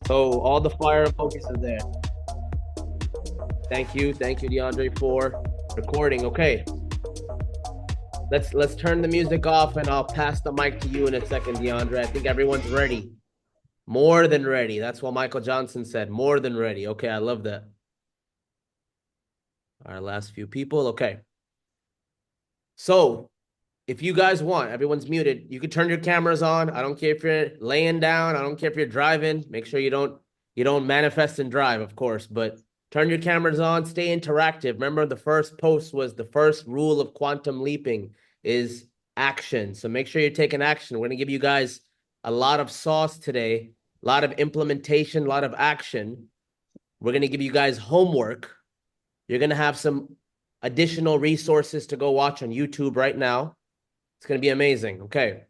So all the fire emojis are there. Thank you, DeAndre, for recording. Okay, let's turn the music off, and I'll pass the mic to you in a second, DeAndre. I think everyone's ready, more than ready. That's what Michael Johnson said, more than ready. Okay, I love that. Our last few people. Okay, so if you guys want, everyone's muted. You can turn your cameras on. I don't care if you're laying down. I don't care if you're driving. Make sure you don't manifest and drive, of course, but turn your cameras on. Stay interactive. Remember, the first post was the first rule of quantum leaping is action. So make sure you're taking action. We're gonna give you guys a lot of sauce today, a lot of implementation, a lot of action. We're gonna give you guys homework. You're gonna have some additional resources to go watch on YouTube right now. It's going to be amazing. Okay.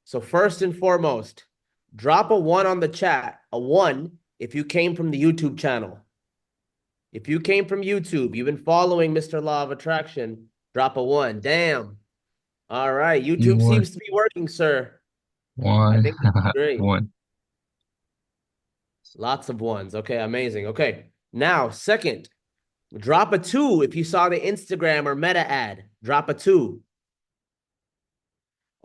So first and foremost, drop a one on the chat. A one if you came from the YouTube channel. If you came from YouTube, you've been following Mr. Law of Attraction, drop a one. Damn. All right. You YouTube won seems to be working, sir. I one think this is great. one. Lots of ones. Okay. Amazing. Okay. Now, second, drop a two if you saw the Instagram or Meta ad. Drop a two.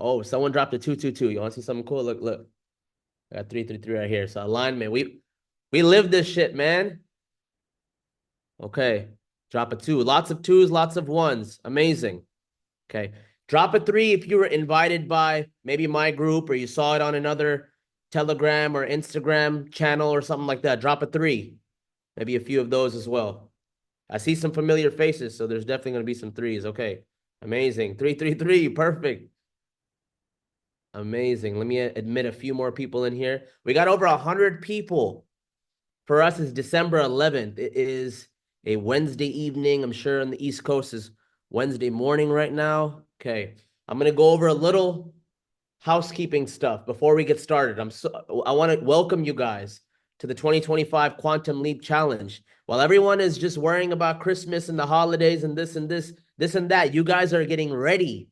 Oh, someone dropped a 222. You want to see something cool? Look, look. I got 333 right here. So alignment. We live this shit, man. Okay. Drop a two. Lots of twos, lots of ones. Amazing. Okay. Drop a three if you were invited by maybe my group or you saw it on another Telegram or Instagram channel or something like that. Drop a three. Maybe a few of those as well. I see some familiar faces, so there's definitely going to be some threes. Okay. Amazing. 333. Perfect. Amazing. Let me admit a few more people in here. We got over 100 people. For us, it's December 11th. It is a Wednesday evening. I'm sure on the East Coast is Wednesday morning right now. Okay. I'm going to go over a little housekeeping stuff before we get started. I want to welcome you guys to the 2025 Quantum Leap Challenge. While everyone is just worrying about Christmas and the holidays and this and this and that, you guys are getting ready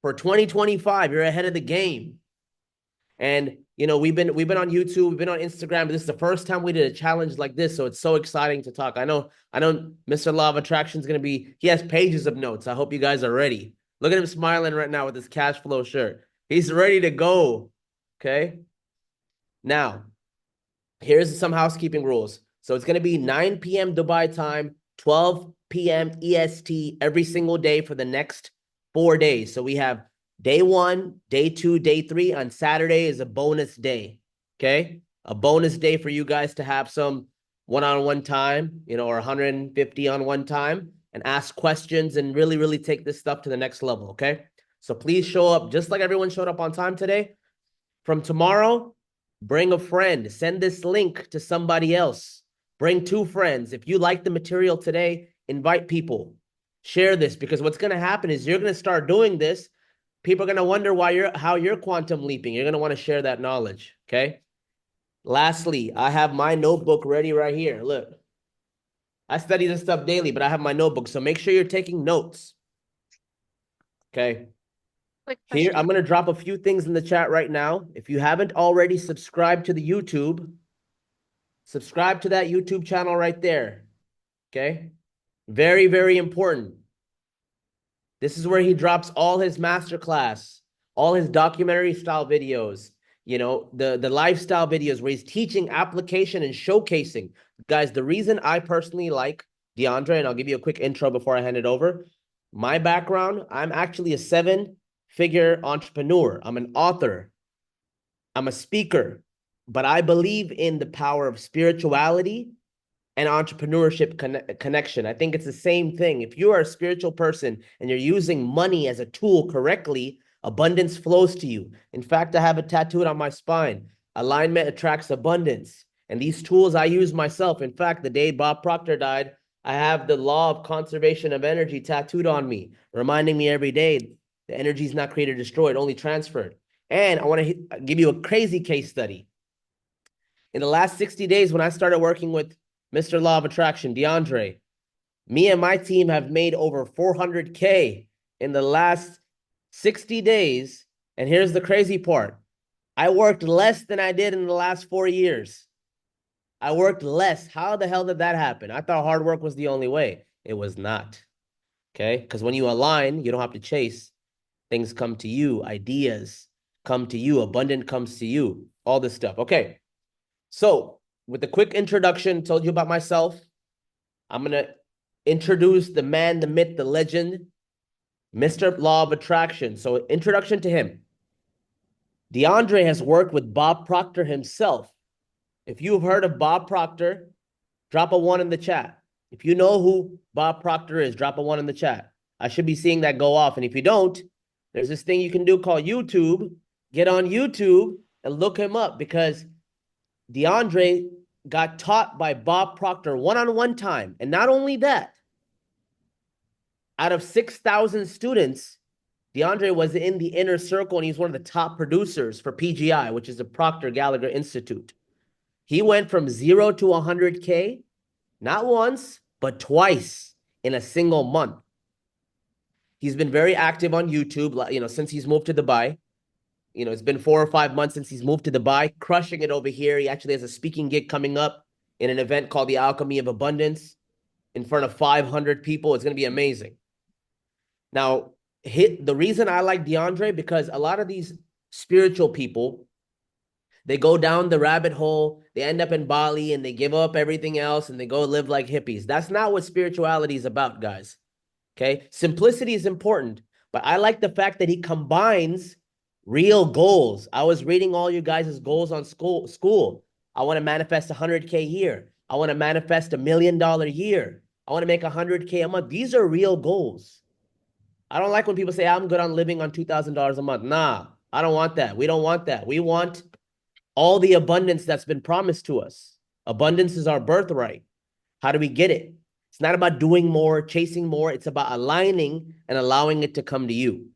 for 2025. You're ahead of the game. And we've been on YouTube, we've been on Instagram. But this is the first time we did a challenge like this, so it's so exciting to talk. I know Mr. Law of Attraction is gonna be. He has pages of notes. I hope you guys are ready. Look at him smiling right now with his cash flow shirt. He's ready to go. Okay. Now, here's some housekeeping rules. So it's gonna be 9 p.m. Dubai time, 12 p.m. EST every single day for the next 4 days. So we have day one, day two, day three. On Saturday is a bonus day. Okay. A bonus day for you guys to have some one-on-one time, or 150 on one time and ask questions and really, really take this stuff to the next level. Okay. So please show up just like everyone showed up on time today. From tomorrow, bring a friend. Send this link to somebody else. Bring two friends. If you like the material today, invite people. Share this, because what's going to happen is you're going to start doing this. People are going to wonder how you're quantum leaping. You're going to want to share that knowledge. Okay. Lastly, I have my notebook ready right here. Look, I study this stuff daily, but I have my notebook. So make sure you're taking notes. Okay. Quick Here, I'm question. going to drop a few things in the chat right now. If you haven't already subscribed to the YouTube, subscribe to that YouTube channel right there. Okay. Very, very important. This is where he drops all his masterclass, all his documentary style videos, the lifestyle videos where he's teaching application and showcasing. Guys, the reason I personally like DeAndre, and I'll give you a quick intro before I hand it over. My background, I'm actually a seven-figure entrepreneur. I'm an author. I'm a speaker, but I believe in the power of spirituality and entrepreneurship connection. I think it's the same thing. If you are a spiritual person and you're using money as a tool correctly, abundance flows to you. In fact, I have it tattooed on my spine. Alignment attracts abundance. And these tools I use myself. In fact, the day Bob Proctor died, I have the law of conservation of energy tattooed on me, reminding me every day the energy is not created or destroyed, only transferred. And I want to give you a crazy case study. In the last 60 days, when I started working with Mr. Law of Attraction, DeAndre, me and my team have made over 400K in the last 60 days. And here's the crazy part. I worked less than I did in the last 4 years. I worked less. How the hell did that happen? I thought hard work was the only way. It was not. Okay. Because when you align, you don't have to chase. Things come to you, ideas come to you, abundance comes to you, all this stuff. Okay. So, with a quick introduction, told you about myself. I'm going to introduce the man, the myth, the legend, Mr. Law of Attraction. So, introduction to him. DeAndre has worked with Bob Proctor himself. If you've heard of Bob Proctor, drop a one in the chat. If you know who Bob Proctor is, drop a one in the chat. I should be seeing that go off. And if you don't, there's this thing you can do called YouTube. Get on YouTube and look him up, because DeAndre got taught by Bob Proctor one-on-one time. And not only that, out of 6,000 students, DeAndre was in the inner circle, and he's one of the top producers for PGI, which is the Proctor Gallagher Institute. He went from 0 to 100K, not once, but twice in a single month. He's been very active on YouTube, since he's moved to Dubai. It's been 4 or 5 months since he's moved to Dubai, crushing it over here. He actually has a speaking gig coming up in an event called The Alchemy of Abundance in front of 500 people. It's going to be amazing. Now, the reason I like DeAndre, because a lot of these spiritual people, they go down the rabbit hole, they end up in Bali, and they give up everything else, and they go live like hippies. That's not what spirituality is about, guys. Okay? Simplicity is important, but I like the fact that he combines real goals. I was reading all you guys' goals on school. I want to manifest 100K year. I want to manifest $1 million year. I want to make 100K a month. These are real goals. I don't like when people say, I'm good on living on $2,000 a month. Nah, I don't want that. We don't want that. We want all the abundance that's been promised to us. Abundance is our birthright. How do we get it? It's not about doing more, chasing more. It's about aligning and allowing it to come to you.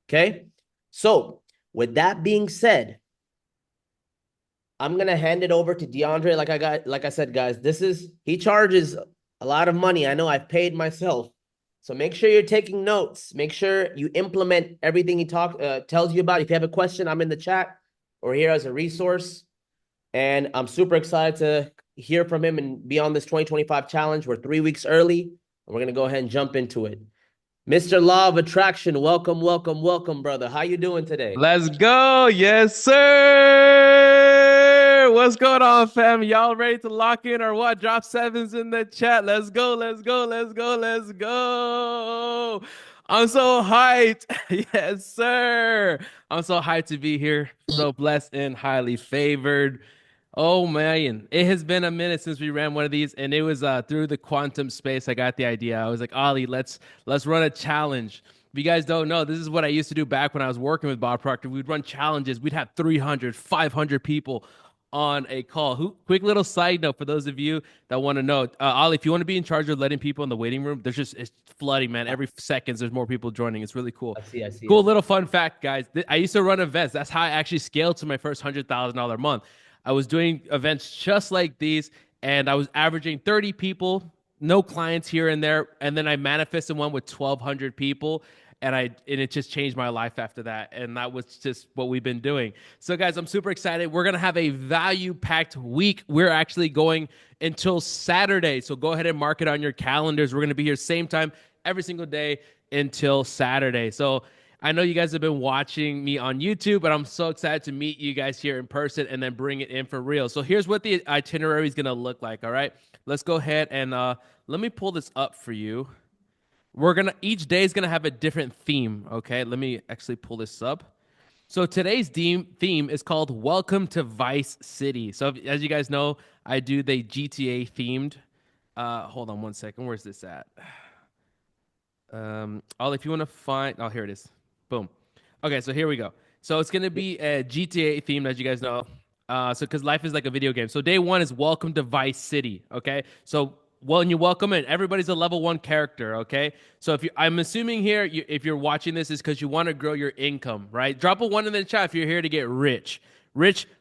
Okay? So, with that being said, I'm going to hand it over to DeAndre. Like I said, guys, he charges a lot of money. I know I've paid myself. So make sure you're taking notes. Make sure you implement everything he tells you about. If you have a question, I'm in the chat or here as a resource. And I'm super excited to hear from him and be on this 2025 challenge. We're 3 weeks early, and we're going to go ahead and jump into it. Mr. Law of Attraction, welcome, welcome, welcome, brother. How you doing today? Let's go. Yes, sir. What's going on, fam? Y'all ready to lock in or what? Drop sevens in the chat. Let's go. Let's go. Let's go. Let's go. I'm so hyped. Yes, sir. I'm so hyped to be here. So blessed and highly favored. Oh man, it has been a minute since we ran one of these, and it was through the quantum space I got the idea. I was like, Ollie, let's run a challenge. If you guys don't know, this is what I used to do back when I was working with Bob Proctor. We'd run challenges. We'd have 300, 500 people on a call. Quick little side note for those of you that want to know, Ollie, if you want to be in charge of letting people in the waiting room, it's flooding, man. Every seconds there's more people joining. It's really cool. I see Cool it. little fun fact, guys. I used to run events. That's how I actually scaled to my first $100,000 month. I was doing events just like these, and I was averaging 30 people, no clients here and there, and then I manifested one with 1,200 people, and it just changed my life after that, and that was just what we've been doing. So, guys, I'm super excited. We're gonna have a value-packed week. We're actually going until Saturday, so go ahead and mark it on your calendars. We're gonna be here same time every single day until Saturday. So I know you guys have been watching me on YouTube, but I'm so excited to meet you guys here in person and then bring it in for real. So here's what the itinerary is going to look like, all right? Let's go ahead and let me pull this up for you. Each day is going to have a different theme, okay? Let me actually pull this up. So today's theme is called Welcome to Vice City. So as you guys know, I do the GTA themed. Hold on one second. Where's this at? Ollie, if you want to find, oh, here it is. Boom. Okay, so here we go. So it's gonna be a GTA themed, as you guys know. So because life is like a video game. So day one is Welcome to Vice City. Okay, so when you welcome in, everybody's a level 1 character. Okay, so I'm assuming here, if you're watching this, is because you want to grow your income, right? Drop a 1 in the chat if you're here to get rich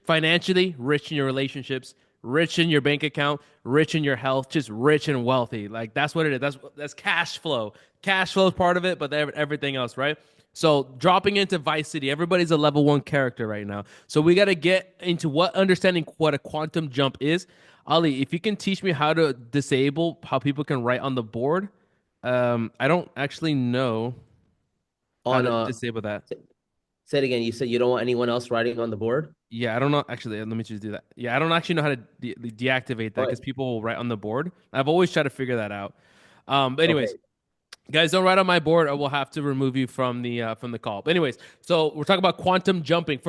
financially, rich in your relationships, rich in your bank account, rich in your health, just rich and wealthy. Like that's what it is. That's cash flow. Cash flow is part of it, but everything else, right? So dropping into Vice City, everybody's a level 1 character right now. So we got to get into understanding what a quantum jump is. Ali, if you can teach me how to disable how people can write on the board, I don't actually know how On to disable that. say it again. You said you don't want anyone else writing on the board? Yeah, I don't know. Actually, let me just do that. Yeah, I don't actually know how to deactivate that Oh, because people will write on the board. I've always tried to figure that out. But okay. anyways, guys, don't write on my board, or we'll have to remove you from the call. But anyways, so we're talking about quantum jumping.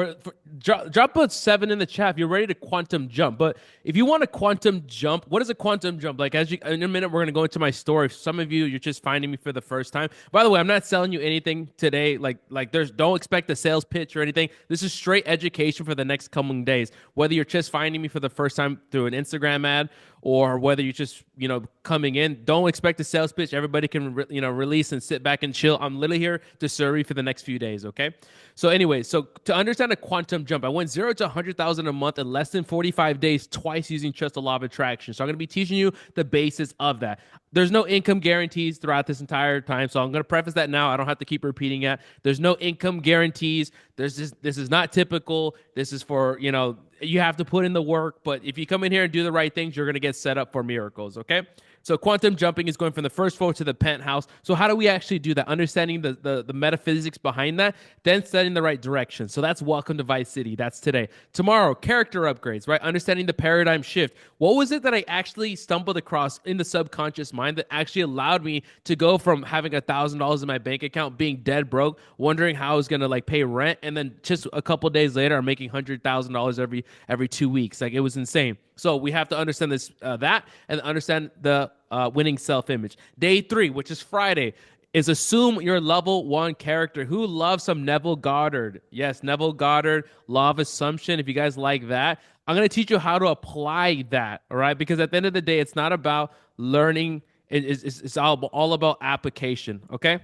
Drop a 7 in the chat if you're ready to quantum jump. But if you want a quantum jump, what is a quantum jump? Like as you in a minute, we're gonna go into my story. Some of you, you're just finding me for the first time. By the way, I'm not selling you anything today. Like there's don't expect a sales pitch or anything. This is straight education for the next coming days. Whether you're just finding me for the first time through an Instagram ad or whether you're just coming in, don't expect a sales pitch. Everybody can release and sit back and chill. I'm literally here to serve you for the next few days. Okay. So anyway, so to understand a quantum jump, I went 0 to 100,000 a month in less than 45 days, twice using just the law of attraction. So I'm going to be teaching you the basis of that. There's no income guarantees throughout this entire time. So I'm going to preface that now. I don't have to keep repeating it. There's no income guarantees. This is not typical. This is for, you have to put in the work. But if you come in here and do the right things, you're going to get set up for miracles. Okay. So quantum jumping is going from the first floor to the penthouse. So how do we actually do that? Understanding the metaphysics behind that, then setting the right direction. So that's welcome to Vice City. That's today. Tomorrow, character upgrades, right? Understanding the paradigm shift. What was it that I actually stumbled across in the subconscious mind that actually allowed me to go from having $1,000 in my bank account, being dead broke, wondering how I was gonna like pay rent, and then just a couple days later, I'm making $100,000 every 2 weeks. Like it was insane. So we have to understand this, that, and understand the winning self-image. Day 3, which is Friday, is assume your level 1 character. Who loves some Neville Goddard? Yes, Neville Goddard, law of assumption. If you guys like that, I'm going to teach you how to apply that, all right? Because at the end of the day, it's not about learning. It's all about application, okay?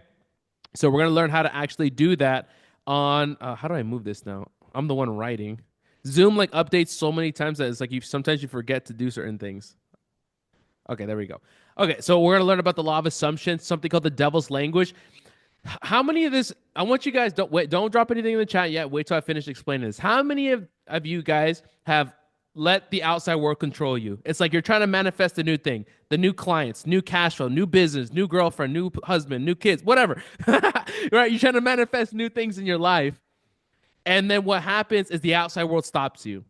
So we're going to learn how to actually do that on, how do I move this now? I'm the one writing. Zoom like updates so many times that it's like sometimes you forget to do certain things. Okay, there we go. Okay, so we're gonna learn about the law of assumption, something called the devil's language. How many of this? I want you guys don't drop anything in the chat yet. Wait till I finish explaining this. How many of you guys have let the outside world control you? It's like you're trying to manifest a new thing, the new clients, new cash flow, new business, new girlfriend, new husband, new kids, whatever. Right? You're trying to manifest new things in your life. And then what happens is the outside world stops you.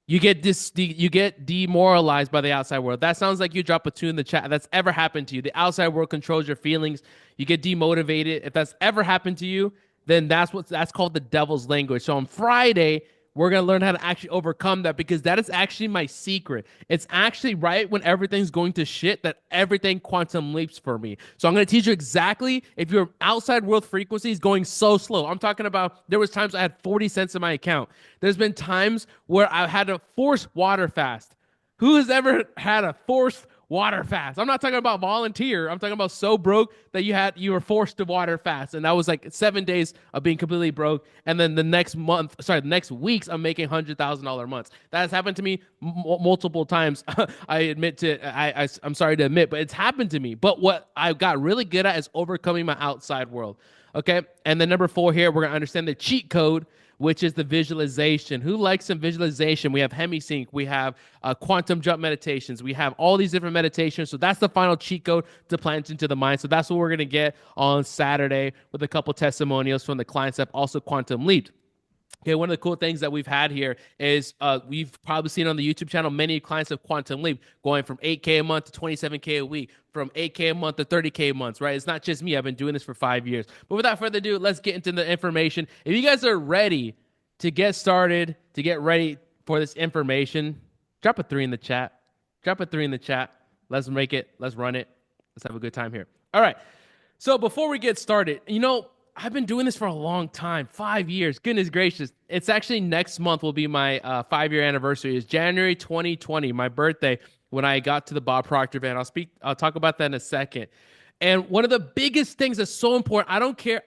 You get demoralized by the outside world. That sounds like you drop a 2 in the chat. That's ever happened to you. The outside world controls your feelings. You get demotivated. If that's ever happened to you, then that's called the devil's language. So on Friday, we're going to learn how to actually overcome that because that is actually my secret. It's actually right when everything's going to shit that everything quantum leaps for me. So I'm going to teach you exactly if your outside world frequency is going so slow. I'm talking about there was times I had 40 cents in my account. There's been times where I had to force water fast. Who has ever had a forced water fast? I'm not talking about volunteer. I'm talking about so broke that you were forced to water fast. And that was like 7 days of being completely broke. And then the next weeks, I'm making $100,000 months. That has happened to me multiple times. I'm sorry to admit, but it's happened to me. But what I got really good at is overcoming my outside world. Okay. And then number 4 here, we're going to understand the cheat code, which is the visualization. Who likes some visualization? We have HemiSync. We have quantum jump meditations. We have all these different meditations. So that's the final cheat code to plant into the mind. So that's what we're going to get on Saturday with a couple testimonials from the clients that also quantum leaped. Okay, one of the cool things that we've had here is we've probably seen on the YouTube channel many clients of Quantum Leap going from 8K a month to 27K a week, from 8K a month to 30K a month, right? It's not just me. I've been doing this for 5 years. But without further ado, let's get into the information. If you guys are ready to get started, to get ready for this information, drop a 3 in the chat. Drop a 3 in the chat. Let's make it. Let's run it. Let's have a good time here. All right. So before we get started, I've been doing this for a long time, 5 years. Goodness gracious. It's actually next month will be my 5-year anniversary. It's January 2020, my birthday, when I got to the Bob Proctor event. I'll talk about that in a second. And one of the biggest things that's so important, I don't care.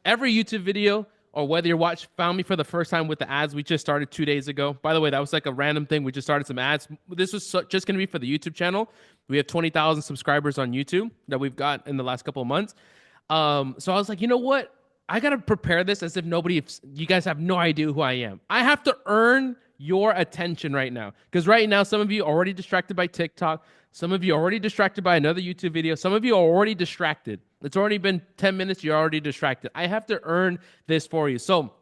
Every YouTube video or whether you're found me for the first time with the ads we just started 2 days ago. By the way, that was like a random thing. We just started some ads. This was just going to be for the YouTube channel. We have 20,000 subscribers on YouTube that we've got in the last couple of months. So I was like, you know what? I got to prepare this as if you guys have no idea who I am. I have to earn your attention right now. Because right now, some of you are already distracted by TikTok. Some of you are already distracted by another YouTube video. Some of you are already distracted. It's already been 10 minutes. You're already distracted. I have to earn this for you. So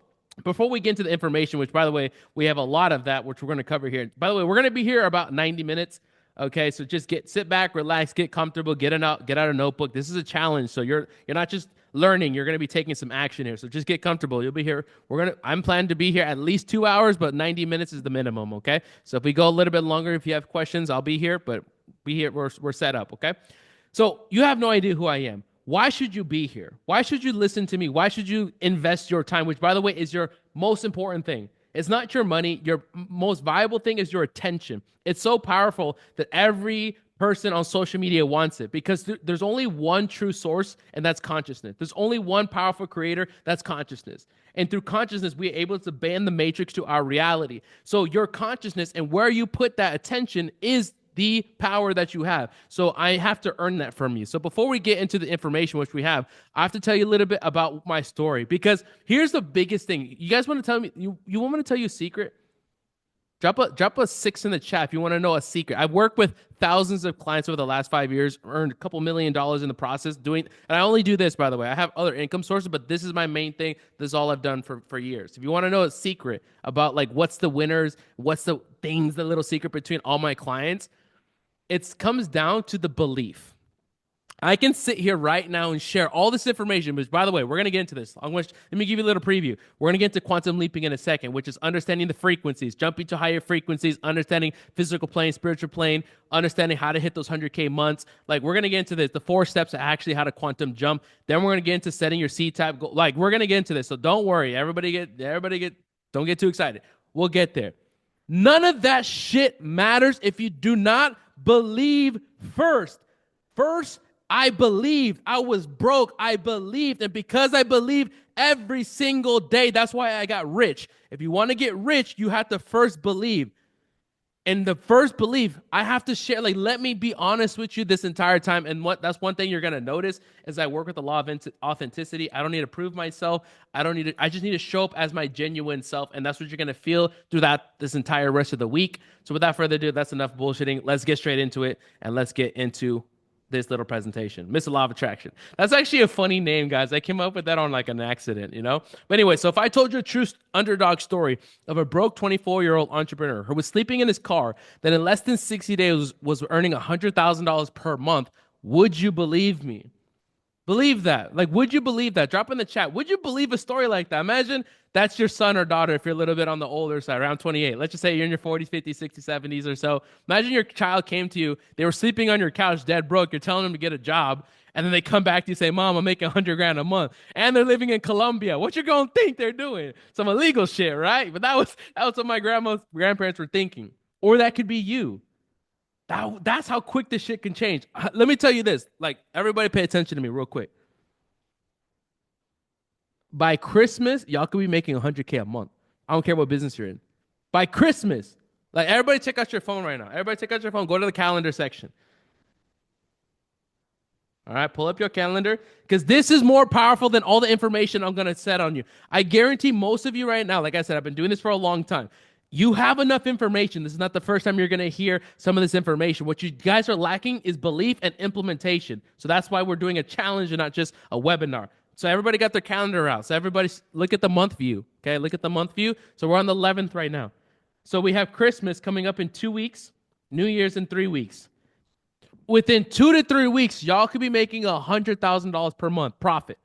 before we get into the information, which by the way, we have a lot of that, which we're going to cover here. By the way, we're going to be here about 90 minutes. Okay, so just sit back, relax, get comfortable, get out a notebook. This is a challenge, so you're not just learning. You're going to be taking some action here. So just get comfortable. You'll be here. I'm planning to be here at least 2 hours, but 90 minutes is the minimum. Okay, so if we go a little bit longer, if you have questions, I'll be here. But be here. We're set up. Okay, so you have no idea who I am. Why should you be here? Why should you listen to me? Why should you invest your time, which, by the way, is your most important thing? It's not your money. Your most valuable thing is your attention. It's so powerful that every person on social media wants it because there's only one true source, and that's consciousness. There's only one powerful creator, that's consciousness. And through consciousness, we're able to bend the matrix to our reality. So your consciousness and where you put that attention is the power that you have. So I have to earn that from you. So before we get into the information which we have, I have to tell you a little bit about my story because here's the biggest thing. You guys want to tell me, you want me to tell you a secret? Drop a 6 in the chat if you want to know a secret. I've worked with thousands of clients over the last 5 years, earned a couple $1 million in the process doing, and I only do this, by the way. I have other income sources, but this is my main thing. This is all I've done for years. If you want to know a secret about like what's the winners, what's the things, the little secret between all my clients, it comes down to the belief. I can sit here right now and share all this information, which, by the way, we're going to get into this. Let me give you a little preview. We're going to get into quantum leaping in a second, which is understanding the frequencies, jumping to higher frequencies, understanding physical plane, spiritual plane, understanding how to hit those 100K months. Like, we're going to get into this, the 4 steps to actually how to quantum jump. Then we're going to get into setting your C-type goal. Like, we're going to get into this, so don't worry. Don't get too excited. We'll get there. None of that shit matters if you do not believe first. First, I believed. I was broke. I believed. And because I believed every single day, that's why I got rich. If you want to get rich, you have to first believe. And the first belief, I have to share, like, let me be honest with you this entire time. And that's one thing you're going to notice as I work with the law of authenticity. I don't need to prove myself. I just need to show up as my genuine self. And that's what you're going to feel throughout this entire rest of the week. So without further ado, that's enough bullshitting. Let's get straight into it. And let's get into this little presentation. Mr. Law of Attraction. That's actually a funny name, guys. I came up with that on like an accident, you know? But anyway, so if I told you a true underdog story of a broke 24-year-old entrepreneur who was sleeping in his car, then in less than 60 days was earning $100,000 per month, would you believe me? Believe that. Like, would you believe that? Drop in the chat. Would you believe a story like that? Imagine that's your son or daughter if you're a little bit on the older side, around 28. Let's just say you're in your 40s, 50s, 60s, 70s or so. Imagine your child came to you. They were sleeping on your couch, dead broke. You're telling them to get a job. And then they come back to you and say, Mom, I'm making $100,000 a month. And they're living in Colombia. What you going to think they're doing? Some illegal shit, right? But that was what my grandparents were thinking. Or that could be you. That's how quick this shit can change. Let me tell you this. Like, everybody pay attention to me real quick. By Christmas, y'all could be making $100K a month. I don't care what business you're in. By Christmas, like, everybody check out your phone right now. Everybody check out your phone. Go to the calendar section. All right, pull up your calendar because this is more powerful than all the information I'm going to set on you. I guarantee most of you right now, like I said, I've been doing this for a long time. You have enough information. This is not the first time you're going to hear some of this information. What you guys are lacking is belief and implementation. So that's why we're doing a challenge and not just a webinar. So everybody got their calendar out. So everybody look at the month view. Okay, look at the month view. So we're on the 11th right now. So we have Christmas coming up in 2 weeks, New Year's in 3 weeks. Within 2 to 3 weeks, y'all could be making $100,000 per month profit.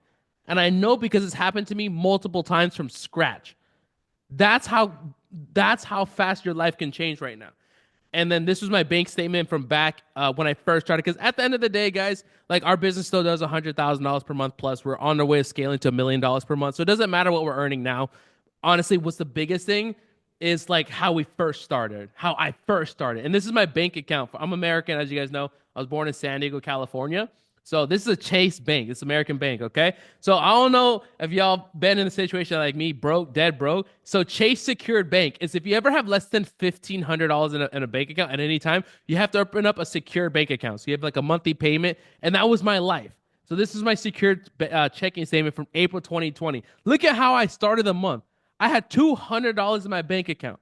And I know because it's happened to me multiple times from scratch. That's how fast your life can change right now. And then this was my bank statement from back when I first started. Because at the end of the day, guys, like, our business still does $100,000 per month plus. We're on our way of scaling to $1 million per month. So it doesn't matter what we're earning now. Honestly, what's the biggest thing is like how we first started, how I first started. And this is my bank account. I'm American, as you guys know. I was born in San Diego, California. So this is a Chase bank. It's American bank, okay? So I don't know if y'all been in a situation like me, broke, dead broke. So Chase secured bank is if you ever have less than $1,500 in a bank account at any time, you have to open up a secure bank account. So you have like a monthly payment, and that was my life. So this is my secured checking statement from April 2020. Look at how I started the month. I had $200 in my bank account.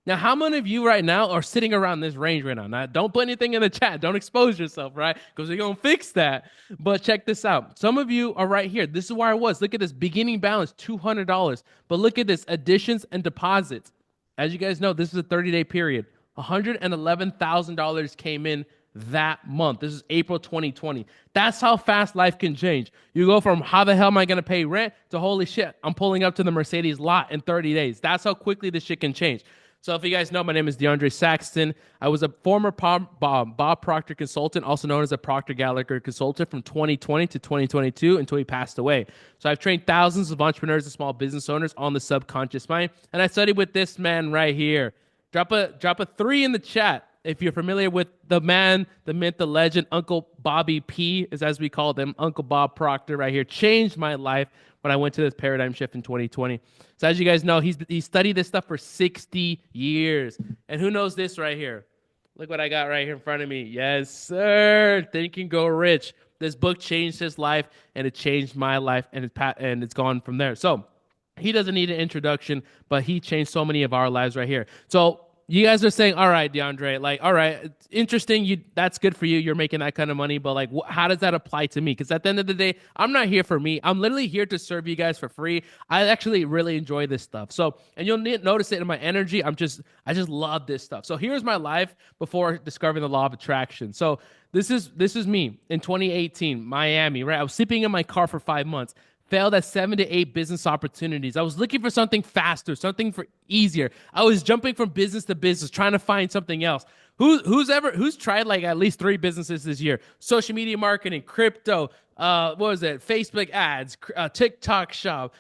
Now, how many of you right now are sitting around this range right now? Now, don't put anything in the chat. Don't expose yourself, right? Because we're going to fix that. But check this out. Some of you are right here. This is where I was. Look at this beginning balance, $200. But look at this additions and deposits. As you guys know, this is a 30-day period. $111,000 came in that month. This is April 2020. That's how fast life can change. You go from how the hell am I going to pay rent to holy shit, I'm pulling up to the Mercedes lot in 30 days. That's how quickly this shit can change. So if you guys know, my name is DeAndre Saxton. I was a former Bob Proctor consultant, also known as a Proctor Gallagher consultant from 2020 to 2022 until he passed away. So I've trained thousands of entrepreneurs and small business owners on the subconscious mind. And I studied with this man right here. Drop a 3 in the chat if you're familiar with the man, the myth, the legend, Uncle Bobby P, is as we call him, Uncle Bob Proctor right here, changed my life when I went to this paradigm shift in 2020. So as you guys know, he studied this stuff for 60 years. And who knows this right here? Look what I got right here in front of me. Yes, sir. Think and Go Rich. This book changed his life, and it changed my life, and it's gone from there. So he doesn't need an introduction, but he changed so many of our lives right here. So you guys are saying, all right, DeAndre, like, all right, it's interesting. That's good for you. You're making that kind of money, but like, how does that apply to me? Because at the end of the day, I'm not here for me. I'm literally here to serve you guys for free. I actually really enjoy this stuff. So, and you'll notice it in my energy. I just love this stuff. So here's my life before discovering the law of attraction. So this is me in 2018, Miami, right? I was sleeping in my car for 5 months. Failed at 7 to 8 business opportunities. I was looking for something faster, something for easier. I was jumping from business to business, trying to find something else. Who's tried like at least 3 businesses this year? Social media marketing, crypto, what was it? Facebook ads, TikTok shop.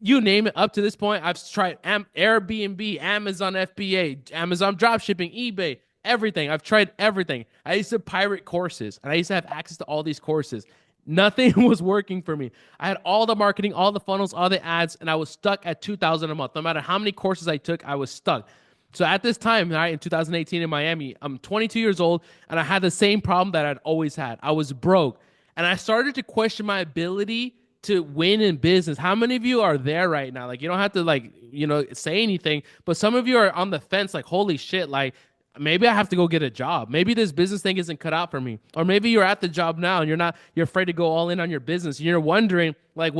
You name it. Up to this point, I've tried Airbnb, Amazon FBA, Amazon dropshipping, eBay, everything. I've tried everything. I used to pirate courses, and I used to have access to all these courses. Nothing was working for me. I had all the marketing, all the funnels, all the ads, and I was stuck at $2,000 a month. No matter how many courses I took, I was stuck. So at this time, right, in 2018 in Miami, I'm 22 years old, and I had the same problem that I'd always had. I was broke, and I started to question my ability to win in business. How many of you are there right now? Like, you don't have to say anything, but some of you are on the fence, like, holy shit, like, maybe I have to go get a job. Maybe this business thing isn't cut out for me. Or maybe you're at the job now and you're afraid to go all in on your business. You're wondering, like,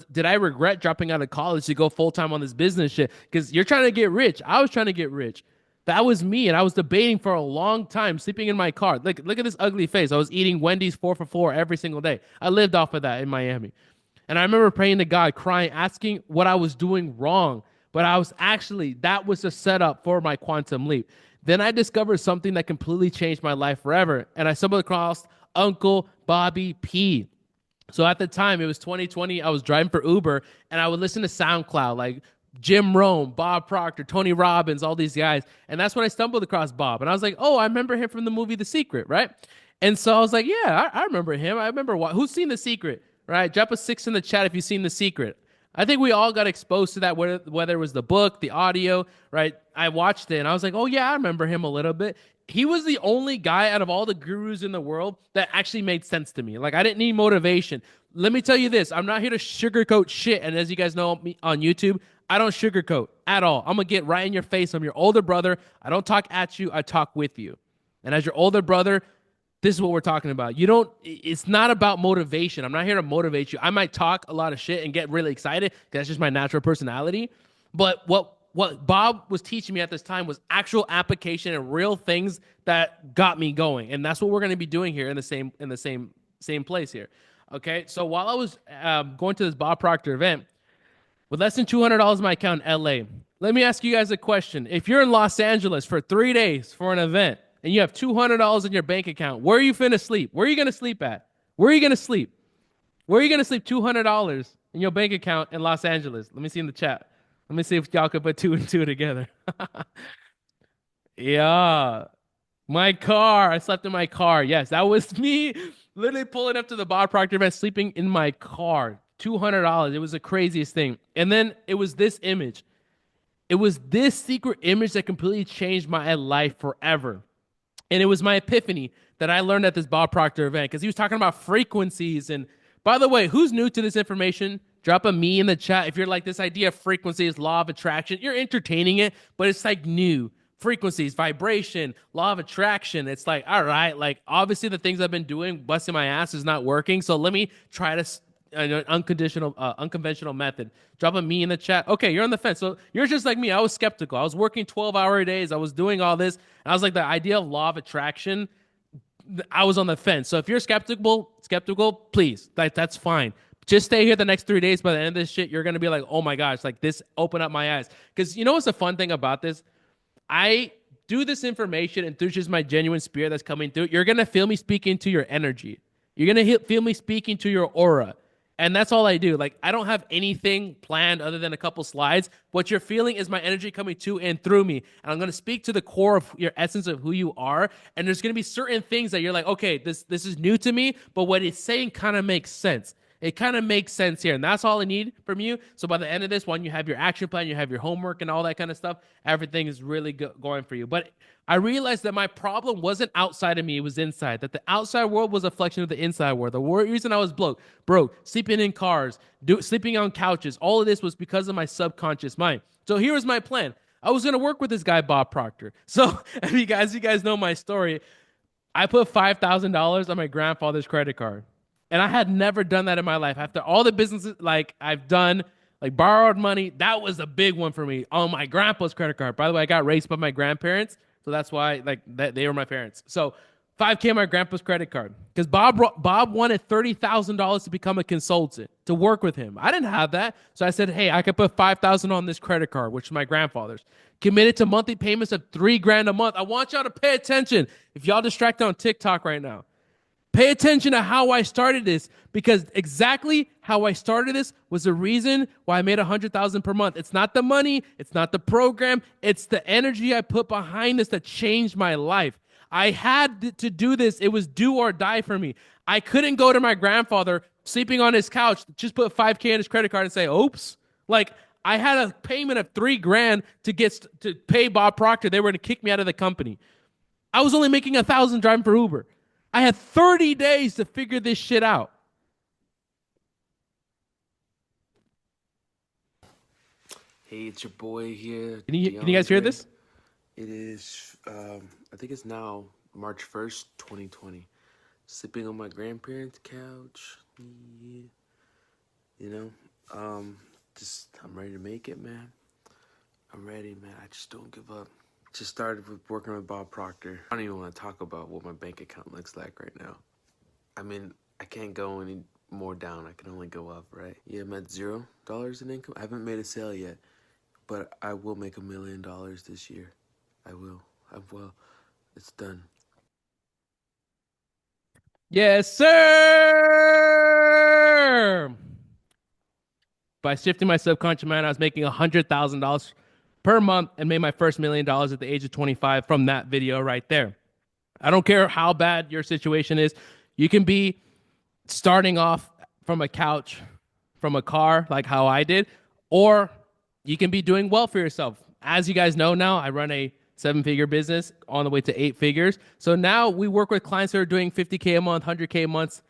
did I regret dropping out of college to go full time on this business shit? Because you're trying to get rich. I was trying to get rich. That was me. And I was debating for a long time, sleeping in my car. Look at this ugly face. I was eating Wendy's 4 for 4 every single day. I lived off of that in Miami. And I remember praying to God, crying, asking what I was doing wrong. But that was the setup for my quantum leap. Then I discovered something that completely changed my life forever. And I stumbled across Uncle Bobby P. So at the time, it was 2020. I was driving for Uber, and I would listen to SoundCloud, like Jim Rome, Bob Proctor, Tony Robbins, all these guys. And that's when I stumbled across Bob. And I was like, oh, I remember him from the movie The Secret, right? And so I was like, yeah, I remember him. I remember who's seen The Secret, right? Drop a 6 in the chat if you've seen The Secret. I think we all got exposed to that, whether it was the book, the audio, right? I watched it and I was like, oh yeah, I remember him a little bit. He was the only guy out of all the gurus in the world that actually made sense to me. Like, I didn't need motivation. Let me tell you this. I'm not here to sugarcoat shit. And as you guys know me on YouTube, I don't sugarcoat at all. I'm going to get right in your face. I'm your older brother. I don't talk at you. I talk with you. And as your older brother, this is what we're talking about. It's not about motivation. I'm not here to motivate you. I might talk a lot of shit and get really excited because that's just my natural personality. But what Bob was teaching me at this time was actual application and real things that got me going. And that's what we're going to be doing here in the same place here. Okay. So while I was going to this Bob Proctor event with less than $200 in my account in LA, let me ask you guys a question. If you're in Los Angeles for 3 days for an event, and you have $200 in your bank account, where are you finna sleep? Where are you going to sleep at? Where are you going to sleep? Where are you going to sleep $200 in your bank account in Los Angeles? Let me see in the chat. Let me see if y'all could put 2 and 2 together. Yeah. My car. I slept in my car. Yes, that was me literally pulling up to the Bob Proctor event, sleeping in my car. $200. It was the craziest thing. And then it was this image. It was this secret image that completely changed my life forever. And it was my epiphany that I learned at this Bob Proctor event because he was talking about frequencies. And by the way, who's new to this information? Drop a me in the chat if you're like this idea of frequencies, law of attraction. You're entertaining it, but it's like new frequencies, vibration, law of attraction. It's like, all right, like obviously the things I've been doing, busting my ass is not working. So let me try to an unconventional method. Drop a me in the chat. Okay, you're on the fence. So you're just like me. I was skeptical. I was working 12-hour days. I was doing all this. And I was like, the idea of law of attraction, I was on the fence. So if you're skeptical, please, that's fine. Just stay here the next 3 days. By the end of this shit, you're gonna be like, oh my gosh, like this opened up my eyes. Because you know what's the fun thing about this? I do this information and through just my genuine spirit that's coming through, you're gonna feel me speaking to your energy. You're gonna feel me speaking to your aura. And that's all I do. Like, I don't have anything planned other than a couple slides. What you're feeling is my energy coming to and through me. And I'm going to speak to the core of your essence of who you are. And there's going to be certain things that you're like, okay, this is new to me, but what it's saying kind of makes sense. It kind of makes sense here. And that's all I need from you. So by the end of this one, you have your action plan, you have your homework and all that kind of stuff. Everything is really going for you. But I realized that my problem wasn't outside of me, it was inside. That the outside world was a reflection of the inside world. The reason I was broke, sleeping in cars, sleeping on couches, all of this was because of my subconscious mind. So here was my plan. I was going to work with this guy, Bob Proctor. So if you guys know my story, I put $5,000 on my grandfather's credit card. And I had never done that in my life. After all the businesses like I've done, like borrowed money, that was a big one for me on my grandpa's credit card. By the way, I got raised by my grandparents, so that's why like they were my parents. So 5K on my grandpa's credit card because Bob wanted $30,000 to become a consultant to work with him. I didn't have that, so I said, hey, I could put $5,000 on this credit card, which is my grandfather's. Committed to monthly payments of $3,000 a month. I want y'all to pay attention. If y'all distracted on TikTok right now. Pay attention to how I started this because exactly how I started this was the reason why I made $100,000 per month. It's not the money, it's not the program, it's the energy I put behind this that changed my life. I had to do this. It was do or die for me. I couldn't go to my grandfather sleeping on his couch, just put 5K on his credit card and say, oops. Like I had a payment of $3,000 to pay Bob Proctor. They were going to kick me out of the company. I was only making $1,000 driving for Uber. I had 30 days to figure this shit out. Hey, it's your boy here. Can you guys hear this? It is, I think it's now March 1st, 2020. Sleeping on my grandparents' couch. Yeah. You know, I'm ready to make it, man. I'm ready, man. I just don't give up. Just started with working with Bob Proctor. I don't even want to talk about what my bank account looks like right now. I mean, I can't go any more down. I can only go up, right? Yeah, I'm at $0 in income. I haven't made a sale yet, but I will make $1 million this year. I will. It's done. Yes, sir. By shifting my subconscious mind, I was making $100,000 per month and made my first $1 million at the age of 25 from that video right there. I don't care how bad your situation is. You can be starting off from a couch, from a car, like how I did, or you can be doing well for yourself. As you guys know now, I run a 7-figure business on the way to 8 figures. So now we work with clients that are doing 50K a month, 100K a month,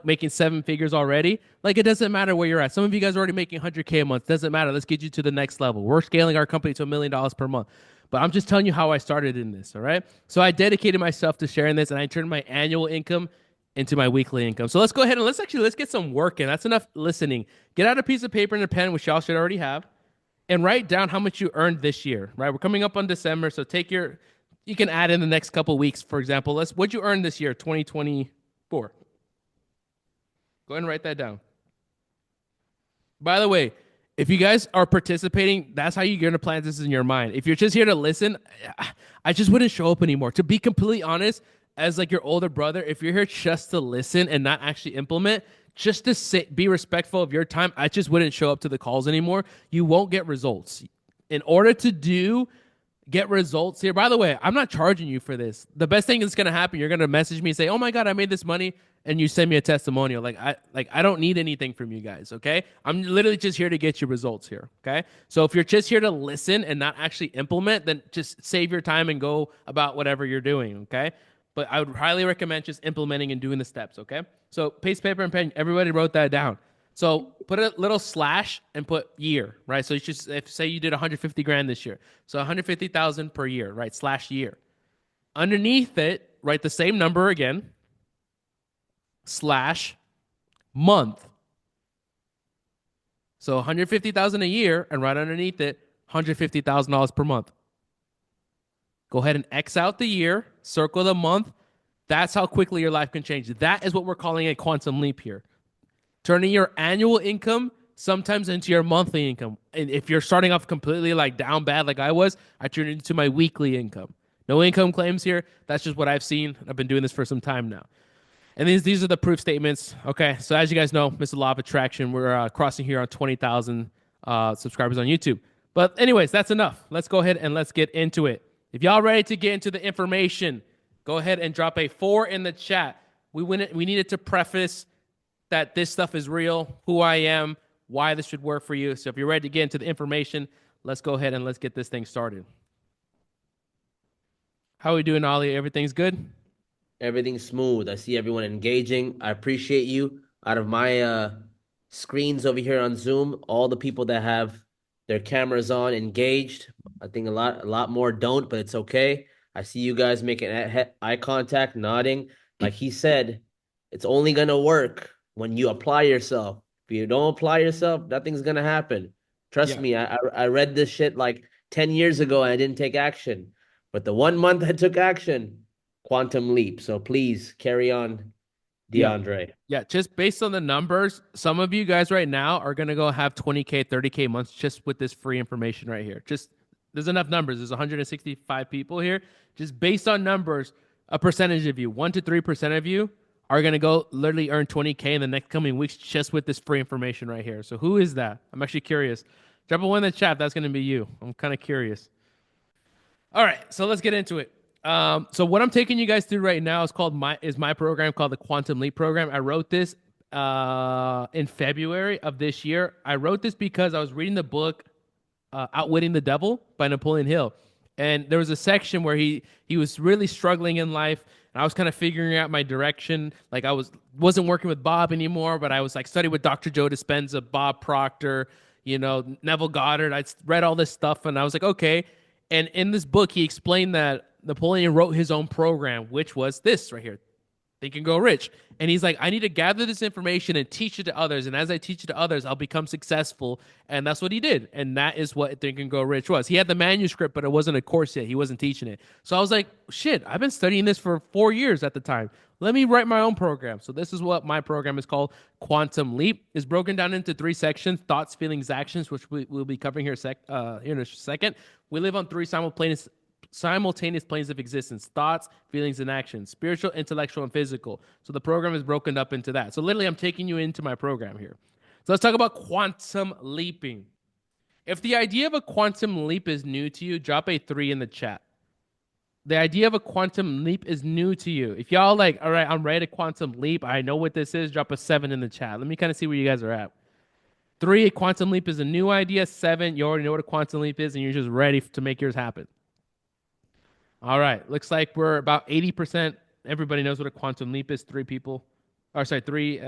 making 7 figures already. Like it doesn't matter where you're at. Some of you guys are already making 100K a month. Doesn't matter. Let's get you to the next level. We're scaling our company to $1 million per month. But I'm just telling you how I started in this, all right? So I dedicated myself to sharing this and I turned my annual income into my weekly income. So let's go ahead and let's get some work in. That's enough listening. Get out a piece of paper and a pen, which y'all should already have, and write down how much you earned this year, right? We're coming up on December, so you can add in the next couple weeks, for example. What'd you earn this year, 2024? Go ahead and write that down. By the way, if you guys are participating, that's how you're going to plant this in your mind. If you're just here to listen, I just wouldn't show up anymore. To be completely honest, as like your older brother, if you're here just to listen and not actually implement, just to be respectful of your time, I just wouldn't show up to the calls anymore. You won't get results. In order to get results here, by the way, I'm not charging you for this. The best thing that's going to happen, you're going to message me and say, oh my God, I made this money. And you send me a testimonial. I don't need anything from you guys, okay? I'm literally just here to get you results here, okay? So if you're just here to listen and not actually implement, then just save your time and go about whatever you're doing, okay? But I would highly recommend just implementing and doing the steps, okay? So paste, paper, and pen. Everybody wrote that down. So put a little slash and put year, right? So you just if say you did 150 grand this year, so 150,000 per year, right? Slash year. Underneath it, write the same number again. Slash month. So 150,000 a year, and right underneath it, $150,000 per month. Go ahead and X out the year, circle the month. That's how quickly your life can change. That is what we're calling a quantum leap here. Turning your annual income sometimes into your monthly income. And if you're starting off completely like down bad like I was, I turn it into my weekly income. No income claims here. That's just what I've seen. I've been doing this for some time now. And these are the proof statements. Okay, so as you guys know, Mr. Law of Attraction, we're crossing here on 20,000 subscribers on YouTube. But anyways, that's enough. Let's go ahead and let's get into it. If y'all ready to get into the information, go ahead and drop a 4 in the chat. We needed to preface that this stuff is real, who I am, why this should work for you. So if you're ready to get into the information, let's go ahead and let's get this thing started. How are we doing, Ollie? Everything's good? Everything's smooth. I see everyone engaging. I appreciate you. Out of my screens over here on Zoom, all the people that have their cameras on engaged. I think a lot more don't, but it's okay. I see you guys making eye contact, nodding. Like he said, it's only gonna work when you apply yourself. If you don't apply yourself, nothing's gonna happen. Trust me, I read this shit like 10 years ago and I didn't take action. But the 1 month I took action, quantum leap. So please carry on, DeAndre. Yeah, just based on the numbers, some of you guys right now are going to go have 20K, 30K months just with this free information right here. Just there's enough numbers. There's 165 people here. Just based on numbers, a percentage of you, 1 to 3% of you are going to go literally earn 20K in the next coming weeks just with this free information right here. So who is that? I'm actually curious. Drop a 1 in the chat. That's going to be you. I'm kind of curious. All right, so let's get into it. So what I'm taking you guys through right now is my program called the Quantum Leap Program. I wrote this in February of this year. I wrote this because I was reading the book Outwitting the Devil by Napoleon Hill, and there was a section where he was really struggling in life, and I was kind of figuring out my direction. Like I wasn't working with Bob anymore, but I was like studying with Dr. Joe Dispenza, Bob Proctor, Neville Goddard. I read all this stuff, and I was like, okay. And in this book, he explained that Napoleon wrote his own program, which was this right here, Think and Grow Rich. And he's like, I need to gather this information and teach it to others. And as I teach it to others, I'll become successful. And that's what he did. And that is what Think and Grow Rich was. He had the manuscript, but it wasn't a course yet. He wasn't teaching it. So I was like, shit, I've been studying this for 4 years at the time. Let me write my own program. So this is what my program is called. Quantum Leap is broken down into 3 sections: thoughts, feelings, actions, which we'll be covering here in a second. We live on 3 simultaneous planes of existence: thoughts, feelings, and actions, spiritual, intellectual, and physical. So the program is broken up into that. So literally, I'm taking you into my program here. So let's talk about quantum leaping. If the idea of a quantum leap is new to you, drop a 3 in the chat. The idea of a quantum leap is new to you. If y'all like, all right, I'm ready to quantum leap, I know what this is, drop a 7 in the chat. Let me kind of see where you guys are at. 3, a quantum leap is a new idea. 7, you already know what a quantum leap is, and you're just ready to make yours happen. All right, looks like we're about 80%. Everybody knows what a quantum leap is. 3 people. Or sorry, 3.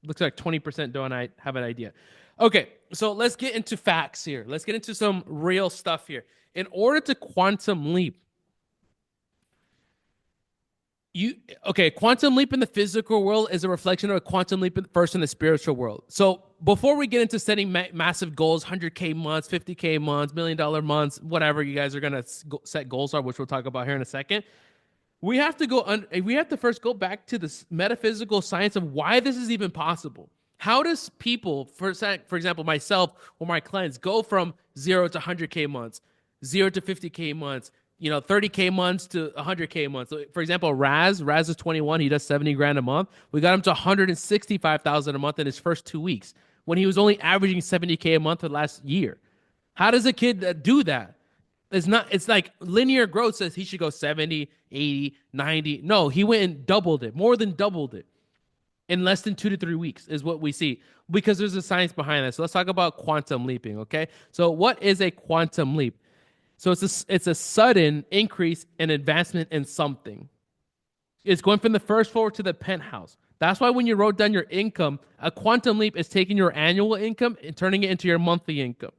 Looks like 20% don't have an idea. Okay, so let's get into facts here. Let's get into some real stuff here. In order to quantum leap, quantum leap in the physical world is a reflection of a quantum leap first in the spiritual world. So before we get into setting massive goals, 100K months, 50K months, $1 million months, whatever you guys are going to set goals are, which we'll talk about here in a second, we have to first go back to the metaphysical science of why this is even possible. How does people, for example, myself or my clients, go from 0 to 100K months, 0 to 50K months, 30K months to 100K months. So for example, Raz is 21. He does 70 grand a month. We got him to 165,000 a month in his first 2 weeks when he was only averaging 70K a month for the last year. How does a kid do that? It's like linear growth says he should go 70, 80, 90. No, he went and doubled it, more than doubled it in less than 2 to 3 weeks is what we see, because there's a science behind that. So let's talk about quantum leaping, okay? So what is a quantum leap? So it's a sudden increase in advancement in something. It's going from the first floor to the penthouse. That's why when you wrote down your income, a quantum leap is taking your annual income and turning it into your monthly income.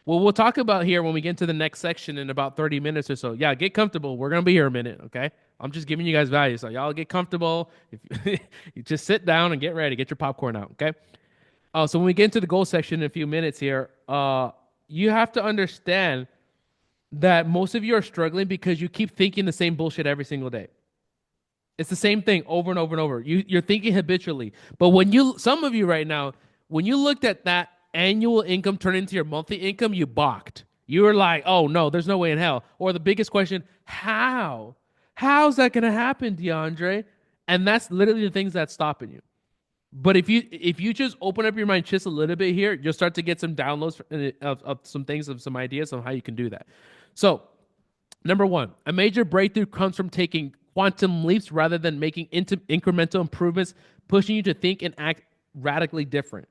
Well, we'll talk about here when we get into the next section in about 30 minutes or so. Yeah, get comfortable. We're going to be here a minute, okay? I'm just giving you guys value. So y'all get comfortable. If you just sit down and get ready, get your popcorn out, okay? So when we get into the goal section in a few minutes here, you have to understand that most of you are struggling because you keep thinking the same bullshit every single day. It's the same thing over and over and over. You're thinking habitually. But some of you right now, when you looked at that annual income turn into your monthly income, you balked. You were like, oh no, there's no way in hell. Or the biggest question, how? How's that going to happen, DeAndre? And that's literally the things that's stopping you. But if you just open up your mind just a little bit here, you'll start to get some downloads of some things, of some ideas on how you can do that. So, number one, a major breakthrough comes from taking quantum leaps rather than making incremental improvements, pushing you to think and act radically different.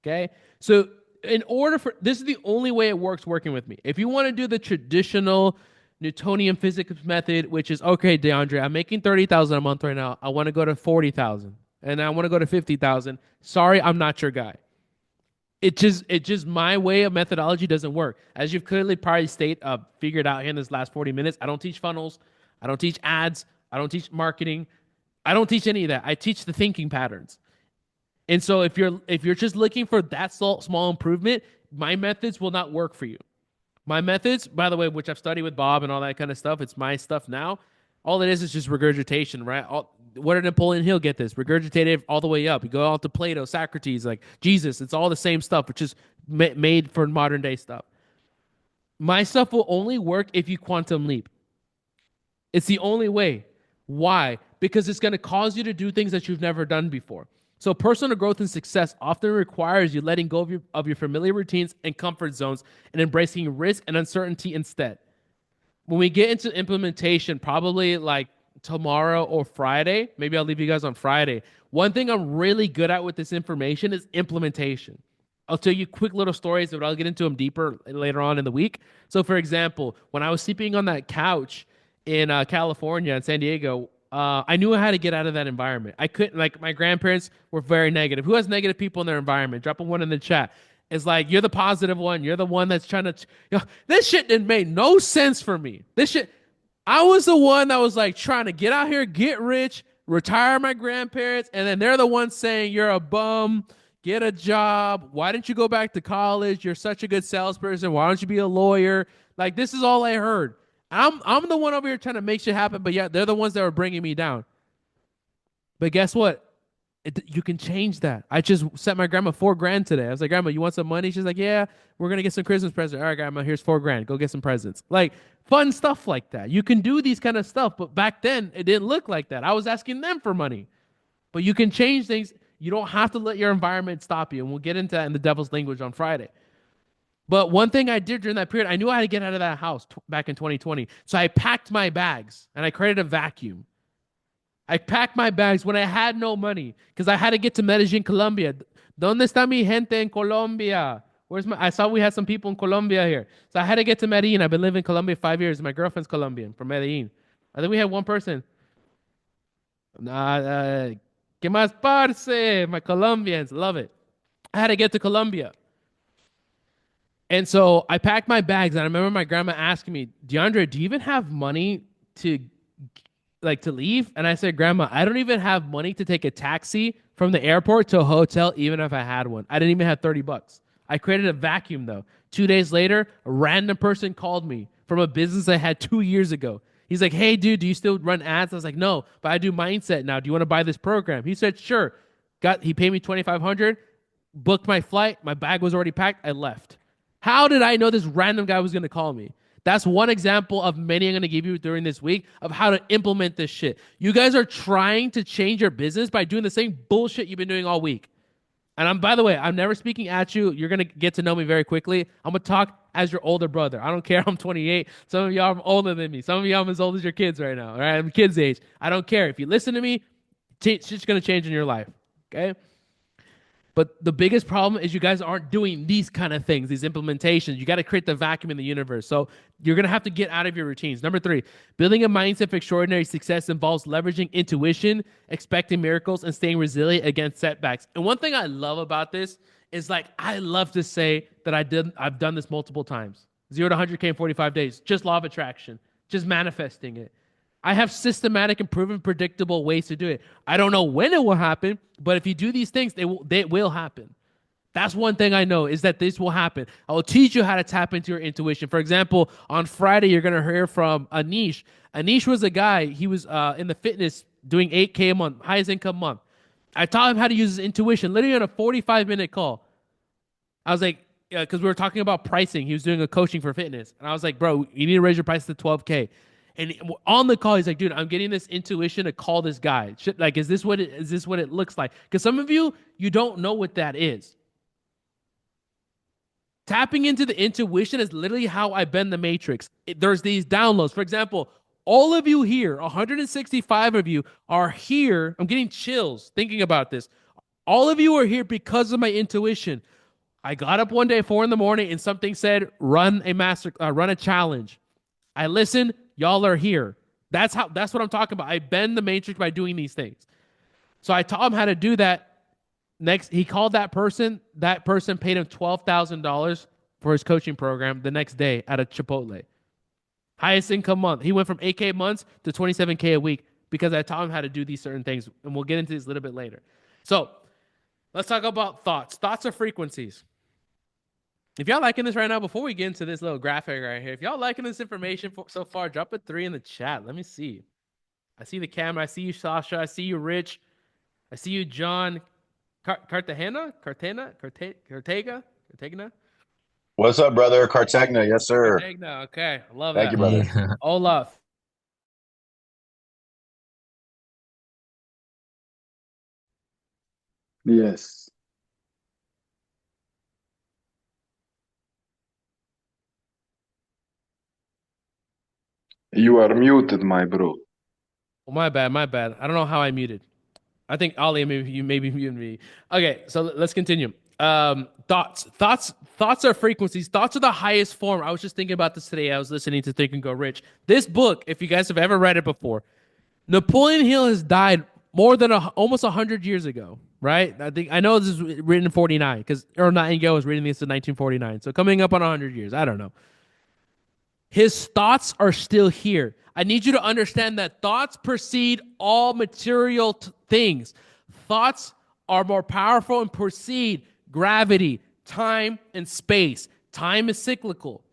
Okay? So, this is the only way it works working with me. If you want to do the traditional Newtonian physics method, which is, okay, DeAndre, I'm making 30,000 a month right now. I want to go to 40,000 and I want to go to 50,000. Sorry, I'm not your guy. It just my way of methodology doesn't work. As you've clearly probably figured out here in this last 40 minutes, I don't teach funnels. I don't teach ads. I don't teach marketing. I don't teach any of that. I teach the thinking patterns. And so if you're just looking for that small improvement, my methods will not work for you. My methods, by the way, which I've studied with Bob and all that kind of stuff, it's my stuff now. All it is just regurgitation, right? Where did Napoleon Hill get this? Regurgitated all the way up. You go out to Plato, Socrates, like Jesus. It's all the same stuff, which is made for modern day stuff. My stuff will only work if you quantum leap. It's the only way. Why? Because it's going to cause you to do things that you've never done before. So personal growth and success often requires you letting go of your familiar routines and comfort zones and embracing risk and uncertainty instead. When we get into implementation, probably like tomorrow or Friday, maybe I'll leave you guys on Friday. One thing I'm really good at with this information is implementation. I'll tell you quick little stories, but I'll get into them deeper later on in the week. So for example, when I was sleeping on that couch in California and San Diego, I knew how to get out of that environment. I couldn't, like, my grandparents were very negative. Who has negative people in their environment? Drop a one in the chat. It's like, you're the positive one. You're the one that's trying to, this shit didn't make no sense for me. I was the one that was like trying to get out here, get rich, retire my grandparents. And then they're the ones saying, you're a bum, get a job. Why didn't you go back to college? You're such a good salesperson. Why don't you be a lawyer? Like, this is all I heard. I'm the one over here trying to make shit happen, but yeah, they're the ones that were bringing me down. But guess what? You can change that. I just sent my grandma $4,000 today. I was like, Grandma, you want some money? She's like, yeah, we're going to get some Christmas presents. All right, Grandma, here's $4,000. Go get some presents. Like, fun stuff like that. You can do these kind of stuff, but back then it didn't look like that. I was asking them for money. But you can change things. You don't have to let your environment stop you. And we'll get into that in the devil's language on Friday. But one thing I did during that period, I knew how to get out of that house back in 2020. So I packed my bags and I created a vacuum. I packed my bags when I had no money because I had to get to Medellin, Colombia. ¿Dónde está mi gente en Colombia? I saw we had some people in Colombia here. So I had to get to Medellin. I've been living in Colombia 5 years. My girlfriend's Colombian from Medellin. I think we had one person. ¿Qué más, parce? My Colombians. Love it. I had to get to Colombia. And so I packed my bags, and I remember my grandma asking me, DeAndre, do you even have money to leave? And I said, Grandma, I don't even have money to take a taxi from the airport to a hotel, even if I had one. I didn't even have $30. I created a vacuum, though. 2 days later, a random person called me from a business I had 2 years ago. He's like, hey, dude, do you still run ads? I was like, no, but I do mindset now. Do you want to buy this program? He said, sure. He paid me $2,500, booked my flight. My bag was already packed. I left. How did I know this random guy was going to call me? That's one example of many I'm going to give you during this week of how to implement this shit. You guys are trying to change your business by doing the same bullshit you've been doing all week. And by the way, I'm never speaking at you. You're going to get to know me very quickly. I'm going to talk as your older brother. I don't care. I'm 28. Some of y'all are older than me. Some of y'all are as old as your kids right now. All right? I'm kids' age. I don't care. If you listen to me, shit's going to change in your life. Okay? But the biggest problem is you guys aren't doing these kind of things, these implementations. You got to create the vacuum in the universe. So you're going to have to get out of your routines. Number three, building a mindset for extraordinary success involves leveraging intuition, expecting miracles, and staying resilient against setbacks. And one thing I love about this is like, I love to say that I've done this multiple times. 0 to 100K in 45 days, just law of attraction, just manifesting it. I have systematic and proven predictable ways to do it. I don't know when it will happen, but if you do these things, they will happen. That's one thing I know is that this will happen. I will teach you how to tap into your intuition. For example, on Friday, you're going to hear from Anish. Anish was a guy, he was in the fitness doing 8K a month, highest income month. I taught him how to use his intuition literally on a 45-minute call. I was like, because we were talking about pricing. He was doing a coaching for fitness. And I was like, bro, you need to raise your price to 12K. And on the call, he's like, dude, I'm getting this intuition to call this guy. Like, is this what it looks like? Because some of you don't know what that is. Tapping into the intuition is literally how I bend the matrix. There's these downloads. For example, all of you here, 165 of you are here. I'm getting chills thinking about this. All of you are here because of my intuition. I got up one day at 4 in the morning and something said, run a challenge. I listened. Y'all are here. That's what I'm talking about. I bend the matrix by doing these things. So I taught him how to do that. Next, he called that person. That person paid him $12,000 for his coaching program the next day at a Chipotle. Highest income month. He went from 8K months to 27K a week because I taught him how to do these certain things. And we'll get into this a little bit later. So let's talk about thoughts. Thoughts are frequencies. If y'all liking this right now, before we get into this little graphic right here, if y'all liking this information so far, drop a 3 in the chat. Let me see. I see the camera. I see you, Sasha. I see you, Rich. I see you, John. Cartagena? Cartagena? What's up, brother? Cartagena, yes, sir. Cartagena. Okay. I love Thank you, that. brother. Yeah. Olaf. Yes. You are muted, my bro. Oh, my bad. My bad. I don't know how I muted. I think Ali maybe muted me. Okay, so let's continue. Thoughts are frequencies. Thoughts are the highest form. I was just thinking about this today. I was listening to Think and Go Rich. This book, if you guys have ever read it before, Napoleon Hill has died more than almost 100 years ago, right? I know this is written in 49 because Earl Nightingale was reading this in 1949. So coming up on 100 years, I don't know. His thoughts are still here. I need you to understand that thoughts precede all material things. Thoughts are more powerful and precede gravity, time, and space. Time is cyclical.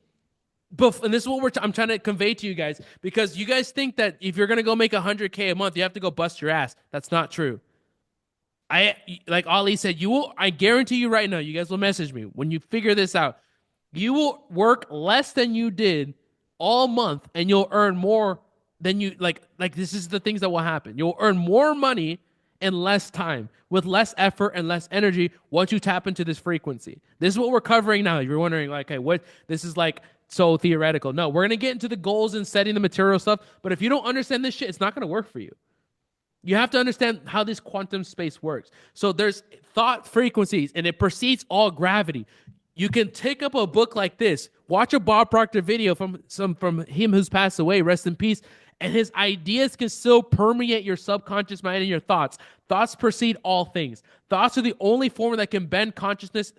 And this is what I'm trying to convey to you guys, because you guys think that if you're going to go make 100K a month, you have to go bust your ass. That's not true. Like Ali said, I guarantee you right now, you guys will message me when you figure this out. You will work less than you did all month and you'll earn more than you like this is the things that will happen. You'll earn more money in less time with less effort and less energy once you tap into this frequency. This is what we're covering now. You're wondering like, hey, what this is like so theoretical. No, we're going to get into the goals and setting the material stuff, but if you don't understand this shit, it's not going to work for you. You have to understand how this quantum space works. So there's thought frequencies and it precedes all gravity. You can take up a book like this, watch a Bob Proctor video from him who's passed away, rest in peace, and his ideas can still permeate your subconscious mind and your thoughts. Thoughts precede all things. Thoughts are the only form that can bend consciousness.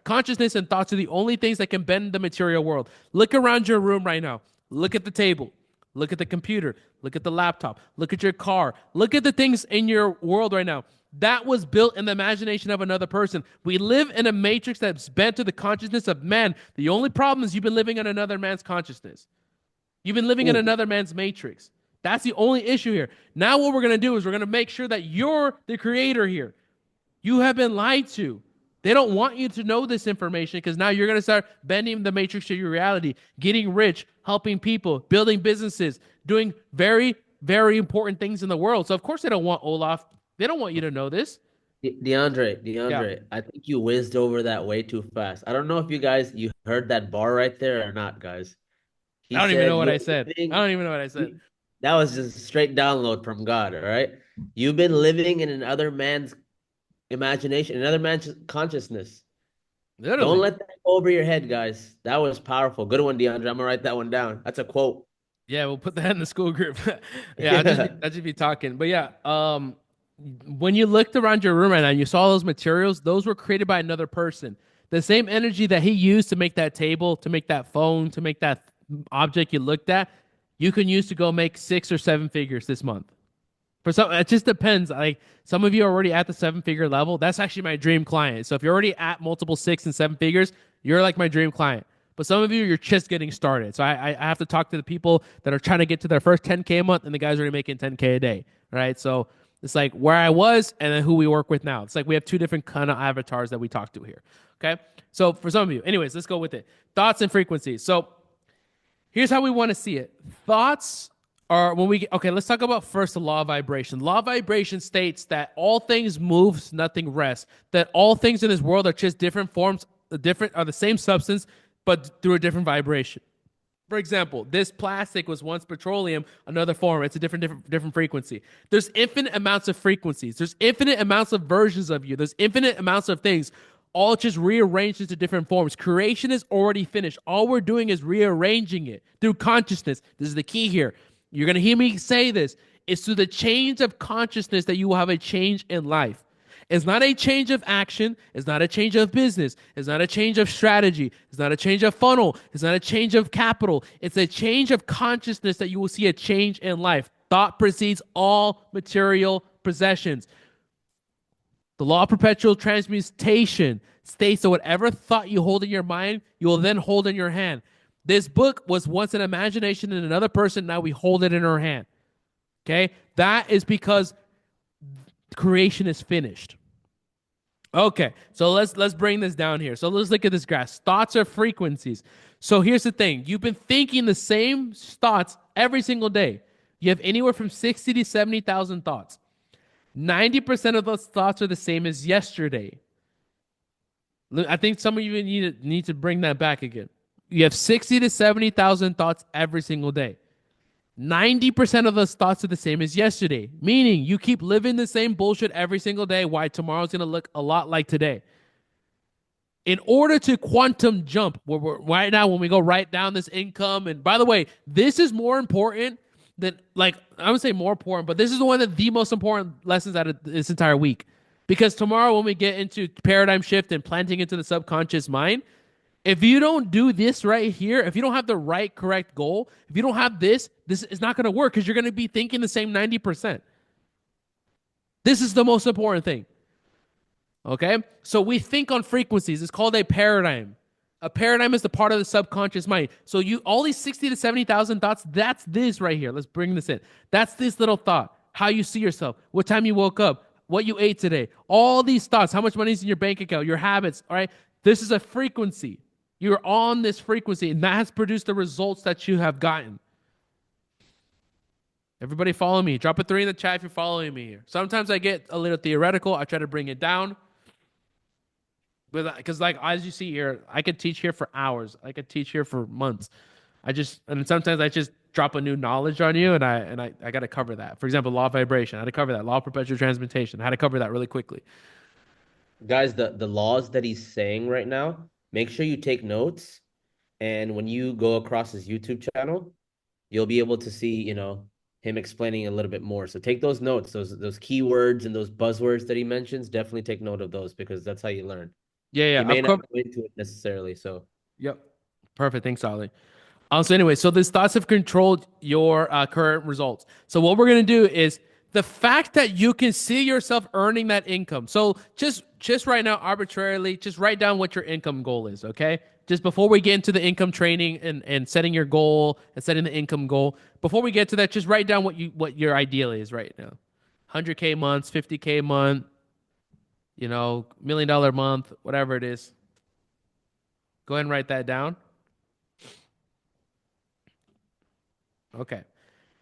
Consciousness and thoughts are the only things that can bend the material world. Look around your room right now. Look at the table. Look at the computer. Look at the laptop. Look at your car. Look at the things in your world right now. That was built in the imagination of another person. We live in a matrix that's bent to the consciousness of man. The only problem is you've been living in another man's consciousness. You've been living in another man's matrix. That's the only issue here. Now what we're going to do is we're going to make sure that you're the creator here. You have been lied to. They don't want you to know this information because now you're going to start bending the matrix to your reality, getting rich, helping people, building businesses, doing very, very important things in the world. So of course they don't want Olaf. They don't want you to know this. DeAndre, Yeah. I think you whizzed over that way too fast. I don't know if you heard that bar right there or not, guys. He I don't even know said what you're I said. I living. don't even know what I said. That was just a straight download from God, all right? You've been living in another man's Imagination, another man's consciousness. Don't Literally. let that go over your head, guys. That was powerful. Good one, DeAndre. I'm gonna write that one down. That's a quote. Yeah, we'll put that in the school group. Yeah, I'll just be talking. But yeah, when you looked around your room right now and you saw those materials, those were created by another person. The same energy that he used to make that table, to make that phone, to make that object you looked at, you can use to go make 6 or 7 figures this month. For some, it just depends. Like some of you are already at the 7 figure level. That's actually my dream client. So if you're already at multiple 6 and 7 figures, you're like my dream client. But some of you, you're just getting started. So I have to talk to the people that are trying to get to their first 10K a month, and the guys are already making 10K a day. Right. So it's like where I was and then who we work with now. It's like we have two different kind of avatars that we talk to here. Okay. So for some of you, anyways, let's go with it. Thoughts and frequencies. So here's how we want to see it. Thoughts are when we get, okay, let's talk about first the law of vibration. Law of vibration states that all things moves, nothing rests. That all things in this world are just different forms, different are the same substance, but through a different vibration. For example, this plastic was once petroleum, another form. It's a different frequency. There's infinite amounts of frequencies. There's infinite amounts of versions of you. There's infinite amounts of things, all just rearranged into different forms. Creation is already finished. All we're doing is rearranging it through consciousness. This is the key here. You're going to hear me say this. It's through the change of consciousness that you will have a change in life. It's not a change of action. It's not a change of business. It's not a change of strategy. It's not a change of funnel. It's not a change of capital. It's a change of consciousness that you will see a change in life. Thought precedes all material possessions. The law of perpetual transmutation states that whatever thought you hold in your mind, you will then hold in your hand. This book was once an imagination in another person. Now we hold it in our hand. Okay? That is because creation is finished. Okay, so let's bring this down here. So let's look at this graph. Thoughts are frequencies. So here's the thing. You've been thinking the same thoughts every single day. You have anywhere from 60 to 70,000 thoughts. 90% of those thoughts are the same as yesterday. I think some of you need to bring that back again. You have 60 to 70,000 thoughts every single day. 90% of those thoughts are the same as yesterday, meaning you keep living the same bullshit every single day. Why tomorrow's going to look a lot like today. In order to quantum jump, right now when we go write down this income, and by the way, this is more important than, like, I would say more important, but this is one of the most important lessons out of this entire week. Because tomorrow when we get into paradigm shift and planting into the subconscious mind, if you don't do this right here, if you don't have the right correct goal, if you don't have this is not going to work because you're going to be thinking the same 90%. This is the most important thing. Okay? So we think on frequencies. It's called a paradigm. A paradigm is the part of the subconscious mind. So you all these 60 to 70,000 thoughts, that's this right here. Let's bring this in. That's this little thought. How you see yourself, what time you woke up, what you ate today. All these thoughts, how much money is in your bank account, your habits, all right? This is a frequency. You're on this frequency, and that has produced the results that you have gotten. Everybody follow me. Drop a 3 in the chat if you're following me here. Sometimes I get a little theoretical. I try to bring it down. Because like as you see here, I could teach here for hours. I could teach here for months. And sometimes I just drop a new knowledge on you, and I got to cover that. For example, law of vibration. I had to cover that. Law of perpetual transmutation. I had to cover that really quickly. Guys, the laws that he's saying right now, make sure you take notes. And when you go across his YouTube channel, you'll be able to see, him explaining a little bit more. So take those notes, those keywords and those buzzwords that he mentions. Definitely take note of those because that's how you learn. Yeah. He may not go into it necessarily. So yep. Perfect. Thanks, Ollie. So anyway, so these thoughts have controlled your current results. So what we're going to do is the fact that you can see yourself earning that income. So just right now, arbitrarily, just write down what your income goal is, okay? Just before we get into the income training and setting your goal and setting the income goal, before we get to that, just write down what your ideal is right now. 100K months, 50K month, $1 million month, whatever it is. Go ahead and write that down. Okay.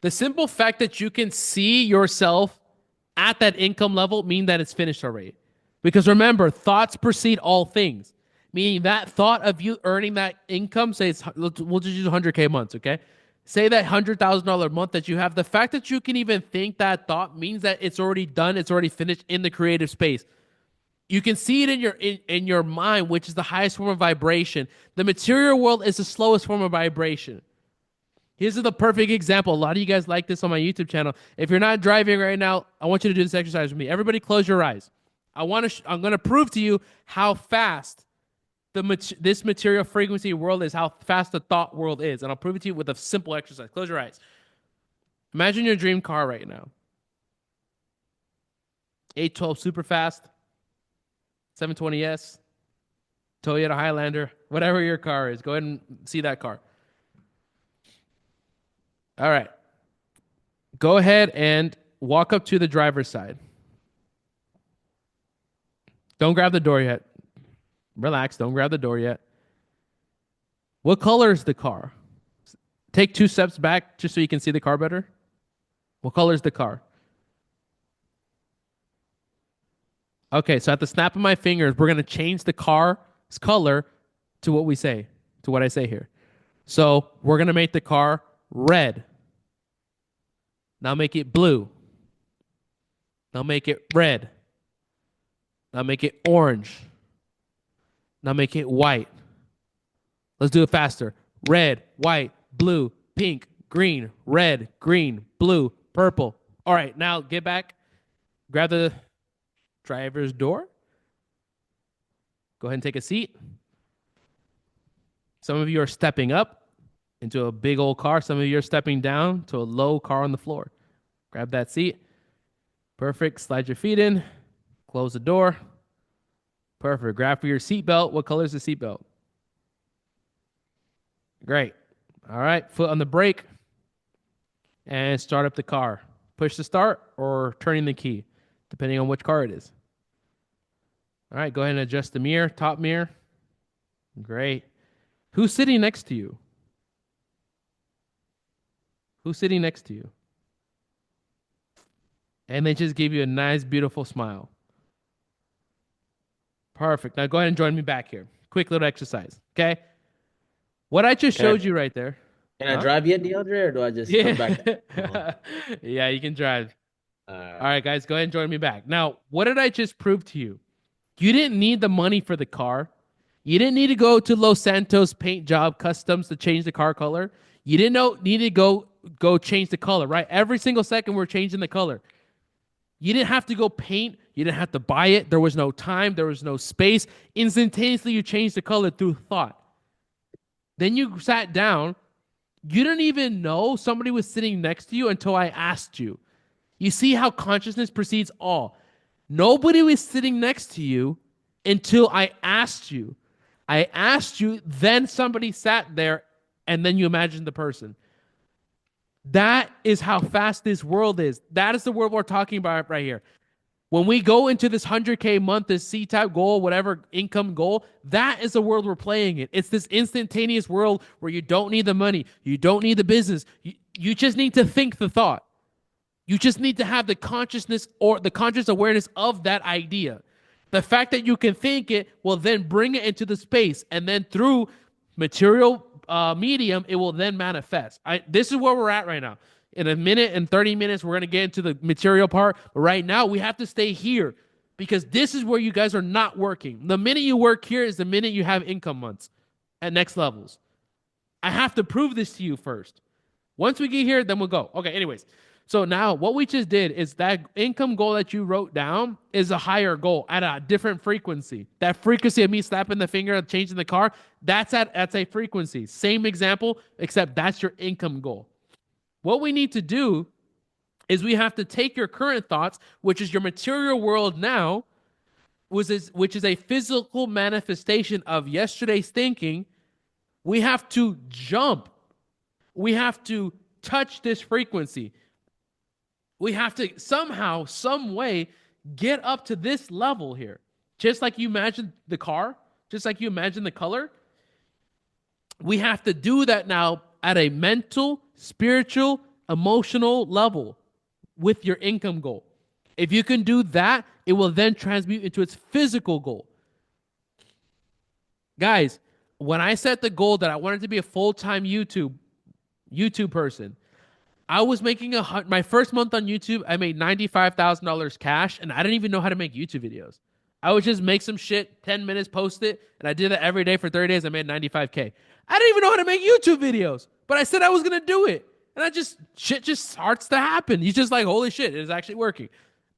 The simple fact that you can see yourself at that income level mean that it's finished already. Because remember, thoughts precede all things. Meaning that thought of you earning that income, we'll just use 100K months, okay? Say that $100,000 month that you have, the fact that you can even think that thought means that it's already done, it's already finished in the creative space. You can see it in your mind, which is the highest form of vibration. The material world is the slowest form of vibration. Here's the perfect example. A lot of you guys like this on my YouTube channel. If you're not driving right now, I want you to do this exercise with me. Everybody close your eyes. I'm going to prove to you how fast this material frequency world is, how fast the thought world is. And I'll prove it to you with a simple exercise. Close your eyes. Imagine your dream car right now. 812 super fast, 720S, Toyota Highlander, whatever your car is. Go ahead and see that car. All right. Go ahead and walk up to the driver's side. Don't grab the door yet. Relax. Don't grab the door yet. What color is the car? Take 2 steps back just so you can see the car better. What color is the car? Okay, so at the snap of my fingers, we're going to change the car's color to what we say, to what I say here. So we're going to make the car red. Now make it blue. Now make it red. Now make it orange. Now make it white. Let's do it faster. Red, white, blue, pink, green, red, green, blue, purple. All right, now get back. Grab the driver's door. Go ahead and take a seat. Some of you are stepping up into a big old car. Some of you are stepping down to a low car on the floor. Grab that seat. Perfect. Slide your feet in. Close the door. Perfect. Grab for your seatbelt. What color is the seatbelt? Great. All right. Foot on the brake. And start up the car. Push to start or turning the key, depending on which car it is. All right. Go ahead and adjust the mirror, top mirror. Great. Who's sitting next to you? Who's sitting next to you? And they just gave you a nice, beautiful smile. Perfect. Now go ahead and join me back here. Quick little exercise, okay? What I just showed you right there. Can I drive yet, DeAndre, or do I just come back? Yeah, you can drive. All All right, guys, go ahead and join me back. Now, what did I just prove to you? You didn't need the money for the car. You didn't need to go to Los Santos Paint Job Customs to change the car color. You didn't need to go change the color, right? Every single second we're changing the color. You didn't have to go paint. You didn't have to buy it. There was no time. There was no space. Instantaneously, you changed the color through thought. Then you sat down. You didn't even know somebody was sitting next to you until I asked you. You see how consciousness precedes all. Nobody was sitting next to you until I asked you. I asked you, then somebody sat there, and then you imagined the person. That is how fast this world is. That is the world we're talking about right here. When we go into this 100K month, this C-type goal, whatever income goal, that is the world we're playing in. It's this instantaneous world where you don't need the money. You don't need the business. You just need to think the thought. You just need to have the consciousness or the conscious awareness of that idea. The fact that you can think it will then bring it into the space, and then through material medium, it will then manifest. This is where we're at right now. In a minute and 30 minutes, we're going to get into the material part. But right now, we have to stay here because this is where you guys are not working. The minute you work here is the minute you have income months at next levels. I have to prove this to you first. Once we get here, then we'll go. Okay, anyways. So now what we just did is that income goal that you wrote down is a higher goal at a different frequency. That frequency of me slapping the finger and changing the car, that's a frequency. Same example, except that's your income goal. What we need to do is we have to take your current thoughts, which is your material world now, which is a physical manifestation of yesterday's thinking. We have to jump. We have to touch this frequency. We have to somehow, some way, get up to this level here. Just like you imagine the car, just like you imagine the color, we have to do that now at a mental, spiritual, emotional level with your income goal. If you can do that, it will then transmute into its physical goal. Guys, when I set the goal that I wanted to be a full-time YouTube person, I was making my first month on YouTube, I made $95,000 cash, and I didn't even know how to make YouTube videos. I would just make some shit, 10 minutes, post it, and I did that every day for 30 days. I made 95K. I didn't even know how to make YouTube videos, but I said I was gonna do it. And shit just starts to happen. He's just like, holy shit, it is actually working.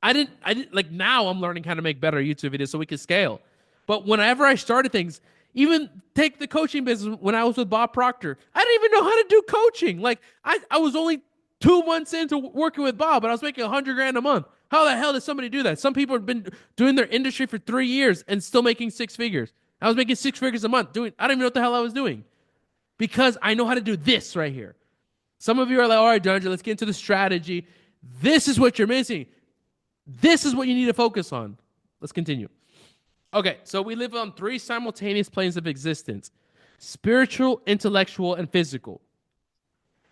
I didn't like now I'm learning how to make better YouTube videos so we can scale. But whenever I started things, even take the coaching business when I was with Bob Proctor, I didn't even know how to do coaching. Like I was only 2 months into working with Bob, but I was making 100 grand a month. How the hell did somebody do that? Some people have been doing their industry for 3 years and still making 6 figures. I was making 6 figures a month I don't even know what the hell I was doing because I know how to do this right here. Some of you are like, all right, Dungeon, let's get into the strategy. This is what you're missing. This is what you need to focus on. Let's continue. Okay, so we live on 3 simultaneous planes of existence: spiritual, intellectual, and physical.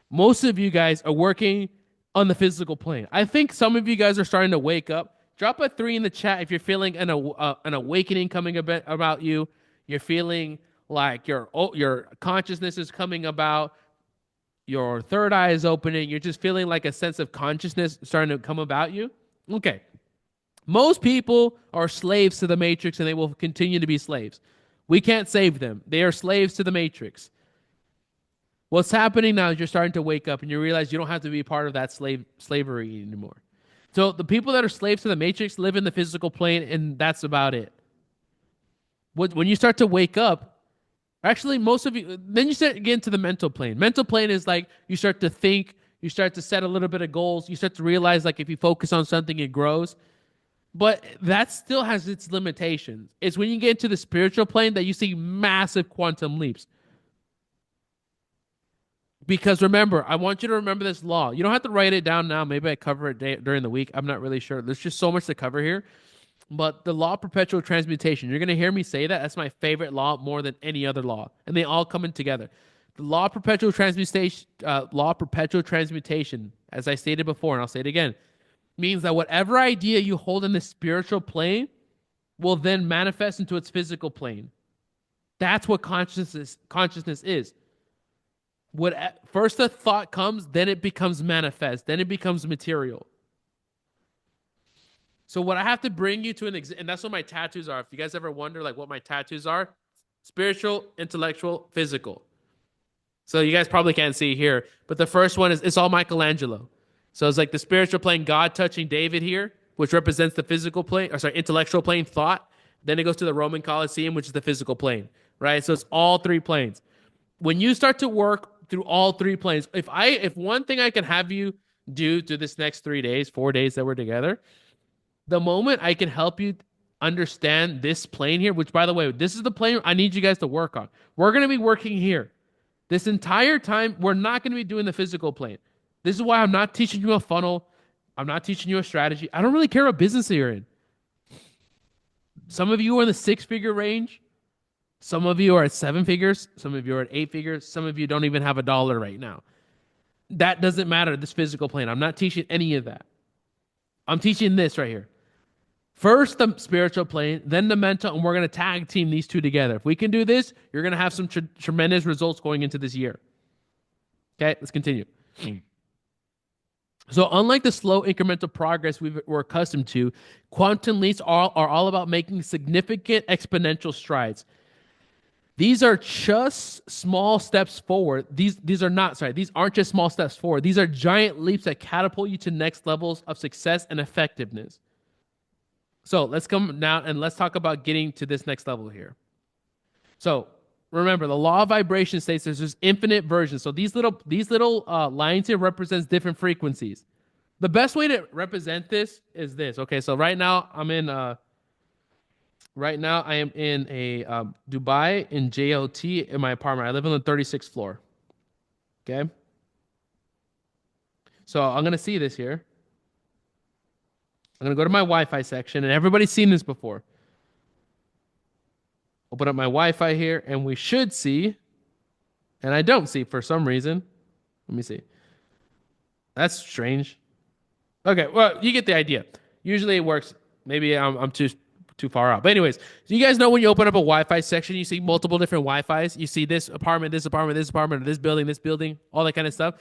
Most of you guys are working on the physical plane. I think some of you guys are starting to wake up. Drop a 3 in the chat if you're feeling an awakening coming about you. You're feeling like your consciousness is coming about. Your third eye is opening. You're just feeling like a sense of consciousness starting to come about you. Okay. Most people are slaves to the matrix and they will continue to be slaves. We can't save them. They are slaves to the matrix. What's happening now is you're starting to wake up and you realize you don't have to be part of that slavery anymore. So the people that are slaves to the matrix live in the physical plane, and that's about it. When you start to wake up, actually most of you, then you start to get into the mental plane. Mental plane is like you start to think, you start to set a little bit of goals, you start to realize like if you focus on something, it grows. But that still has its limitations. It's when you get into the spiritual plane that you see massive quantum leaps. Because remember, I want you to remember this law. You don't have to write it down now. Maybe I cover it during the week. I'm not really sure. There's just so much to cover here. But the law of perpetual transmutation, you're going to hear me say that. That's my favorite law more than any other law. And they all come in together. The law of perpetual transmutation, as I stated before, and I'll say it again, means that whatever idea you hold in the spiritual plane will then manifest into its physical plane. That's what consciousness is. First the thought comes, then it becomes manifest, then it becomes material. So what I have to bring you to and that's what my tattoos are. If you guys ever wonder like what my tattoos are, spiritual, intellectual, physical. So you guys probably can't see here, but the first one it's all Michelangelo. So it's like the spiritual plane, God touching David here, which represents the physical plane, intellectual plane, thought. Then it goes to the Roman Colosseum, which is the physical plane, right? So it's all 3 planes. When you start to work through all 3 planes, if one thing I can have you do through this next 3 days, 4 days that we're together, the moment I can help you understand this plane here, which by the way, this is the plane I need you guys to work on. We're going to be working here. This entire time, we're not going to be doing the physical plane. This is why I'm not teaching you a funnel. I'm not teaching you a strategy. I don't really care what business you're in. Some of you are in the 6-figure range. Some of you are at 7 figures. Some of you are at 8 figures. Some of you don't even have $1 right now. That doesn't matter, this physical plane. I'm not teaching any of that. I'm teaching this right here. First, the spiritual plane, then the mental, and we're going to tag team these 2 together. If we can do this, you're going to have some tremendous results going into this year. Okay, let's continue. So unlike the slow incremental progress we're accustomed to, quantum leaps are all about making significant exponential strides. These are just small steps forward. These aren't just small steps forward. These are giant leaps that catapult you to next levels of success and effectiveness. So let's come now and let's talk about getting to this next level here. So remember, the law of vibration states there's infinite versions. So these little lines here represents different frequencies. The best way to represent this is this. Okay, so right now I am in a Dubai in JLT in my apartment. I live on the 36th floor. Okay, so I'm gonna see this here. I'm gonna go to my Wi-Fi section, and everybody's seen this before. Open up my Wi-Fi here, and we should see, and I don't see for some reason. Let me see. That's strange. Okay, well, you get the idea. Usually it works. Maybe I'm too far out. But anyways, so you guys know when you open up a Wi-Fi section, you see multiple different Wi-Fis. You see this apartment, this building, all that kind of stuff.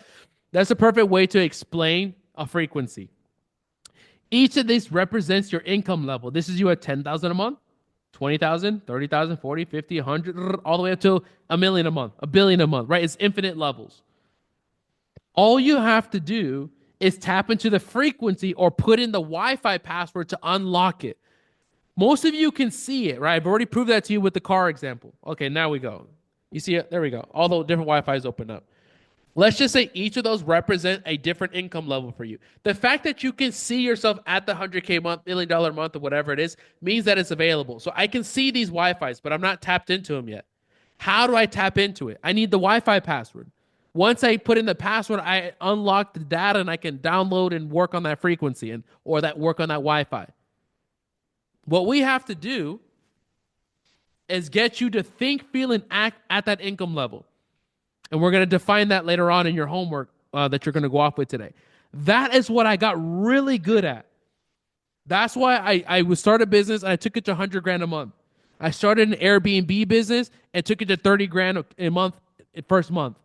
That's a perfect way to explain a frequency. Each of these represents your income level. This is you at 10,000 a month, 20,000, 30,000, 40, 50, 100, all the way up to a million a month, a billion a month, right? It's infinite levels. All you have to do is tap into the frequency or put in the Wi-Fi password to unlock it. Most of you can see it, right? I've already proved that to you with the car example. Okay, now we go. You see it? There we go. All the different Wi-Fi's open up. Let's just say each of those represent a different income level for you. The fact that you can see yourself at the 100K month, $1 million month, or whatever it is, means that it's available. So I can see these Wi-Fi's, but I'm not tapped into them yet. How do I tap into it? I need the Wi-Fi password. Once I put in the password, I unlock the data and I can download and work on that frequency or that work on that Wi-Fi. What we have to do is get you to think, feel, and act at that income level. And we're going to define that later on in your homework that you're going to go off with today. That is what I got really good at. That's why I would start a business and I took it to 100 grand a month. I started an Airbnb business and took it to 30 grand a month, first month.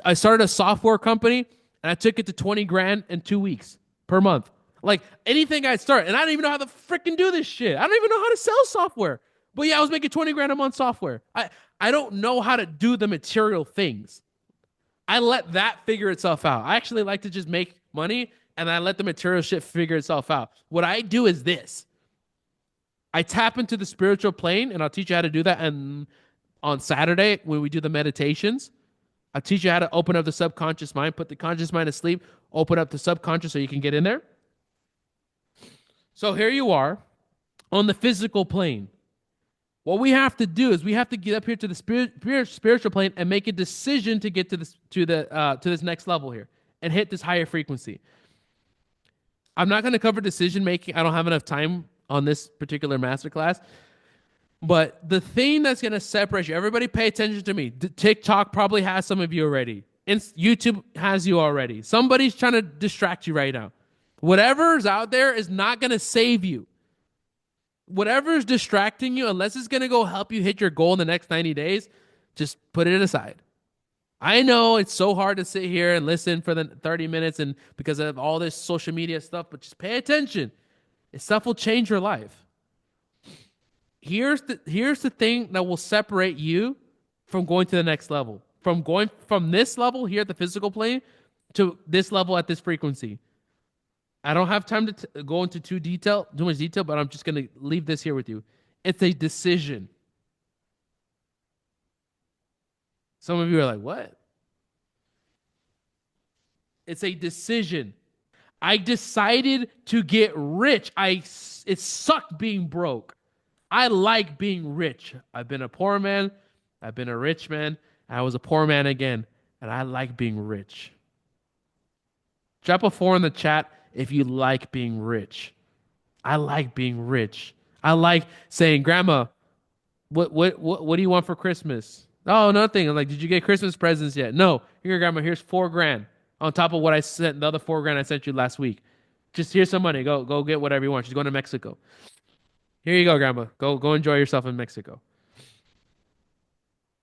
I started a software company and I took it to 20 grand in 2 weeks per month. Like anything I start, and I don't even know how to freaking do this shit. I don't even know how to sell software. But yeah, I was making 20 grand a month software. I don't know how to do the material things. I let that figure itself out. I actually like to just make money and I let the material shit figure itself out. What I do is this. I tap into the spiritual plane and I'll teach you how to do that. And on Saturday, when we do the meditations, I'll teach you how to open up the subconscious mind, put the conscious mind to sleep, open up the subconscious so you can get in there. So here you are on the physical plane. What we have to do is we have to get up here to the spiritual plane and make a decision to get to this next level here and hit this higher frequency. I'm not going to cover decision making. I don't have enough time on this particular masterclass. But the thing that's going to separate you, everybody pay attention to me. TikTok probably has some of you already. YouTube has you already. Somebody's trying to distract you right now. Whatever's out there is not going to save you. Whatever's distracting you, unless it's going to go help you hit your goal in the next 90 days, just put it aside. I know it's so hard to sit here and listen for the 30 minutes and because of all this social media stuff, but just pay attention. This stuff will change your life. Here's the thing that will separate you from going to the next level. From going from this level here at the physical plane to this level at this frequency. I don't have time to go into too much detail, but I'm just going to leave this here with you. It's a decision. Some of you are like, what? It's a decision. I decided to get rich. It sucked being broke. I like being rich. I've been a poor man. I've been a rich man. I was a poor man again. And I like being rich. Drop a 4 in the chat if you like being rich. I like being rich. I like saying, Grandma, what do you want for Christmas? Oh, nothing. I'm like, did you get Christmas presents yet? No. Here, Grandma, here's $4 grand on top of what I sent, the other $4 grand I sent you last week. Just here's some money. Go get whatever you want. She's going to Mexico. Here you go, Grandma. Go enjoy yourself in Mexico.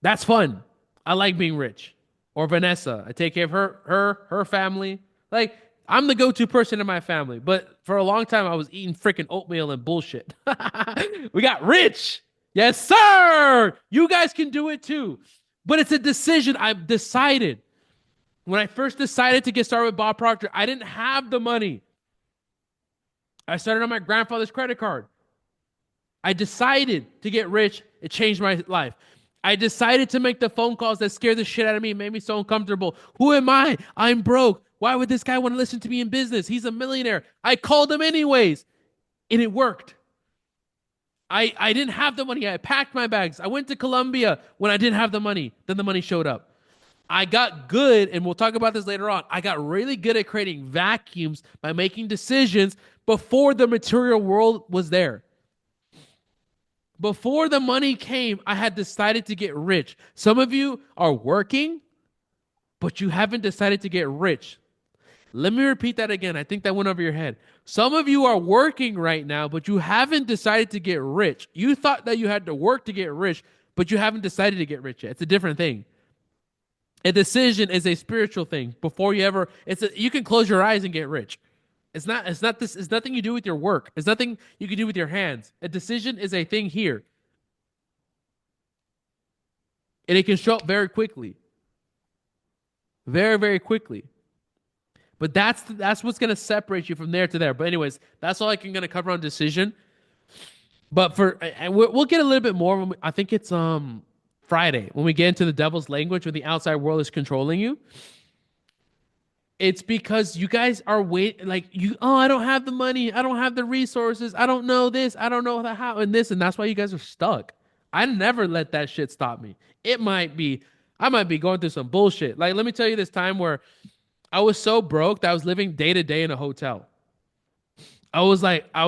That's fun. I like being rich. Or Vanessa. I take care of her family. Like, I'm the go-to person in my family, but for a long time I was eating freaking oatmeal and bullshit. We got rich. Yes, sir. You guys can do it too. But it's a decision I've decided. When I first decided to get started with Bob Proctor, I didn't have the money. I started on my grandfather's credit card. I decided to get rich. It changed my life. I decided to make the phone calls that scared the shit out of me, made me so uncomfortable. Who am I? I'm broke. Why would this guy want to listen to me in business? He's a millionaire. I called him anyways. And it worked. I didn't have the money. I packed my bags. I went to Colombia when I didn't have the money. Then the money showed up. I got good, and we'll talk about this later on. I got really good at creating vacuums by making decisions before the material world was there. Before the money came, I had decided to get rich. Some of you are working, but you haven't decided to get rich. Let me repeat that again. I think that went over your head. Some of you are working right now, but you haven't decided to get rich. You thought that you had to work to get rich, but you haven't decided to get rich yet. It's a different thing. A decision is a spiritual thing. Before you ever, you can close your eyes and get rich. It's nothing you do with your work. It's nothing you can do with your hands. A decision is a thing here. And it can show up very quickly. Very, very quickly. But that's what's gonna separate you from there to there. But anyways, that's all I can gonna cover on decision. But and we'll get a little bit more I think it's Friday when we get into the devil's language when the outside world is controlling you. It's because you guys are waiting, like you. Oh, I don't have the money. I don't have the resources. I don't know this. I don't know how and this, and that's why you guys are stuck. I never let that shit stop me. I might be going through some bullshit. Like, let me tell you this time where I was so broke that I was living day to day in a hotel. I was like, I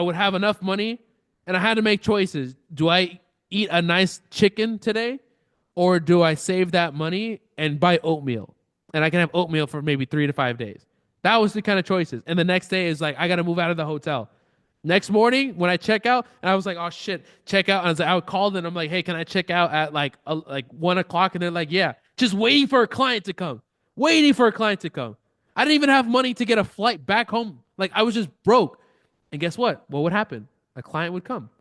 would have enough money, and I had to make choices. Do I eat a nice chicken today, or do I save that money and buy oatmeal? And I can have oatmeal for maybe 3 to 5 days. That was the kind of choices. And the next day is like, I got to move out of the hotel. Next morning, when I check out, and I was like, oh shit, check out. And I would call them. I'm like, hey, can I check out at like 1 o'clock? And they're like, yeah, just waiting for a client to come. Waiting for a client to come. I didn't even have money to get a flight back home. Like, I was just broke. And guess what? What would happen? A client would come.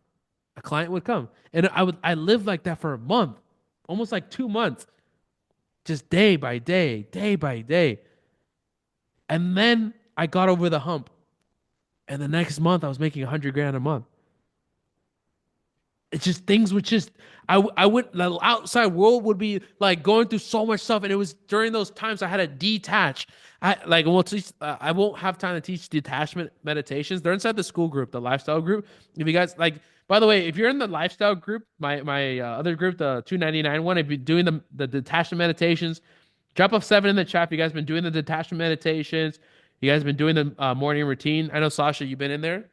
A client would come. And I lived like that for a month, almost like 2 months. Just day by day, day by day. And then I got over the hump. And the next month I was making 100 grand a month. It's just things would just, I would, the outside world would be like going through so much stuff. And it was during those times I had to detach. I won't have time to teach detachment meditations. They're inside the school group, the lifestyle group. If you guys like, by the way, if you're in the lifestyle group, my other group, the 299 one, if you're doing the detachment meditations, drop off 7 in the chat. If you guys been doing the detachment meditations, you guys been doing the morning routine. I know Sasha, you've been in there.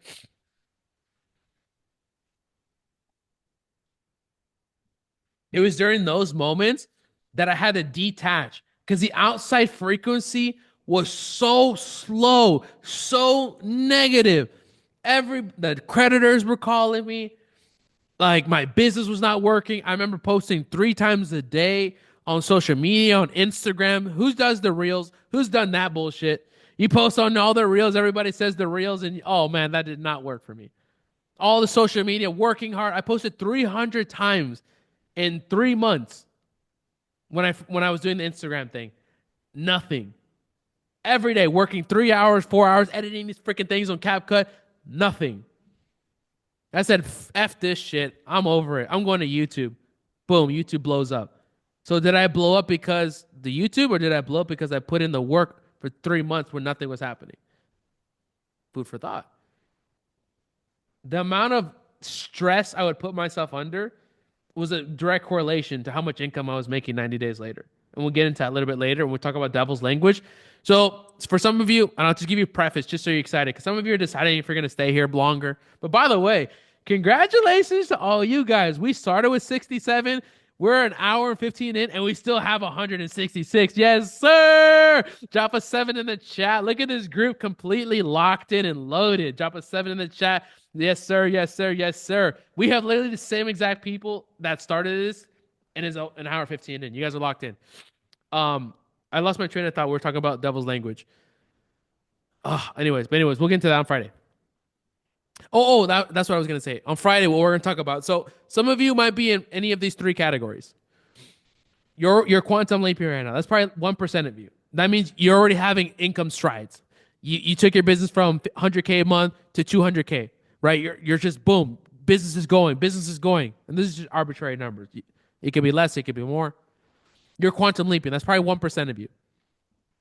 It was during those moments that I had to detach because the outside frequency was so slow, so negative. The creditors were calling me. Like, my business was not working. I remember posting 3 times a day on social media, on Instagram. Who does the reels? Who's done that bullshit? You post on all the reels, everybody says the reels, and oh man, that did not work for me. All the social media, working hard. I posted 300 times in 3 months when I was doing the Instagram thing. Nothing. Every day, working 3 hours, 4 hours, editing these freaking things on CapCut. Nothing. I said, F this shit. I'm over it. I'm going to YouTube. Boom, YouTube blows up. So did I blow up because the YouTube, or did I blow up because I put in the work for 3 months when nothing was happening? Food for thought. The amount of stress I would put myself under was a direct correlation to how much income I was making 90 days later. And we'll get into that a little bit later when we talk about devil's language. So for some of you, and I'll just give you a preface just so you're excited, because some of you are deciding if you're going to stay here longer. But by the way, congratulations to all you guys. We started with 67. We're an hour and 15 in, and we still have 166. Yes, sir. Drop a 7 in the chat. Look at this group completely locked in and loaded. Drop a 7 in the chat. Yes, sir. Yes, sir. Yes, sir. We have literally the same exact people that started this, and it's an hour 15 in. You guys are locked in. I lost my train of thought. We were talking about devil's language. Anyways, we'll get into that on Friday. That's what I was going to say. On Friday, what we're going to talk about. So some of you might be in any of these 3 categories. You're quantum leap year right now. That's probably 1% of you. That means you're already having income strides. You took your business from 100K a month to 200K, right? You're just, boom, business is going. And this is just arbitrary numbers. It could be less, it could be more. You're quantum leaping. That's probably 1% of you.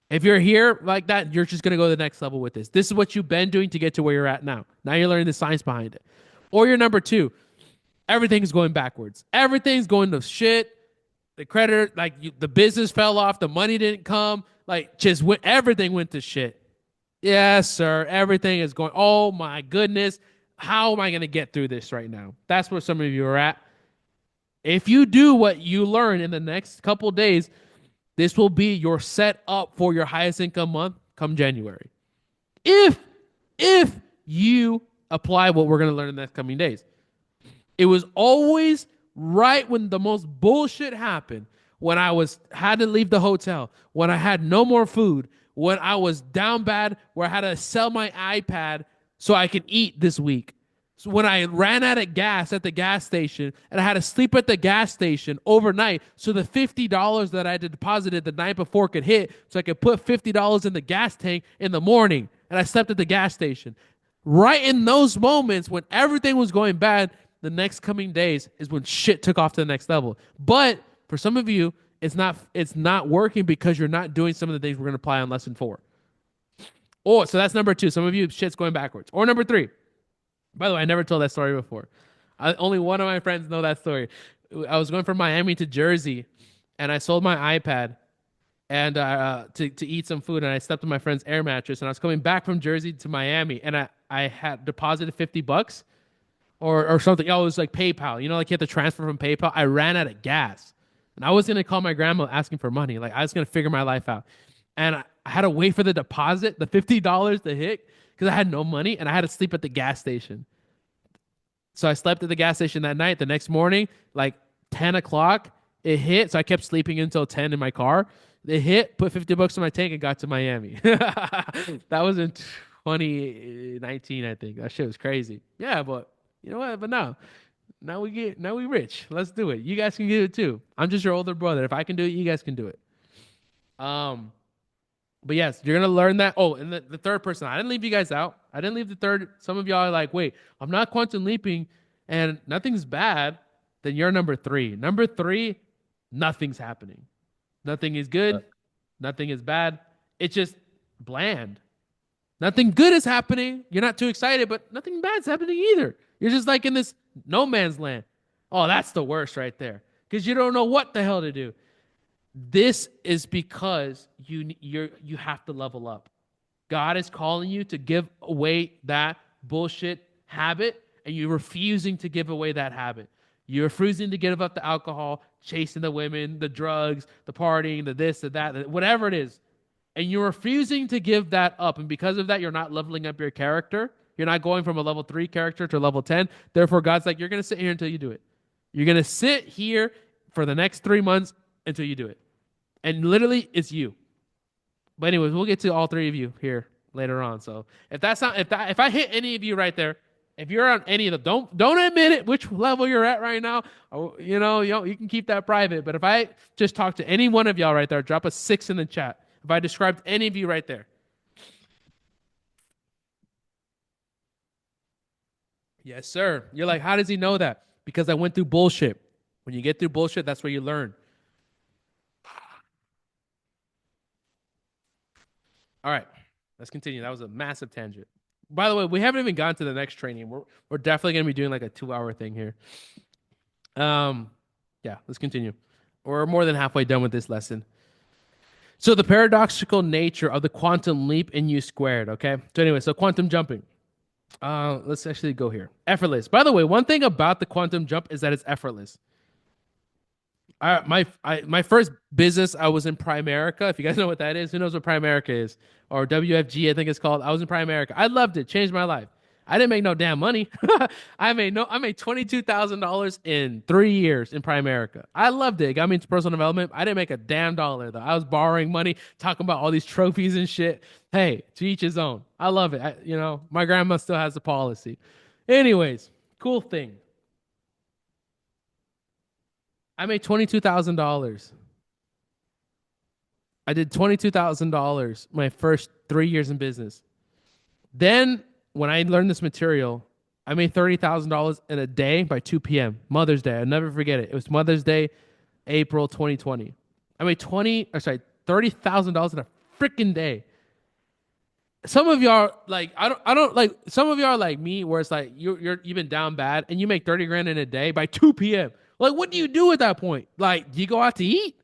If you're here like that, you're just going to go to the next level with this. This is what you've been doing to get to where you're at now. Now you're learning the science behind it. Or you're number 2. Everything's going backwards. Everything's going to shit. The creditor, the business fell off. The money didn't come. Everything went to shit. Yes, sir. Everything is going, oh my goodness. How am I going to get through this right now? That's where some of you are at. If you do what you learn in the next couple days, this will be your set up for your highest income month come January. If you apply what we're going to learn in the next coming days. It was always right when the most bullshit happened, when I had to leave the hotel, when I had no more food, when I was down bad where I had to sell my iPad so I could eat this week. So when I ran out of gas at the gas station and I had to sleep at the gas station overnight so the $50 that I had deposited the night before could hit so I could put $50 in the gas tank in the morning and I slept at the gas station. Right in those moments when everything was going bad, the next coming days is when shit took off to the next level. But for some of you, it's not working because you're not doing some of the things we're going to apply on lesson 4. Oh, so that's number 2. Some of you, shit's going backwards. Or number 3. By the way, I never told that story before. Only one of my friends know that story. I was going from Miami to Jersey, and I sold my iPad and to eat some food, and I slept on my friend's air mattress. And I was coming back from Jersey to Miami, and I had deposited $50 or something. Oh, it was like PayPal. You know, like you have to transfer from PayPal. I ran out of gas, and I was gonna call my grandma asking for money. Like I was gonna figure my life out, and I had to wait for the deposit, the $50 to hit, because I had no money, and I had to sleep at the gas station. So I slept at the gas station that night. The next morning, like 10 o'clock, it hit. So I kept sleeping until 10 in my car. It hit, put $50 in my tank, and got to Miami. That was in 2019, I think. That shit was crazy. Yeah, but you know what? But now we rich. Let's do it. You guys can do it too. I'm just your older brother. If I can do it, you guys can do it. But yes, you're gonna learn that. Oh, and the third person, I didn't leave you guys out. I didn't leave the third. Some of y'all are like, wait, I'm not quantum leaping and nothing's bad. Then you're number 3. Number 3, nothing's happening. Nothing is good. Nothing is bad. It's just bland. Nothing good is happening. You're not too excited, but nothing bad's happening either. You're just like in this no man's land. Oh, that's the worst right there. Because you don't know what the hell to do. This is because you have to level up. God is calling you to give away that bullshit habit, and you're refusing to give away that habit. You're refusing to give up the alcohol, chasing the women, the drugs, the partying, the this, the that, whatever it is. And you're refusing to give that up. And because of that, you're not leveling up your character. You're not going from a level 3 character to a level 10. Therefore, God's like, you're going to sit here until you do it. You're going to sit here for the next 3 months until you do it. And literally, it's you. But anyways, we'll get to all 3 of you here later on. So if I hit any of you right there, if you're on any of them, don't admit it which level you're at right now. You can keep that private. But if I just talk to any one of y'all right there, drop a 6 in the chat. If I described any of you right there. Yes, sir. You're like, how does he know that? Because I went through bullshit. When you get through bullshit, that's where you learn. All right, let's continue. That was a massive tangent. By the way, we haven't even gotten to the next training. We're definitely gonna be doing like a 2-hour thing here. Yeah, let's continue. We're more than halfway done with this lesson. So the paradoxical nature of the quantum leap in U squared. Okay. So anyway, so quantum jumping. Let's actually go here. Effortless. By the way, one thing about the quantum jump is that it's effortless. My first business, I was in Primerica. If you guys know what that is, who knows what Primerica is? Or WFG, I think it's called. I was in Primerica. I loved it. Changed my life. I didn't make no damn money. I made $22,000 in 3 years in Primerica. I loved it. It got me into personal development. I didn't make a damn dollar though. I was borrowing money, talking about all these trophies and shit. Hey, to each his own. I love it. My grandma still has the policy. Anyways, cool thing. I made $22,000. I did $22,000 my first 3 years in business. Then when I learned this material, I made $30,000 in a day by 2 p.m. Mother's Day. I'll never forget it. It was Mother's Day, April 2020. I made $30,000 in a freaking day. Some of y'all like I don't like some of y'all are like me where it's like you've been down bad and you make 30 grand in a day by 2 p.m. Like, what do you do at that point? Like, do you go out to eat?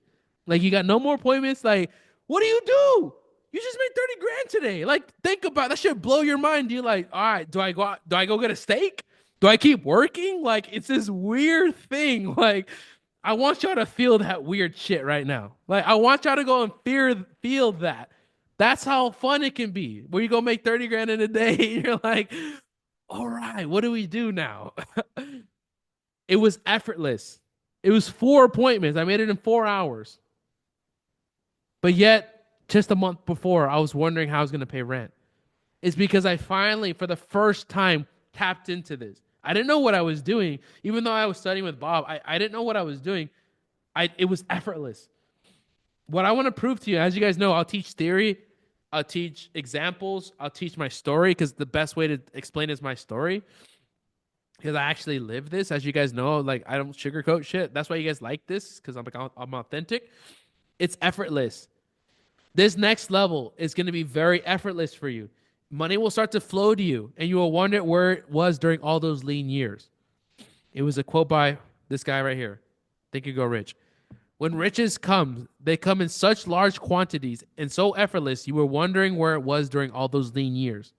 Like, you got no more appointments? Like, what do? You just made 30 grand today. Like, think about it. That should blow your mind. You're like, all right, do I go out? Do I go get a steak? Do I keep working? Like, it's this weird thing. Like, I want y'all to feel that weird shit right now. Like, I want y'all to go and feel that. That's how fun it can be. Where you go make 30 grand in a day. You're like, all right, what do we do now? It was effortless. It was 4 appointments. I made it in 4 hours. But yet, just a month before, I was wondering how I was going to pay rent. It's because I finally, for the first time, tapped into this. I didn't know what I was doing. Even though I was studying with Bob, I didn't know what I was doing. It was effortless. What I want to prove to you, as you guys know, I'll teach theory, I'll teach examples, I'll teach my story, because the best way to explain is my story. Because I actually live this, as you guys know, like I don't sugarcoat shit. That's why you guys like this, because I'm authentic. It's effortless. This next level is going to be very effortless for you. Money will start to flow to you, and you will wonder where it was during all those lean years. It was a quote by this guy right here. Think You Go Rich. When riches come, they come in such large quantities and so effortless, you were wondering where it was during all those lean years.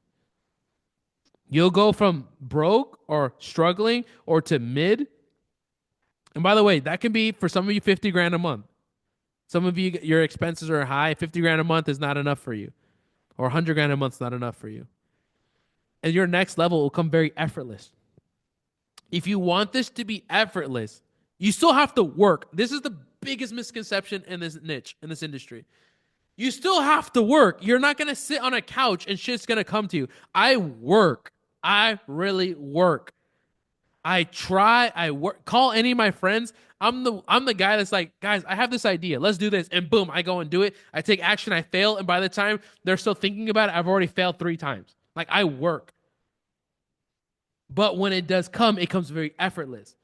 You'll go from broke or struggling or to mid. And by the way, that can be for some of you 50 grand a month. Some of you, your expenses are high. 50 grand a month is not enough for you. Or 100 grand a month is not enough for you. And your next level will come very effortless. If you want this to be effortless, you still have to work. This is the biggest misconception in this niche, in this industry. You still have to work. You're not going to sit on a couch and shit's going to come to you. I work. I really work. I try. I work. Call any of my friends. I'm the guy that's like, guys, I have this idea. Let's do this. And boom, I go and do it. I take action. I fail. And by the time they're still thinking about it, I've already failed 3 times. Like, I work. But when it does come, it comes very effortless.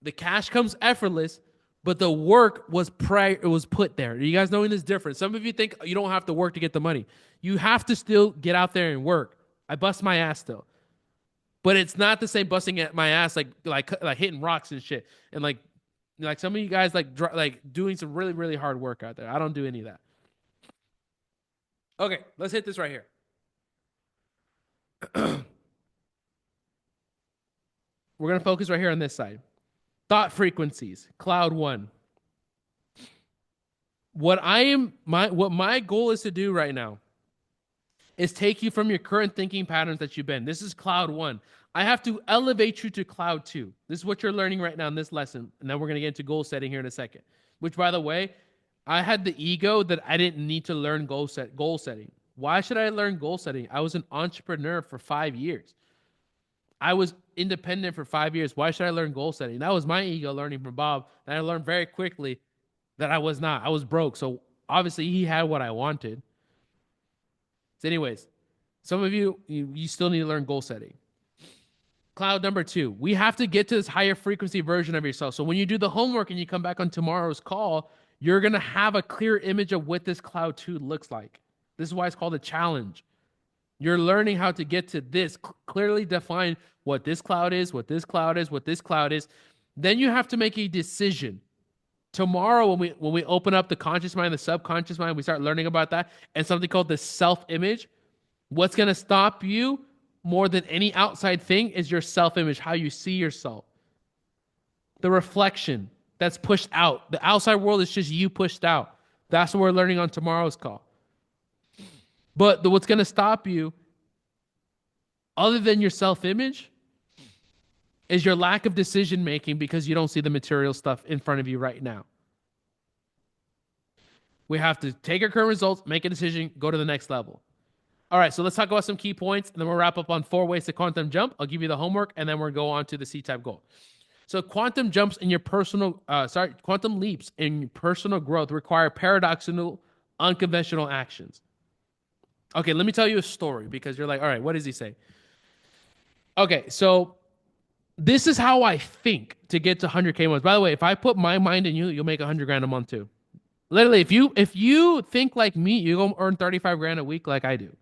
The cash comes effortless, but the work was it was put there. You guys knowing this difference? Some of you think you don't have to work to get the money. You have to still get out there and work. I bust my ass still. But it's not the same busting at my ass like hitting rocks and shit. And like some of you guys like doing some really, really hard work out there. I don't do any of that. Okay, let's hit this right here. We're going to focus right here on this side. Thought frequencies, cloud 1. What my goal is to do right now is take you from your current thinking patterns that you've been. This is cloud 1. I have to elevate you to cloud 2. This is what you're learning right now in this lesson. And then we're going to get into goal setting here in a second. Which, by the way, I had the ego that I didn't need to learn goal setting. Why should I learn goal setting? I was an entrepreneur for 5 years. I was independent for 5 years. Why should I learn goal setting? That was my ego learning from Bob. And I learned very quickly that I was not. I was broke. So obviously he had what I wanted. So anyways, some of you still need to learn goal setting. Cloud number 2. We have to get to this higher frequency version of yourself. So when you do the homework and you come back on tomorrow's call, you're going to have a clear image of what this cloud 2 looks like. This is why it's called a challenge. You're learning how to get to this, clearly define what this cloud is, what this cloud is, what this cloud is. Then you have to make a decision. Tomorrow, when we open up the conscious mind, the subconscious mind, we start learning about that and something called the self-image. What's going to stop you more than any outside thing is your self-image, how you see yourself. The reflection that's pushed out. The outside world is just you pushed out. That's what we're learning on tomorrow's call. But what's going to stop you, other than your self-image, is your lack of decision-making because you don't see the material stuff in front of you right now. We have to take our current results, make a decision, go to the next level. All right, so let's talk about some key points, and then we'll wrap up on 4 ways to quantum jump. I'll give you the homework, and then we'll go on to the C-type goal. So quantum leaps in your personal growth require paradoxical, unconventional actions. Okay, let me tell you a story because you're like, all right, what does he say? Okay, so this is how I think to get to 100K a month. By the way, if I put my mind in you, you'll make 100 grand a month too. Literally, if you think like me, you go earn 35 grand a week like I do,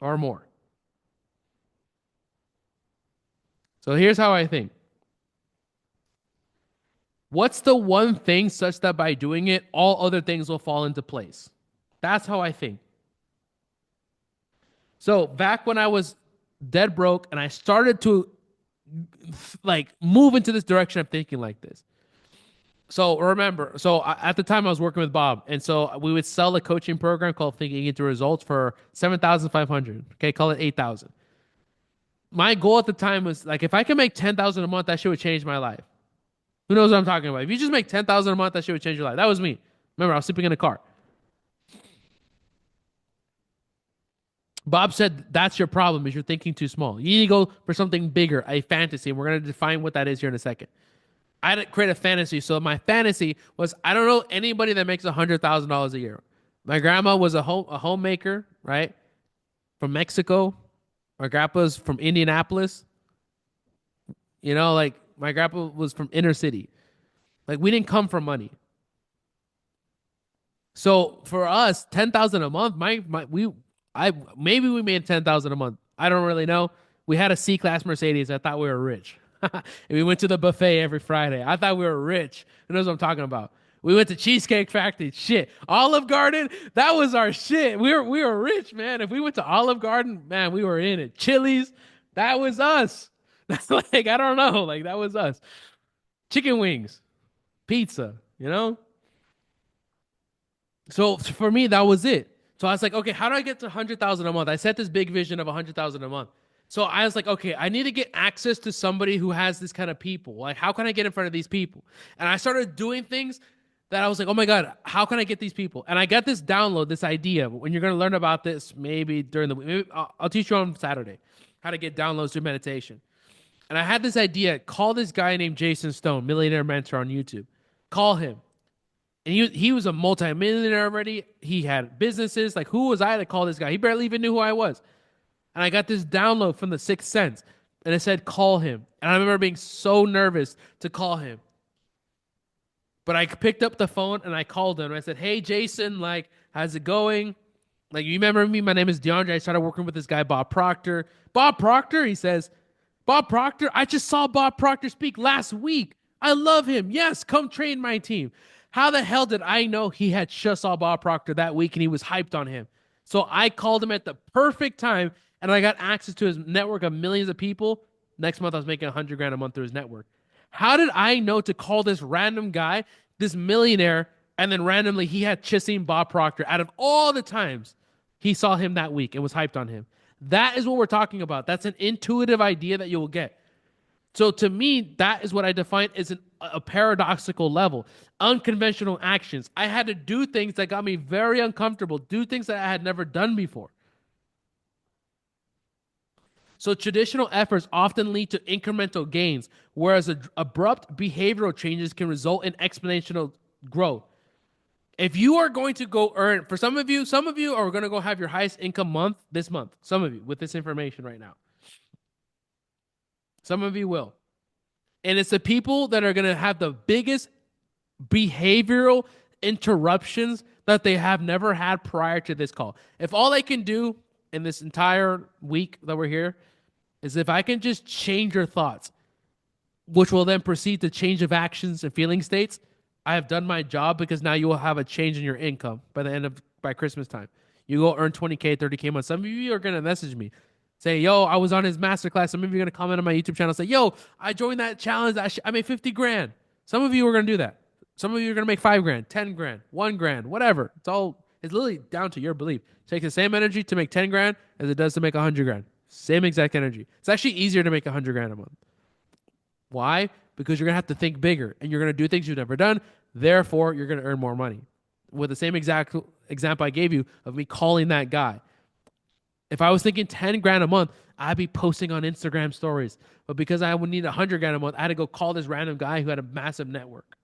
or more. So here's how I think. What's the one thing such that by doing it, all other things will fall into place? That's how I think. So back when I was dead broke and I started to like move into this direction of thinking like this. So remember, at the time I was working with Bob, and so we would sell a coaching program called Thinking Into Results for $7,500. Okay, call it $8,000. My goal at the time was like, if I can make $10,000 a month, that shit would change my life. Who knows what I'm talking about? If you just make $10,000 a month, that shit would change your life. That was me. Remember, I was sleeping in a car. Bob said that's your problem is you're thinking too small. You need to go for something bigger, a fantasy. And we're going to define what that is here in a second. I had to create a fantasy. So my fantasy was I don't know anybody that makes $100,000 a year. My grandma was a homemaker, right? From Mexico. My grandpa's from Indianapolis. You know, like my grandpa was from inner city. Like we didn't come from money. So for us, 10,000 a month, maybe we made 10,000 a month. I don't really know. We had a C-class Mercedes. I thought we were rich. And we went to the buffet every Friday. I thought we were rich. Who knows what I'm talking about? We went to Cheesecake Factory. Shit. Olive Garden, that was our shit. We were rich, man. If we went to Olive Garden, man, we were in it. Chili's, that was us. Like, I don't know. Like, that was us. Chicken wings, pizza, you know? So for me, that was it. So I was like, okay, how do I get to 100,000 a month? I set this big vision of 100,000 a month. So I was like, okay, I need to get access to somebody who has this kind of people. Like, how can I get in front of these people? And I started doing things that I was like, oh my God, how can I get these people? And I got this download, this idea. When you're going to learn about this, maybe during the week, maybe I'll teach you on Saturday how to get downloads through meditation. And I had this idea, call this guy named Jason Stone, Millionaire Mentor on YouTube. Call him. And he was a multimillionaire already. He had businesses. Like, who was I to call this guy? He barely even knew who I was. And I got this download from the Sixth Sense. And it said, call him. And I remember being so nervous to call him. But I picked up the phone and I called him. And I said, hey, Jason, like, how's it going? Like, you remember me? My name is DeAndre. I started working with this guy, Bob Proctor. Bob Proctor, he says, Bob Proctor, I just saw Bob Proctor speak last week. I love him. Yes, come train my team. How the hell did I know he had just saw Bob Proctor that week and he was hyped on him? So I called him at the perfect time and I got access to his network of millions of people. Next month, I was making 100 grand a month through his network. How did I know to call this random guy, this millionaire, and then randomly he had just seen Bob Proctor out of all the times he saw him that week and was hyped on him? That is what we're talking about. That's an intuitive idea that you will get. So to me, that is what I define as a paradoxical level. Unconventional actions. I had to do things that got me very uncomfortable, do things that I had never done before. So traditional efforts often lead to incremental gains, whereas abrupt behavioral changes can result in exponential growth. If you are going to go earn, for some of you are going to go have your highest income month this month. Some of you with this information right now. Some of you will. And it's the people that are going to have the biggest behavioral interruptions that they have never had prior to this call. If all I can do in this entire week that we're here is if I can just change your thoughts, which will then proceed to change of actions and feeling states, I have done my job, because now you will have a change in your income by Christmas time. You go earn 20K, 30K a month. Some of you are going to message me. Say, yo, I was on his masterclass. Some of you are going to comment on my YouTube channel. Say, yo, I joined that challenge. I made 50 grand. Some of you are going to do that. Some of you are going to make 5 grand, 10 grand, 1 grand, whatever. It's literally down to your belief. It takes the same energy to make 10 grand as it does to make 100 grand. Same exact energy. It's actually easier to make 100 grand a month. Why? Because you're going to have to think bigger and you're going to do things you've never done. Therefore, you're going to earn more money. With the same exact example I gave you of me calling that guy. If I was thinking 10 grand a month, I'd be posting on Instagram stories. But because I would need 100 grand a month, I had to go call this random guy who had a massive network.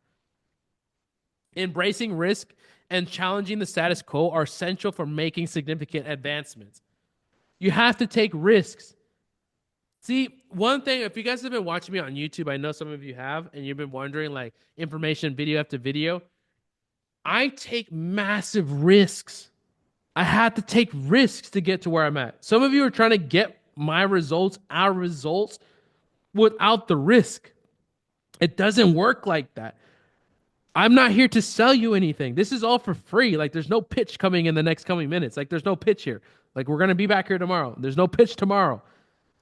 Embracing risk and challenging the status quo are essential for making significant advancements. You have to take risks. See, one thing, if you guys have been watching me on YouTube, I know some of you have, and you've been wondering, like, information video after video, I take massive risks. I had to take risks to get to where I'm at. Some of you are trying to get my results, our results, without the risk. It doesn't work like that. I'm not here to sell you anything. This is all for free. Like, there's no pitch coming in the next coming minutes. Like, there's no pitch here. Like, we're going to be back here tomorrow. There's no pitch tomorrow.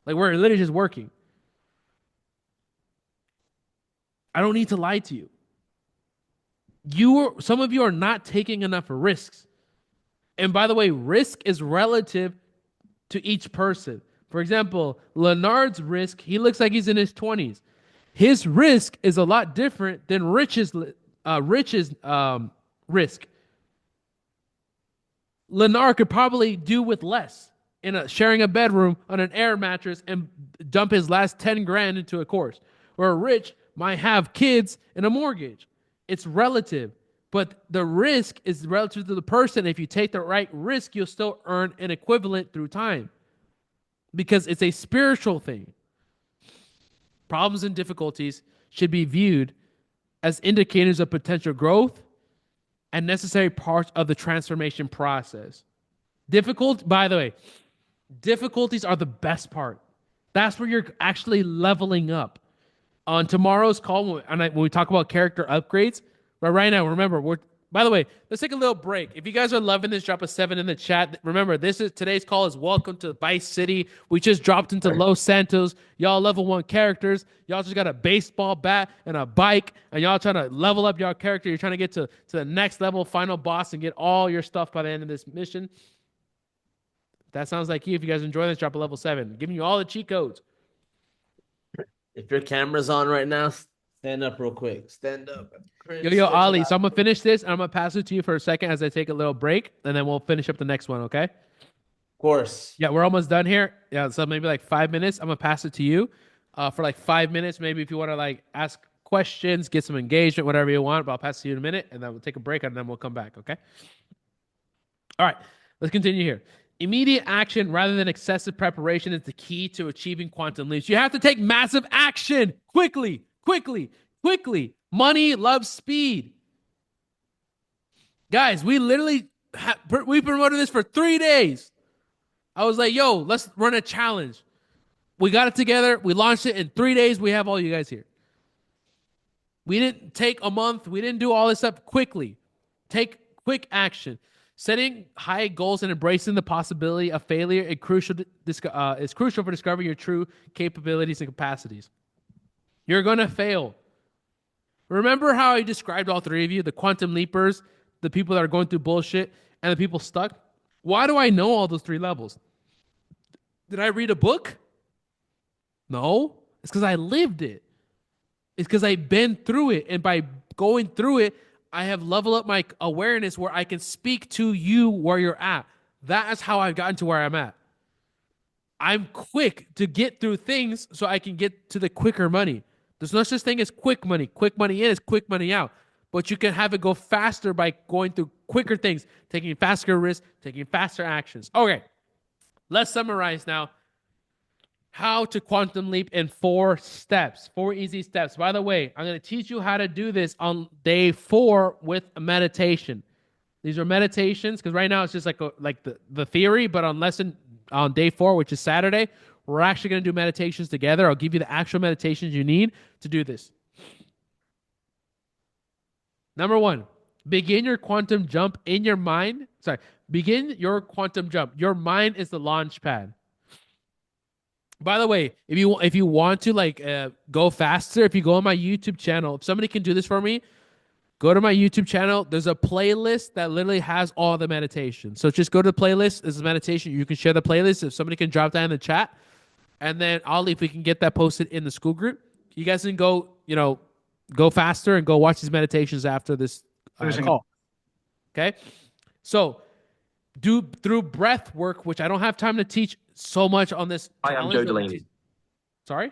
Like, we're literally just working. I don't need to lie to you. Some of you are not taking enough risks. And by the way, risk is relative to each person. For example, Leonard's risk, he looks like he's in his 20s. His risk is a lot different than Rich's risk. Leonard could probably do with less. sharing a bedroom on an air mattress and dump his last 10 grand into a course. Where rich might have kids and a mortgage. It's relative, but the risk is relative to the person. If you take the right risk, you'll still earn an equivalent through time because it's a spiritual thing. Problems and difficulties should be viewed as indicators of potential growth and necessary parts of the transformation process. By the way, difficulties are the best part. That's where you're actually leveling up. On tomorrow's call, when we talk about character upgrades, but right now, remember, by the way, let's take a little break. If you guys are loving this, drop a 7 in the chat. Remember, today's call is welcome to Vice City. We just dropped into Los Santos. Y'all level 1 characters. Y'all just got a baseball bat and a bike, and y'all trying to level up your character. You're trying to get to the next level, final boss, and get all your stuff by the end of this mission. That sounds like you. If you guys enjoy this, drop a level 7. Giving you all the cheat codes. If your camera's on right now, stand up real quick. Stand up. Yo, Ali. So I'm gonna finish this, and I'm gonna pass it to you for a second as I take a little break, and then we'll finish up the next one. Okay? Of course. Yeah, we're almost done here. Yeah, so maybe like 5 minutes. I'm gonna pass it to you, for like 5 minutes. Maybe if you want to like ask questions, get some engagement, whatever you want. But I'll pass it to you in a minute, and then we'll take a break, and then we'll come back. Okay? All right. Let's continue here. Immediate action rather than excessive preparation is the key to achieving quantum leaps. You have to take massive action quickly. Money loves speed. Guys, we literally we promoted this for 3 days. I was like, yo, let's run a challenge. We got it together. We launched it in 3 days. We have all you guys here. We didn't take a month. We didn't do all this stuff quickly. Take quick action. Setting high goals and embracing the possibility of failure is crucial for discovering your true capabilities and capacities. You're going to fail. Remember how I described all 3 of you, the quantum leapers, the people that are going through bullshit, and the people stuck? Why do I know all those 3 levels? Did I read a book? No. It's because I lived it. It's because I've been through it. And by going through it, I have leveled up my awareness where I can speak to you where you're at. That is how I've gotten to where I'm at. I'm quick to get through things so I can get to the quicker money. There's no such thing as quick money. Quick money in is quick money out. But you can have it go faster by going through quicker things, taking faster risks, taking faster actions. Okay, let's summarize now how to quantum leap in 4 steps, 4 easy steps. By the way, I'm going to teach you how to do this on day 4 with a meditation. These are meditations because right now it's just like the theory, but on day 4, which is Saturday, we're actually going to do meditations together. I'll give you the actual meditations you need to do this. Number 1, begin your quantum jump in your mind. Begin your quantum jump. Your mind is the launch pad. By the way, if you want to go faster, if you go on my YouTube channel, if somebody can do this for me, go to my YouTube channel. There's a playlist that literally has all the meditation. So just go to the playlist. This is meditation. You can share the playlist. If somebody can drop that in the chat, and then if we can get that posted in the school group, you guys can go faster and go watch these meditations after this call. Okay, so do through breath work, which I don't have time to teach so much on this. I am Joe Delaney. Sorry?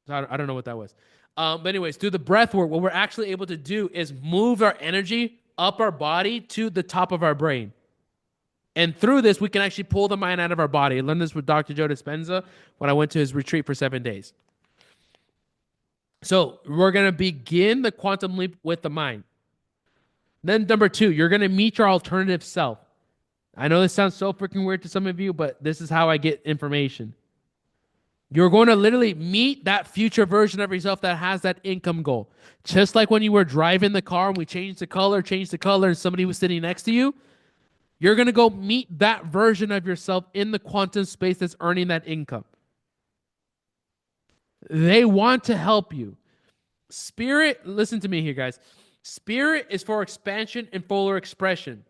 I don't know what that was. But anyways, through the breath work, what we're actually able to do is move our energy up our body to the top of our brain. And through this, we can actually pull the mind out of our body. I learned this with Dr. Joe Dispenza when I went to his retreat for 7 days. So we're going to begin the quantum leap with the mind. Then number 2, you're going to meet your alternative self. I know this sounds so freaking weird to some of you, but this is how I get information. You're going to literally meet that future version of yourself that has that income goal. Just like when you were driving the car and we changed the color, and somebody was sitting next to you, you're going to go meet that version of yourself in the quantum space that's earning that income. They want to help you. Spirit, listen to me here, guys. Spirit is for expansion and fuller expression,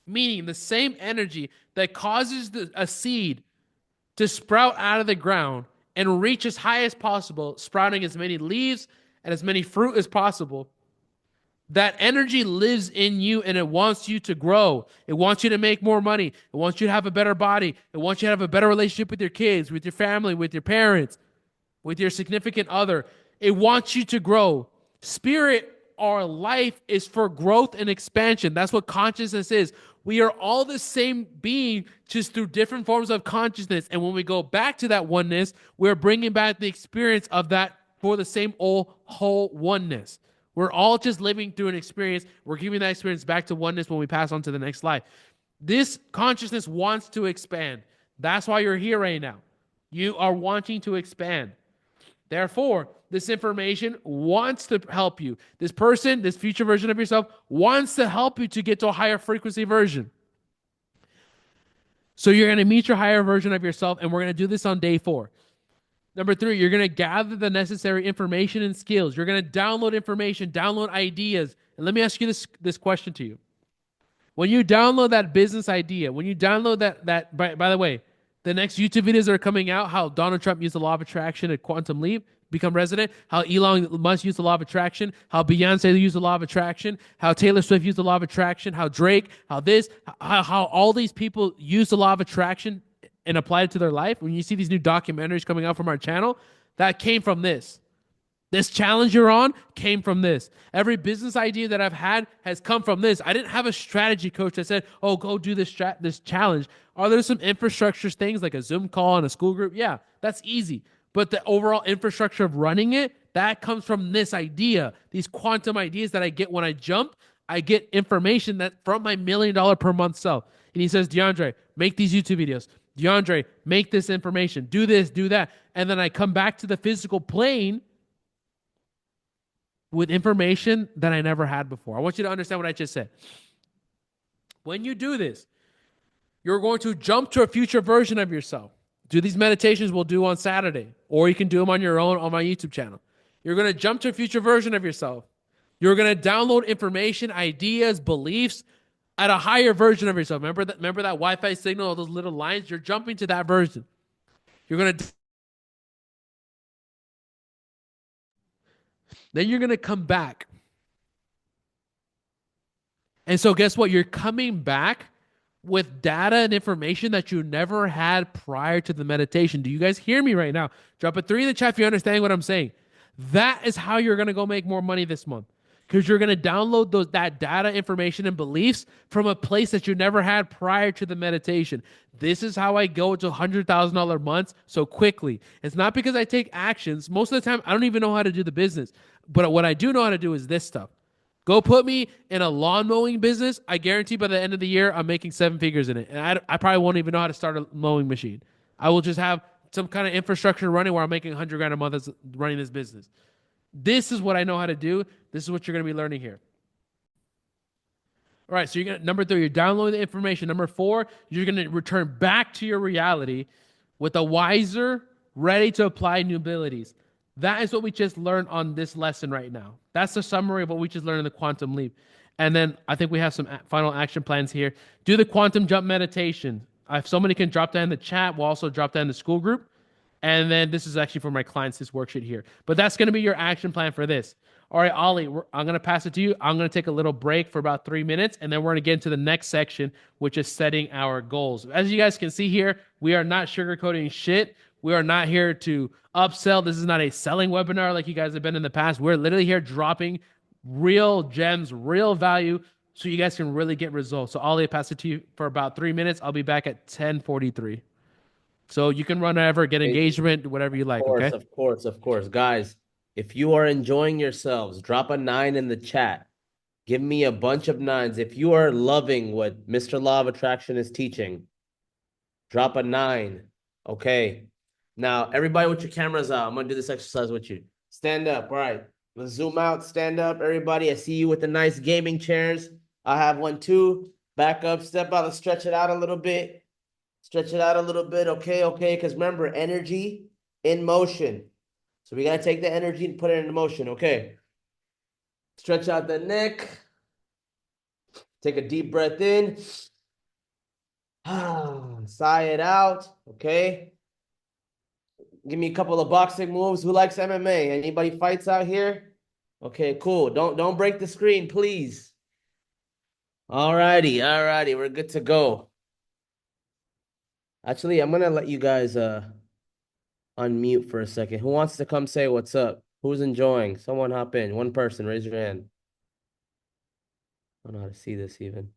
meaning the same energy that causes a seed to sprout out of the ground and reach as high as possible, sprouting as many leaves and as many fruit as possible. That energy lives in you and it wants you to grow. It wants you to make more money. It wants you to have a better body. It wants you to have a better relationship with your kids, with your family, with your parents, with your significant other. It wants you to grow. Spirit, our life is for growth and expansion. That's what consciousness is. We are all the same being, just through different forms of consciousness. And when we go back to that oneness, we're bringing back the experience of that for the same whole oneness. We're all just living through an experience. We're giving that experience back to oneness when we pass on to the next life. This consciousness wants to expand. That's why you're here right now. You are wanting to expand. Therefore, this information wants to help you. This person, this future version of yourself, wants to help you to get to a higher frequency version. So you're going to meet your higher version of yourself, and we're going to do this on day 4. Number 3, you're going to gather the necessary information and skills. You're going to download information, download ideas. And let me ask you this question to you. When you download that business idea, when you download that by the way, the next YouTube videos that are coming out, how Donald Trump used the law of attraction at Quantum Leap, become resident, how Elon Musk used the law of attraction, how Beyonce used the law of attraction, how Taylor Swift used the law of attraction, how Drake, how all these people use the law of attraction and apply it to their life. When you see these new documentaries coming out from our channel, that came from this. This challenge you're on came from this. Every business idea that I've had has come from this. I didn't have a strategy coach that said, oh, go do this challenge. Are there some infrastructure things like a Zoom call and a school group? Yeah, that's easy. But the overall infrastructure of running it, that comes from this idea, these quantum ideas that I get when I jump. I get information that from my $1 million per month self. And he says, DeAndre, make these YouTube videos. DeAndre, make this information. Do this, do that. And then I come back to the physical plane with information that I never had before. I want you to understand what I just said. When you do this, you're going to jump to a future version of yourself. Do these meditations we'll do on Saturday, or you can do them on your own on my YouTube channel. You're going to jump to a future version of yourself. You're going to download information, ideas, beliefs at a higher version of yourself. Remember that Wi-Fi signal, those little lines? You're jumping to that version. Then you're going to come back. And so guess what? You're coming back with data and information that you never had prior to the meditation. Do you guys hear me right now? Drop a 3 in the chat if you understand what I'm saying. That is how you're going to go make more money this month. Because you're going to download that data, information, and beliefs from a place that you never had prior to the meditation. This is how I go to $100,000 months so quickly. It's not because I take actions. Most of the time, I don't even know how to do the business. But what I do know how to do is this stuff. Go put me in a lawn mowing business. I guarantee by the end of the year, I'm making 7 figures in it. And I probably won't even know how to start a mowing machine. I will just have some kind of infrastructure running where I'm making 100 grand a month running this business. This is what I know how to do. This is what you're going to be learning here. All right, so number 3, you're downloading the information. Number 4, you're going to return back to your reality with a wiser, ready to apply new abilities. That is what we just learned on this lesson right now. That's the summary of what we just learned in the Quantum Leap. And then I think we have some final action plans here. Do the quantum jump meditation. If somebody can drop that in the chat, we'll also drop that in the school group. And then this is actually for my clients, this worksheet here. But that's going to be your action plan for this. All right, Ollie, I'm going to pass it to you. I'm going to take a little break for about 3 minutes, and then we're going to get into the next section, which is setting our goals. As you guys can see here, we are not sugarcoating shit. We are not here to upsell. This is not a selling webinar like you guys have been in the past. We're literally here dropping real gems, real value, so you guys can really get results. So Ollie, I pass it to you for about 3 minutes. I'll be back at 10:43. So you can run whatever, get engagement, whatever you like, okay? Of course. Guys, if you are enjoying yourselves, drop a 9 in the chat. Give me a bunch of 9s. If you are loving what Mr. Law of Attraction is teaching, drop a 9, okay? Now, everybody with your cameras out. I'm going to do this exercise with you. Stand up, all right. Let's zoom out, stand up, everybody. I see you with the nice gaming chairs. I have one too. Back up, step out, let's stretch it out a little bit. Stretch it out a little bit, okay, because remember, energy in motion. So we got to take the energy and put it into motion, okay? Stretch out the neck. Take a deep breath in. Sigh it out, okay? Give me a couple of boxing moves. Who likes MMA? Anybody fights out here? Okay, cool. Don't break the screen, please. All righty, we're good to go. Actually, I'm gonna let you guys unmute for a second. Who wants to come say what's up? Who's enjoying? Someone hop in. One person, raise your hand. I don't know how to see this even.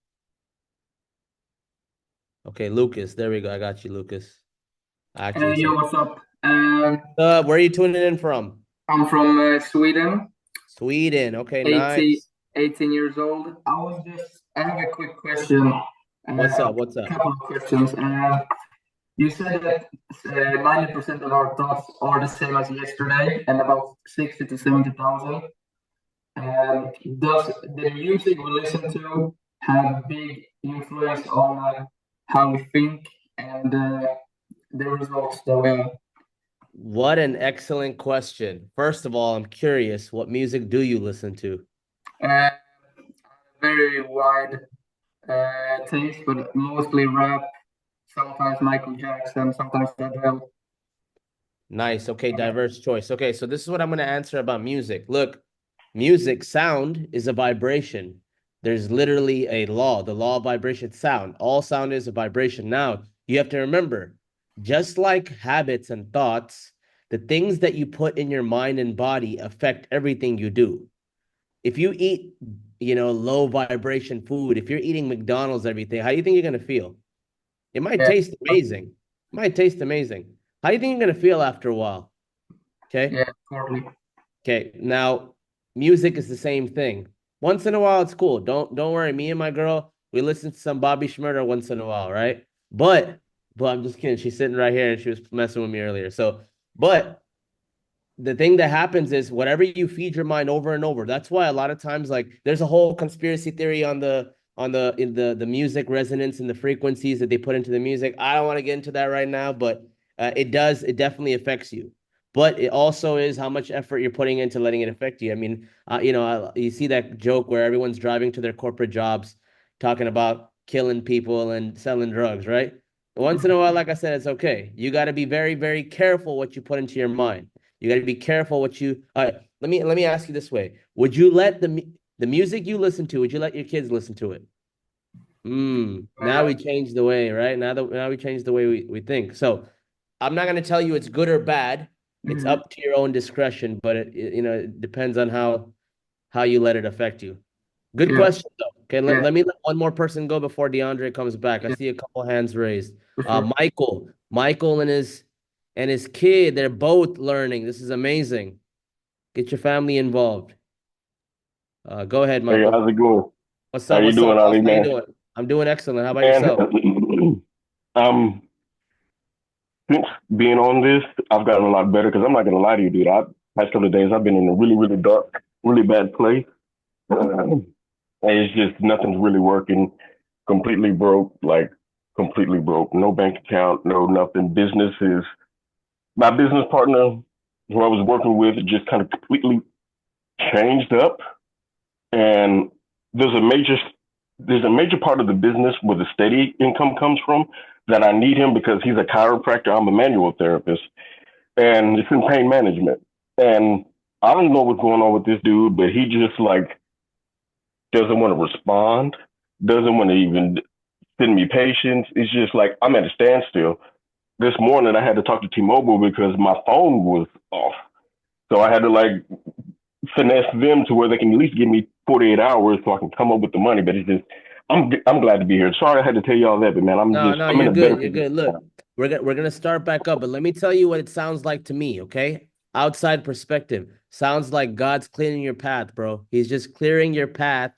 Okay, Lucas. There we go. I got you, Lucas. I actually Yo, said, what's up? where are you tuning in from? I'm from Sweden, Sweden. Okay, 80, nice. 18 years old. I have a quick question, What's a up? What's up? couple of questions. You said that 90% of our thoughts are the same as yesterday and about 60 to 70,000. Does the music we listen to have big influence on how we think and the results that we have? What an excellent question. First of all, I'm curious, what music do you listen to? Uh, Very wide taste, but mostly rap, sometimes Michael Jackson, sometimes Adele. Nice. Okay, diverse choice. Okay, so this is what I'm going to answer about music. Look, music, sound is a vibration. There's literally a law, the law of vibration, sound. All sound is a vibration. Now, you have to remember, just like habits and thoughts, the things that you put in your mind and body affect everything you do. If you eat, low vibration food, if you're eating McDonald's every day, how do you think you're going to feel? It might Yeah, taste amazing. It might taste amazing. How do you think you're going to feel after a while? Okay. yeah, totally. Okay. Now, music is the same thing. Once in a while, it's cool. Don't worry. Me and my girl, we listen to some Bobby Schmurder once in a while, right? But I'm just kidding. She's sitting right here and she was messing with me earlier. So, but the thing that happens is whatever you feed your mind over and over. That's why a lot of times, like, there's a whole conspiracy theory on the music resonance and the frequencies that they put into the music. I don't want to get into that right now, but it definitely affects you. But it also is how much effort you're putting into letting it affect you. I mean, you see that joke where everyone's driving to their corporate jobs, talking about killing people and selling drugs, right? Once in a while, like I said, it's okay. You got to be very, very careful what you put into your mind. You got to be careful what you. All right, let me ask you this way: would you let the music you listen to? Would you let your kids listen to it? Now we changed the way, right? Now we changed the way we think. So I'm not gonna tell you it's good or bad. It's Mhm. up to your own discretion, but it depends on how you let it affect you. Good Yeah, question though. Okay, yeah, let me let one more person go before DeAndre comes back. I yeah, see a couple hands raised. for sure. Michael and his kid, they're both learning. This is amazing. Get your family involved. Go ahead, Hey, Michael. how's it going? What's How up? you What's up, doing, boss? Ali, How you man? doing? I'm doing excellent. How about yourself? And since being on this, I've gotten a lot better because I'm not gonna lie to you, dude. Past couple of days, I've been in a really, really dark, really bad place. And it's just nothing's really working. Completely broke, like completely broke. No bank account, no nothing. Business is my business partner, who I was working with, just kind of completely changed up. And there's a major there's a major part of the business where the steady income comes from that I need him because he's a chiropractor. I'm a manual therapist, and it's in pain management. And I don't know what's going on with this dude, but he just like doesn't want to respond, doesn't want to even send me patients. It's just like I'm at a standstill. This morning I had to talk to T-Mobile because my phone was off. So I had to like finesse them to where they can at least give me 48 hours so I can come up with the money. But it's just, I'm glad to be here. Sorry I had to tell you all that, but man, No, no, I'm in you're a better good. You're position good. Look, now. we're gonna start back up, but let me tell you what it sounds like to me, okay? Outside perspective. Sounds like God's clearing your path, bro. He's just clearing your path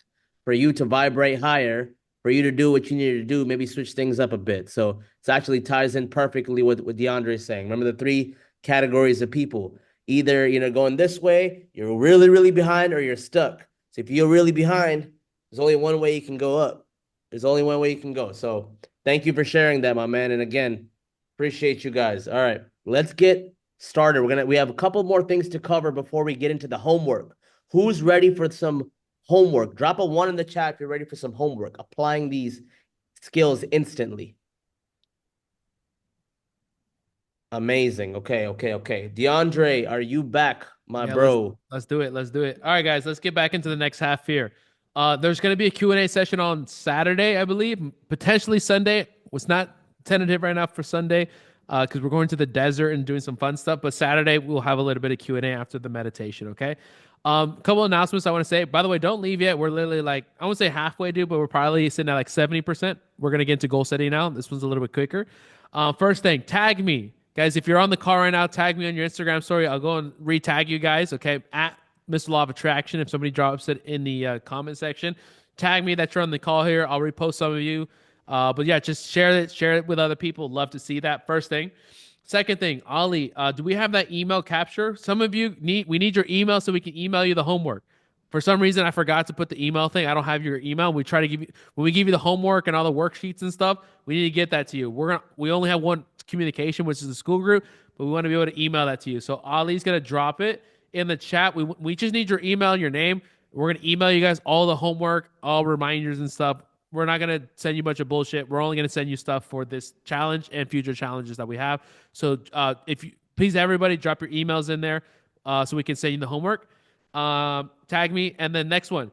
for you to vibrate higher, for you to do what you need to do, maybe switch things up a bit. So it actually ties in perfectly with what DeAndre is saying. Remember the three categories of people. Either going this way, you're really, really behind, or you're stuck. So if you're really behind, there's only one way you can go up. There's only one way you can go. So thank you for sharing that, my man. And again, appreciate you guys. All right, let's get started. We have a couple more things to cover before we get into the homework. Who's ready for some homework? Drop a one in the chat if you're ready for some homework. Applying these skills instantly. Amazing. Okay, okay, okay. DeAndre, are you back, my Yeah, bro? let's do it. Let's do it. All right, guys, let's get back into the next half here. There's going to be a Q&A session on Saturday, I believe, potentially Sunday. It's not tentative right now for Sunday because we're going to the desert and doing some fun stuff. But Saturday we'll have a little bit of Q&A after the meditation. Okay. Couple announcements I want to say. By the way, don't leave yet. We're literally like I won't say halfway, dude, but we're probably sitting at like 70%. We're gonna get into goal setting now. This one's a little bit quicker. First thing, tag me. Guys, if you're on the call right now, tag me on your Instagram story. I'll go and re-tag you guys, okay? At Mr. Law of Attraction. If somebody drops it in the comment section, tag me that you're on the call here. I'll repost some of you. But yeah, just share it with other people. Love to see that. First thing. Second thing, Ollie, do we have that email capture? Some of you we need your email so we can email you the homework. For some reason, I forgot to put the email thing. I don't have your email. We try to give you when we give you the homework and all the worksheets and stuff. We need to get that to you. We only have one communication, which is the school group, but we want to be able to email that to you. So Ollie's gonna drop it in the chat. We just need your email and your name. We're gonna email you guys all the homework, all reminders and stuff. We're not gonna send you a bunch of bullshit. We're only gonna send you stuff for this challenge and future challenges that we have. So if you please everybody drop your emails in there so we can send you the homework. Tag me, and then next one.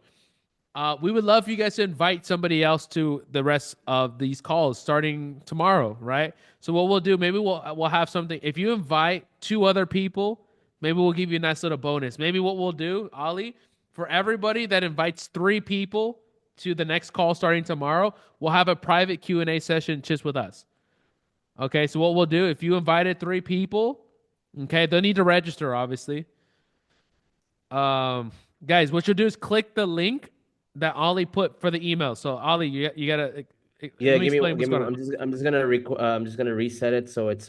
We would love for you guys to invite somebody else to the rest of these calls starting tomorrow, right? So what we'll do, maybe we'll have something. If you invite 2 other people, maybe we'll give you a nice little bonus. Maybe what we'll do, Ollie, for everybody that invites 3 people to the next call starting tomorrow, we'll have a private Q&A session just with us. Okay, so what we'll do, if you invited 3 people, okay, they'll need to register, obviously. Guys, what you'll do is click the link that Ollie put for the email. So Ollie, you gotta Yeah, let me give me explain what's give me going on. I'm just gonna reset it so it's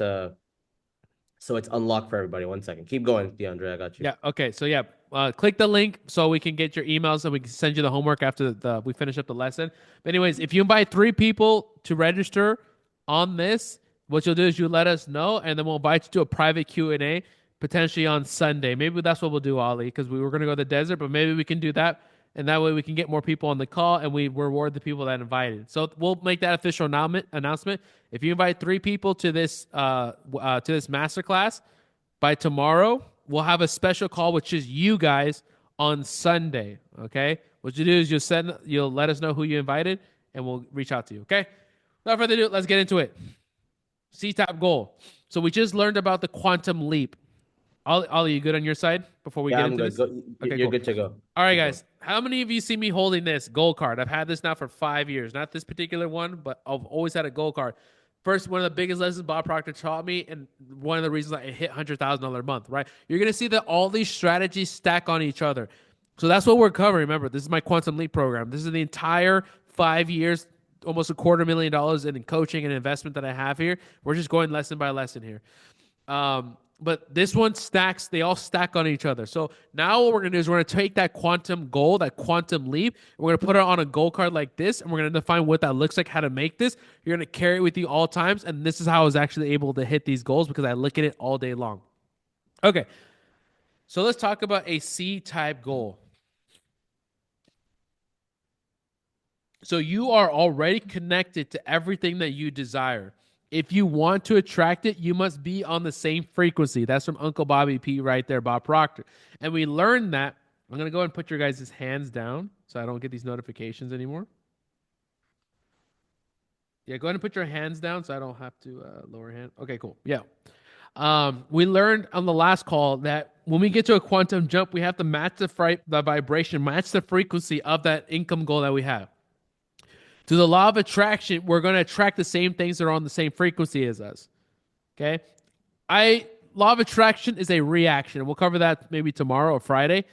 unlocked for everybody. 1 second. Keep going, DeAndre. I got you. Yeah. Okay. So yeah, click the link so we can get your emails and we can send you the homework after we finish up the lesson. But anyways, if you invite 3 people to register on this, what you'll do is you let us know, and then we'll invite you to a private Q&A potentially on Sunday. Maybe that's what we'll do, Ollie, because we were going to go to the desert, but maybe we can do that. And that way we can get more people on the call and we reward the people that invited. So we'll make that official announcement. If you invite 3 people to this masterclass, by tomorrow, we'll have a special call, which is you guys on Sunday. Okay. What you do is you'll let us know who you invited and we'll reach out to you. Okay. Without further ado, let's get into it. C-type goal. So we just learned about the quantum leap. Ollie, you good on your side before we get I'm into good. this? Go, Okay, you're cool. good to go. All right, Keep guys. How many of you see me holding this gold card? I've had this now for 5 years. Not this particular one, but I've always had a gold card. First, one of the biggest lessons Bob Proctor taught me, and one of the reasons I hit $100,000 a month, right? You're going to see that all these strategies stack on each other. So that's what we're covering. Remember, this is my Quantum Leap program. This is the entire 5 years, almost $250,000 in coaching and investment that I have here. We're just going lesson by lesson here. But this one stacks, they all stack on each other. So now what we're going to do is we're going to take that quantum goal, that quantum leap, and we're going to put it on a goal card like this, and we're going to define what that looks like, how to make this. You're going to carry it with you all times, and this is how I was actually able to hit these goals because I look at it all day long. Okay, so let's talk about a C-type goal. So you are already connected to everything that you desire. If you want to attract it, you must be on the same frequency. That's from Uncle Bobby P right there, Bob Proctor. And we learned that. I'm going to go ahead and put your guys' hands down so I don't get these notifications anymore. Yeah, go ahead and put your hands down so I don't have to lower hand. Okay, cool. Yeah. We learned on the last call that when we get to a quantum jump, we have to match the vibration, match the frequency of that income goal that we have. To the law of attraction, we're going to attract the same things that are on the same frequency as us. Okay? Law of attraction is a reaction. We'll cover that maybe tomorrow or Friday.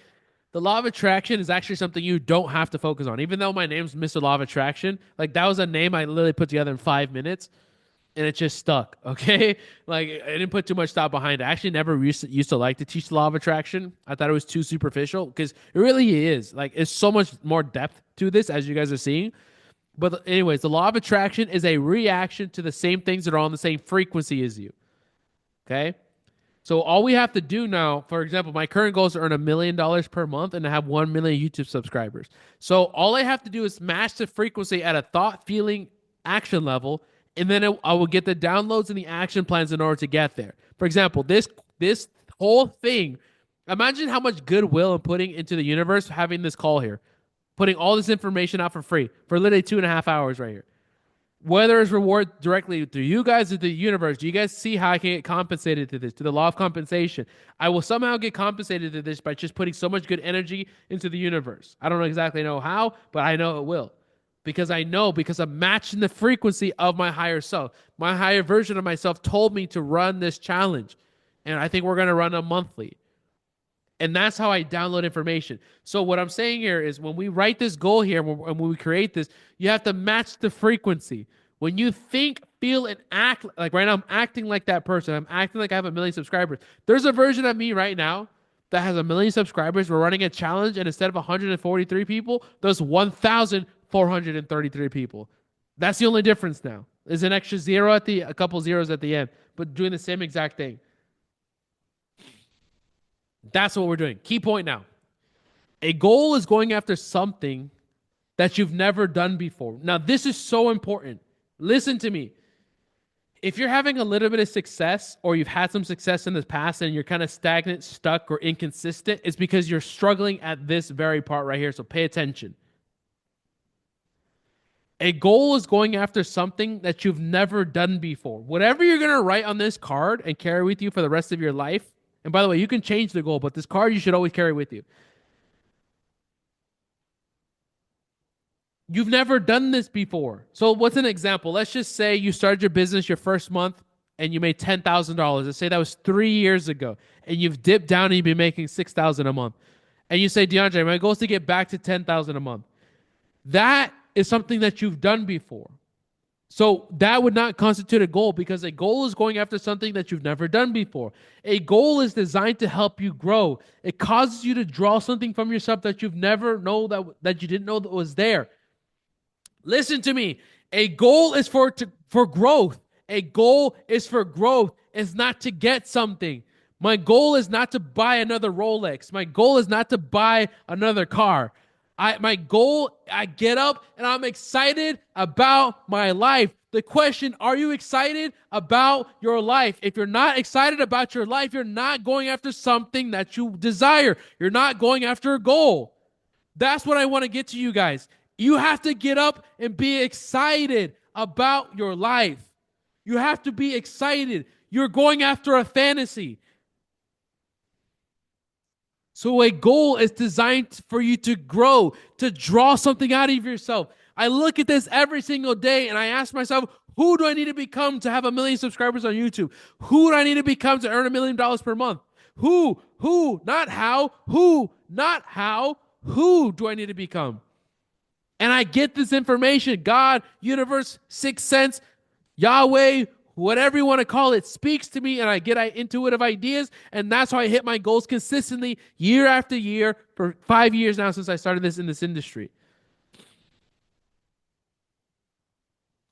The law of attraction is actually something you don't have to focus on. Even though my name's Mr. Law of Attraction, like that was a name I literally put together in 5 minutes and it just stuck. Okay? Like I didn't put too much thought behind it. I actually never used to like to teach the law of attraction. I thought it was too superficial because it really is. Like it's so much more depth to this as you guys are seeing. But anyways, the law of attraction is a reaction to the same things that are on the same frequency as you. Okay? So all we have to do now, for example, my current goal is to earn $1 million per month and to have 1 million YouTube subscribers. So all I have to do is match the frequency at a thought, feeling, action level, and then I will get the downloads and the action plans in order to get there. For example, this whole thing, imagine how much goodwill I'm putting into the universe having this call here, putting all this information out for free for literally 2.5 hours right here. Whether it's reward directly through you guys or the universe, do you guys see how I can get compensated to this, to the law of compensation? I will somehow get compensated to this by just putting so much good energy into the universe. I don't exactly know how, but I know it will. Because I'm matching the frequency of my higher self. My higher version of myself told me to run this challenge. And I think we're going to run a monthly. And that's how I download information. So what I'm saying here is when we write this goal here and when we create this, you have to match the frequency. When you think, feel, and act like right now, I'm acting like that person. I'm acting like I have 1 million subscribers. There's a version of me right now that has 1 million subscribers. We're running a challenge, and instead of 143 people, there's 1,433 people. That's the only difference now. There's an extra zero a couple zeros at the end, but doing the same exact thing. That's what we're doing. Key point now. A goal is going after something that you've never done before. Now, this is so important. Listen to me. If you're having a little bit of success or you've had some success in the past and you're kind of stagnant, stuck, or inconsistent, it's because you're struggling at this very part right here. So pay attention. A goal is going after something that you've never done before. Whatever you're going to write on this card and carry with you for the rest of your life, and by the way, you can change the goal, but this card you should always carry with you. You've never done this before. So what's an example? Let's just say you started your business your first month and you made $10,000. Let's say that was 3 years ago, and you've dipped down and you've been making $6,000 a month. And you say, DeAndre, my goal is to get back to $10,000 a month. That is something that you've done before. So that would not constitute a goal because a goal is going after something that you've never done before. A goal is designed to help you grow. It causes you to draw something from yourself that you've never know that you didn't know that was there. Listen to me. A goal is for growth. A goal is for growth. It's not to get something. My goal is not to buy another Rolex. My goal is not to buy another car. I get up and I'm excited about my life. The question, are you excited about your life? If you're not excited about your life, you're not going after something that you desire. You're not going after a goal. That's what I want to get to you guys. You have to get up and be excited about your life. You have to be excited. You're going after a fantasy. So a goal is designed for you to grow, to draw something out of yourself. I look at this every single day and I ask myself, who do I need to become to have 1 million subscribers on YouTube? Who do I need to become to earn $1 million per month? Who, not how, who, not how, who do I need to become? And I get this information. God, universe, sixth sense, Yahweh, whatever you want to call it, speaks to me and I get intuitive ideas. And that's how I hit my goals consistently year after year for 5 years now since I started in this industry.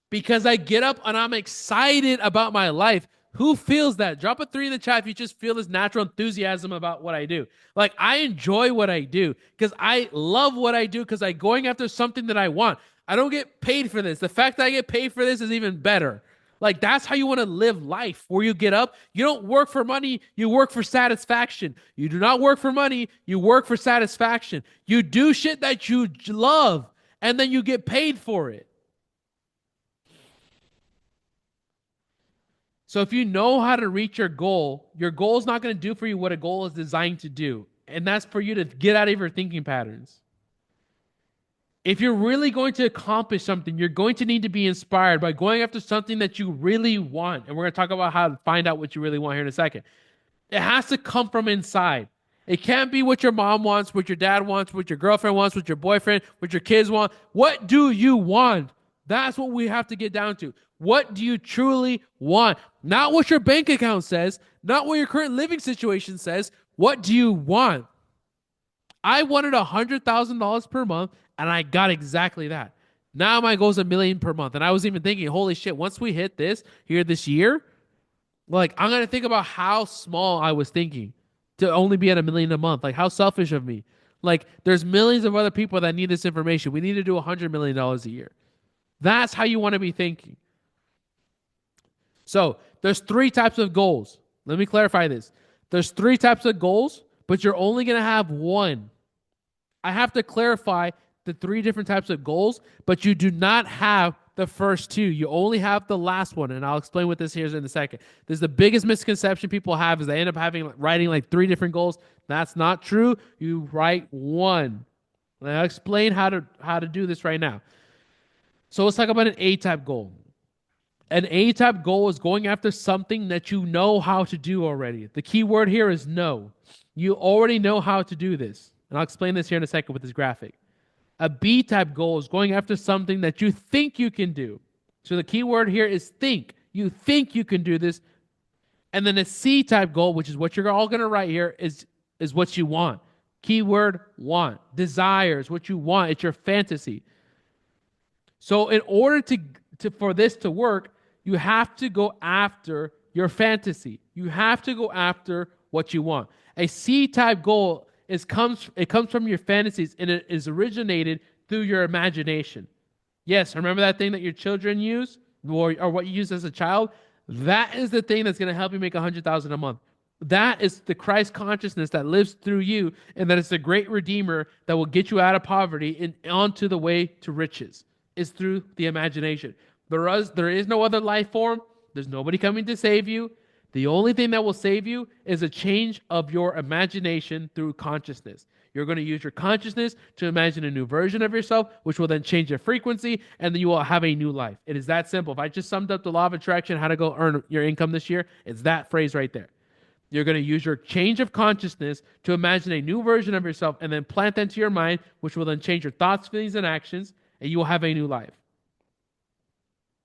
Because I get up and I'm excited about my life. Who feels that? Drop a 3 in the chat if you just feel this natural enthusiasm about what I do. Like, I enjoy what I do because I love what I do because I'm going after something that I want. I don't get paid for this. The fact that I get paid for this is even better. Like, that's how you want to live life, where you get up. You don't work for money. You work for satisfaction. You do not work for money. You work for satisfaction. You do shit that you love, and then you get paid for it. So if you know how to reach your goal is not going to do for you what a goal is designed to do. And that's for you to get out of your thinking patterns. If you're really going to accomplish something, you're going to need to be inspired by going after something that you really want. And we're going to talk about how to find out what you really want here in a second. It has to come from inside. It can't be what your mom wants, what your dad wants, what your girlfriend wants, what your boyfriend, what your kids want. What do you want? That's what we have to get down to. What do you truly want? Not what your bank account says, not what your current living situation says. What do you want? I wanted $100,000 per month, and I got exactly that. Now my goal is $1 million per month. And I was even thinking, holy shit, once we hit this here this year, like, I'm going to think about how small I was thinking to only be at $1 million a month. Like, how selfish of me. Like, there's millions of other people that need this information. We need to do $100 million a year. That's how you want to be thinking. So there's 3 types of goals. Let me clarify this. There's 3 types of goals, but you're only going to have one. I have to clarify the 3 different types of goals, but you do not have the first 2. You only have the last one, and I'll explain what this is in a second. This is the biggest misconception people have is they end up writing like 3 different goals. That's not true. You write one. And I'll explain how to do this right now. So let's talk about an A-type goal. An A-type goal is going after something that you know how to do already. The key word here is know. You already know how to do this. And I'll explain this here in a second with this graphic. A B-type goal is going after something that you think you can do. So the key word here is think. You think you can do this. And then a C-type goal, which is what you're all going to write here, is what you want. Keyword want. Desires, what you want. It's your fantasy. So in order for this to work, you have to go after your fantasy. You have to go after what you want. A C-type goal comes from your fantasies, and it is originated through your imagination. Yes, remember that thing that your children use or what you use as a child? That is the thing that's going to help you make $100,000 a month. That is the Christ consciousness that lives through you, and that is the great redeemer that will get you out of poverty and onto the way to riches. Is through the imagination. There is no other life form. There's nobody coming to save you. The only thing that will save you is a change of your imagination through consciousness. You're going to use your consciousness to imagine a new version of yourself, which will then change your frequency, and then you will have a new life. It is that simple. If I just summed up the law of attraction, how to go earn your income this year, it's that phrase right there. You're going to use your change of consciousness to imagine a new version of yourself and then plant that into your mind, which will then change your thoughts, feelings, and actions, and you will have a new life.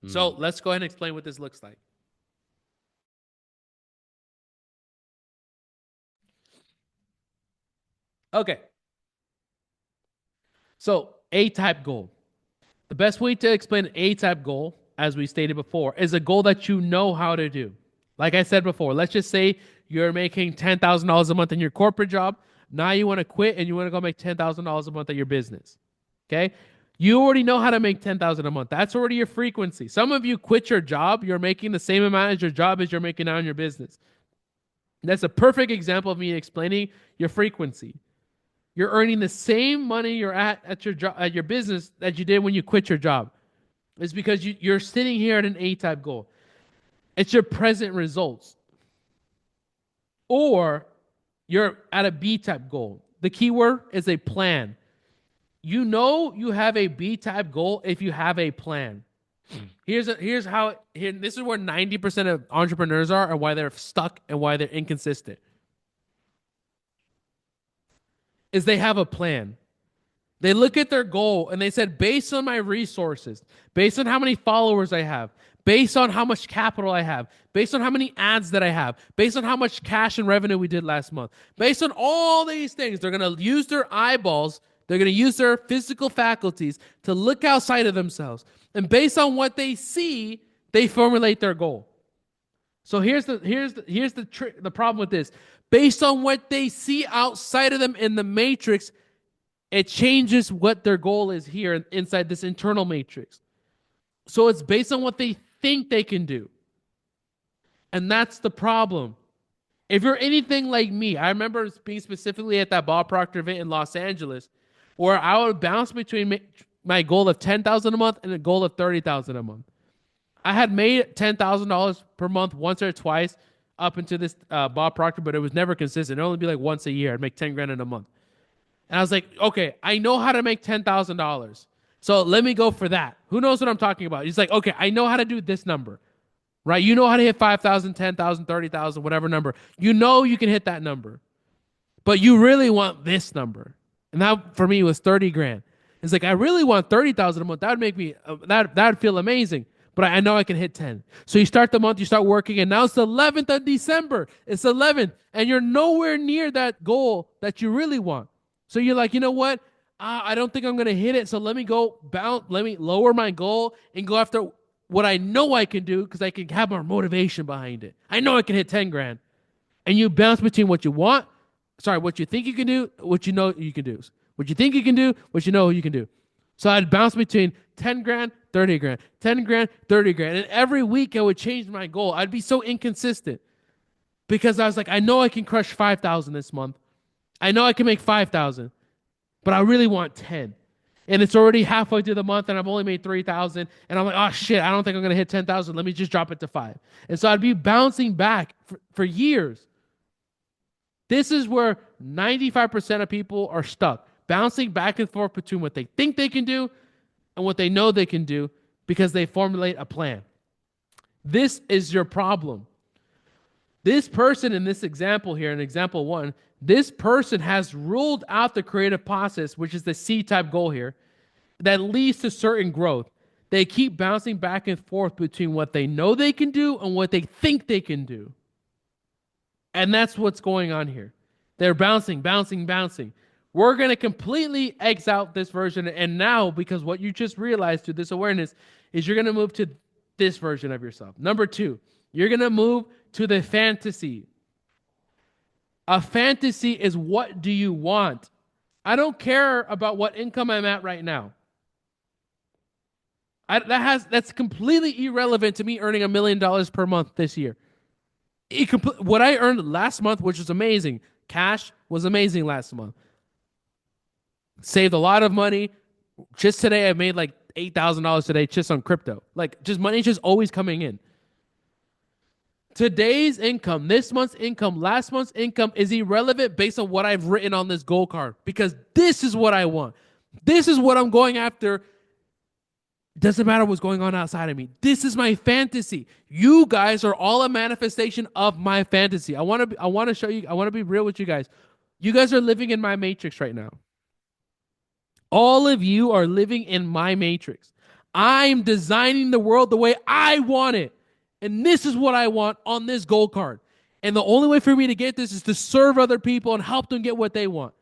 So let's go ahead and explain what this looks like. Okay. So A-type goal. The best way to explain an A-type goal, as we stated before, is a goal that you know how to do. Like I said before, let's just say you're making $10,000 a month in your corporate job. Now you want to quit and you want to go make $10,000 a month at your business. Okay? You already know how to make $10,000 a month. That's already your frequency. Some of you quit your job. You're making the same amount as your job as you're making now in your business. That's a perfect example of me explaining your frequency. You're earning the same money you're at your job, at your business that you did when you quit your job. It's because you're sitting here at an A-type goal. It's your present results. Or you're at a B-type goal. The key word is a plan. You know you have a B-type goal if you have a plan. Here's how. This is where 90% of entrepreneurs are and why they're stuck and why they're inconsistent. Is they have a plan. They look at their goal and they said, based on my resources, based on how many followers I have, based on how much capital I have, based on how many ads that I have, based on how much cash and revenue we did last month, based on all these things, they're going to use their eyeballs. They're going to use their physical faculties to look outside of themselves. And based on what they see, they formulate their goal. So here's the problem with this. Based on what they see outside of them in the matrix, it changes what their goal is here inside this internal matrix. So it's based on what they think they can do. And that's the problem. If you're anything like me, I remember being specifically at that Bob Proctor event in Los Angeles, where I would bounce between my goal of $10,000 a month and a goal of $30,000 a month. I had made $10,000 per month once or twice up into this Bob Proctor, but it was never consistent. It'd only be like once a year. I'd make $10,000 in a month. And I was like, okay, I know how to make $10,000. So let me go for that. Who knows what I'm talking about? He's like, okay, I know how to do this number, right? You know how to hit 5,000, 10,000, 30,000, whatever number. You know you can hit that number, but you really want this number. And that for me was 30 grand. It's like, I really want 30,000 a month. That would make me, that would feel amazing. But I know I can hit 10. So you start the month, you start working, and now it's the 11th of December. It's 11th, and you're nowhere near that goal that you really want. So you're like, you know what? I don't think I'm going to hit it. So let me let me lower my goal and go after what I know I can do because I can have more motivation behind it. I know I can hit 10 grand. And you bounce between what you think you can do, what you know you can do. What you think you can do, what you know you can do. So I'd bounce between 10 grand, 30 grand, 10 grand, 30 grand. And every week I would change my goal. I'd be so inconsistent because I was like, I know I can crush 5,000 this month. I know I can make 5,000, but I really want 10. And it's already halfway through the month and I've only made 3,000. And I'm like, oh shit, I don't think I'm going to hit 10,000. Let me just drop it to 5. And so I'd be bouncing back for years. This is where 95% of people are stuck, bouncing back and forth between what they think they can do and what they know they can do because they formulate a plan. This is your problem. This person in this example here, in example 1, this person has ruled out the creative process, which is the C-type goal here, that leads to certain growth. They keep bouncing back and forth between what they know they can do and what they think they can do. And that's what's going on here. They're bouncing. We're going to completely X out this version. And now, because what you just realized through this awareness is you're going to move to this version of yourself. Number 2, you're going to move to the fantasy. A fantasy is what do you want? I don't care about what income I'm at right now. That's completely irrelevant to me earning $1 million per month this year. What I earned last month, which was amazing, cash was amazing last month. Saved a lot of money. Just today, I made like $8,000 today just on crypto. Like, just money just always coming in. Today's income, this month's income, last month's income is irrelevant based on what I've written on this goal card because this is what I want. This is what I'm going after. Doesn't matter what's going on outside of me. This is my fantasy. You guys are all a manifestation of my fantasy. I want to show you. I want to be real with you guys. You guys are living in my matrix right now. All of you are living in my matrix. I'm designing the world the way I want it. And this is what I want on this goal card. And the only way for me to get this is to serve other people and help them get what they want.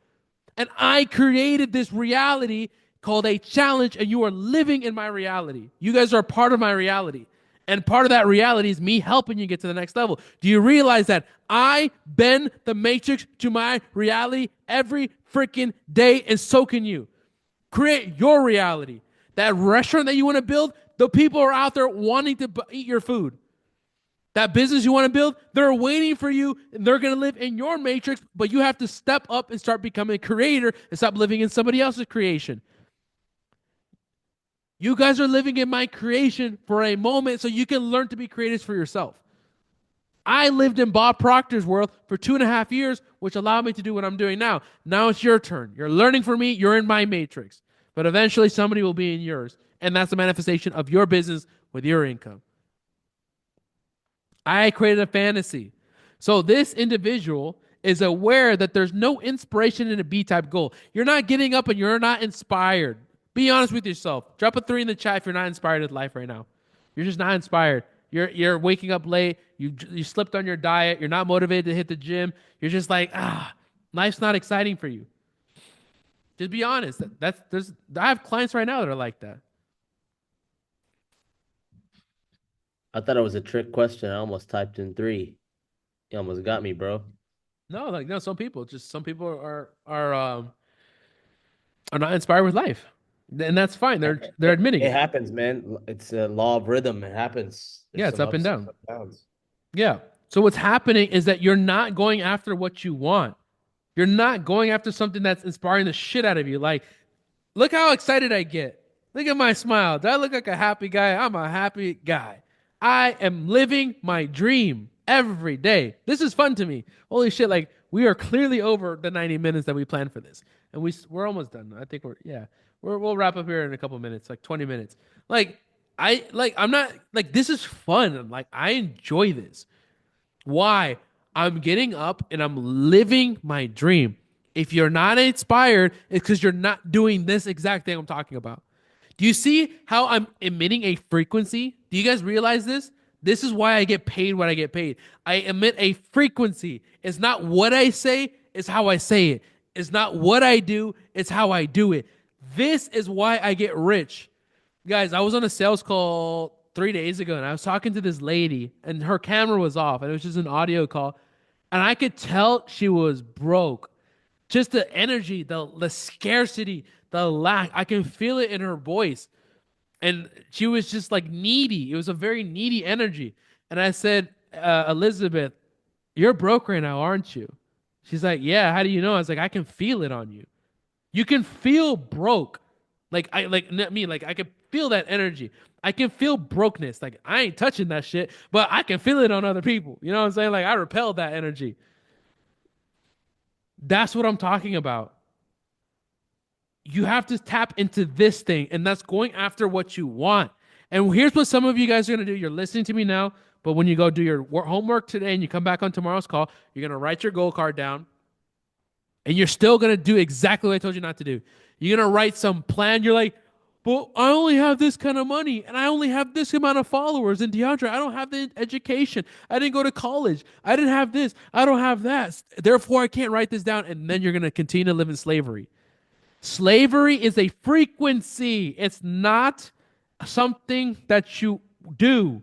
And I created this reality called a challenge, and you are living in my reality. You guys are part of my reality. And part of that reality is me helping you get to the next level. Do you realize that I bend the matrix to my reality every freaking day, and so can you. Create your reality. That restaurant that you want to build, the people are out there wanting to eat your food. That business you want to build, they're waiting for you, and they're going to live in your matrix, but you have to step up and start becoming a creator and stop living in somebody else's creation. You guys are living in my creation for a moment so you can learn to be creators for yourself. I lived in Bob Proctor's world for 2.5 years, which allowed me to do what I'm doing now. Now it's your turn. You're learning from me. You're in my matrix. But eventually somebody will be in yours. And that's the manifestation of your business with your income. I created a fantasy. So this individual is aware that there's no inspiration in a B-type goal. You're not getting up and you're not inspired. Be honest with yourself. Drop a 3 in the chat if you're not inspired with life right now. You're just not inspired. You're waking up late. You slipped on your diet. You're not motivated to hit the gym. You're just like, life's not exciting for you. Just be honest. I have clients right now that are like that. I thought it was a trick question. I almost typed in 3. You almost got me, bro. No, some people are not inspired with life. And that's fine. They're admitting it happens, man. It's a law of rhythm. It happens. There's it's up and down. Yeah. So what's happening is that you're not going after what you want. You're not going after something that's inspiring the shit out of you. Like, look how excited I get. Look at my smile. Do I look like a happy guy? I'm a happy guy. I am living my dream every day. This is fun to me. Holy shit. Like, we are clearly over the 90 minutes that we planned for this. And we're almost done. I think we'll wrap up here in a couple minutes, like 20 minutes. I'm not like, this is fun. Like, I enjoy this. Why? I'm getting up and I'm living my dream. If you're not inspired, it's because you're not doing this exact thing I'm talking about. Do you see how I'm emitting a frequency? Do you guys realize this? This is why I get paid what I get paid. I emit a frequency. It's not what I say, it's how I say it. It's not what I do, it's how I do it. This is why I get rich. Guys, I was on a sales call 3 days ago, and I was talking to this lady, and her camera was off, and it was just an audio call. And I could tell she was broke. Just the energy, the scarcity, the lack. I can feel it in her voice. And she was just like needy. It was a very needy energy. And I said, Elizabeth, you're broke right now, aren't you? She's like, yeah. How do you know? I was like, I can feel it on you. You can feel broke. Like I can feel that energy. I can feel brokenness. Like I ain't touching that shit, but I can feel it on other people. You know what I'm saying? Like I repel that energy. That's what I'm talking about. You have to tap into this thing, and that's going after what you want. And here's what some of you guys are going to do. You're listening to me now, but when you go do your homework today and you come back on tomorrow's call, you're going to write your goal card down, and you're still going to do exactly what I told you not to do. You're going to write some plan. You're like, well, I only have this kind of money, and I only have this amount of followers. And DeAndre, I don't have the education. I didn't go to college. I didn't have this. I don't have that. Therefore, I can't write this down. And then you're going to continue to live in slavery. Slavery is a frequency. It's not something that you do.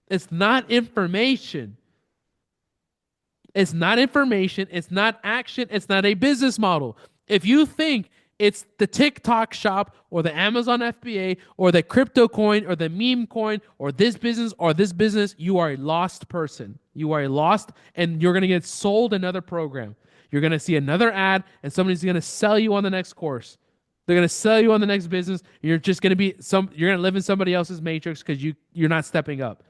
It's not information. It's not information. It's not action. It's not a business model. If you think it's the TikTok shop or the Amazon FBA or the crypto coin or the meme coin or this business, you are a lost person. You are a lost, and you're going to get sold another program. You're going to see another ad, and somebody's going to sell you on the next course. They're going to sell you on the next business. You're just going to be you're going to live in somebody else's matrix because you're not stepping up.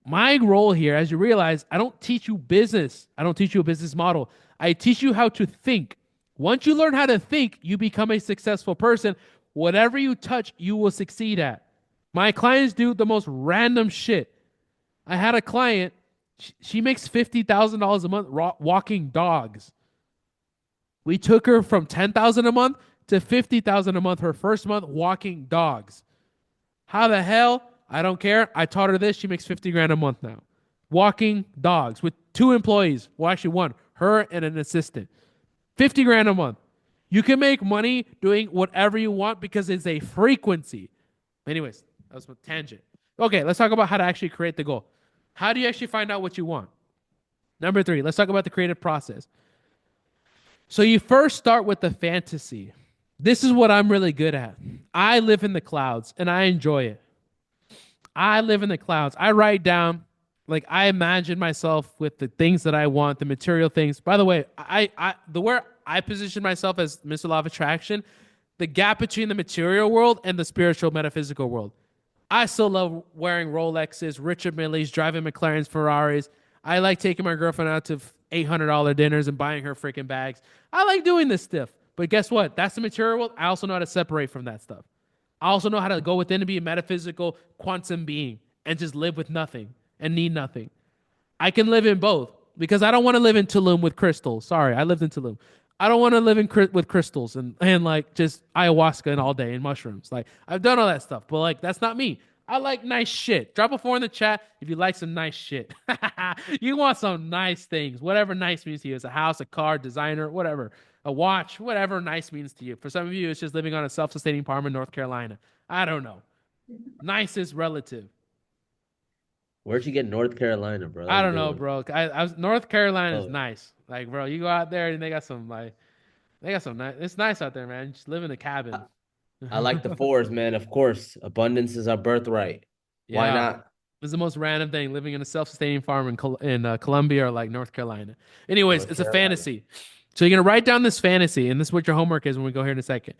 My role here, as you realize, I don't teach you business. I don't teach you a business model. I teach you how to think. Once you learn how to think, you become a successful person. Whatever you touch, you will succeed at. My clients do the most random shit. I had a client, she makes $50,000 a month walking dogs. We took her from $10,000 a month to $50,000 a month her first month walking dogs. How the hell? I don't care. I taught her this. She makes 50 grand a month now. Walking dogs with 2 employees. Well, actually 1, her and an assistant. 50 grand a month. You can make money doing whatever you want because it's a frequency. Anyways, that was a tangent. Okay, let's talk about how to actually create the goal. How do you actually find out what you want? Number 3, let's talk about the creative process. So you first start with the fantasy. This is what I'm really good at. I live in the clouds and I enjoy it. I live in the clouds. I write down, like I imagine myself with the things that I want, the material things. By the way, where I position myself as Mr. Law of Attraction, the gap between the material world and the spiritual metaphysical world. I still love wearing Rolexes, Richard Milley's, driving McLaren's, Ferraris. I like taking my girlfriend out to $800 dinners and buying her freaking bags. I like doing this stuff. But guess what? That's the material world. I also know how to separate from that stuff. I also know how to go within and be a metaphysical quantum being and just live with nothing and need nothing. I can live in both because I don't want to live in Tulum with crystals. Sorry, I lived in Tulum. I don't want to live with crystals and like just ayahuasca and all day and mushrooms. Like I've done all that stuff, but like that's not me. I like nice shit. Drop a 4 in the chat if you like some nice shit. You want some nice things, whatever nice means to you. It's a house, a car, designer, whatever. A watch, whatever nice means to you. For some of you, it's just living on a self-sustaining farm in North Carolina. I don't know. Nice is relative. Where'd you get North Carolina, bro? I don't know, bro. North Carolina is nice. Like, bro, you go out there and they got some nice. It's nice out there, man. You just live in a cabin. I like the 4s, man. Of course, abundance is our birthright. Why Yeah. not? It's the most random thing, living in a self-sustaining farm in Columbia or like North Carolina. Anyways, it's a fantasy. So you're going to write down this fantasy, and this is what your homework is when we go here in a second.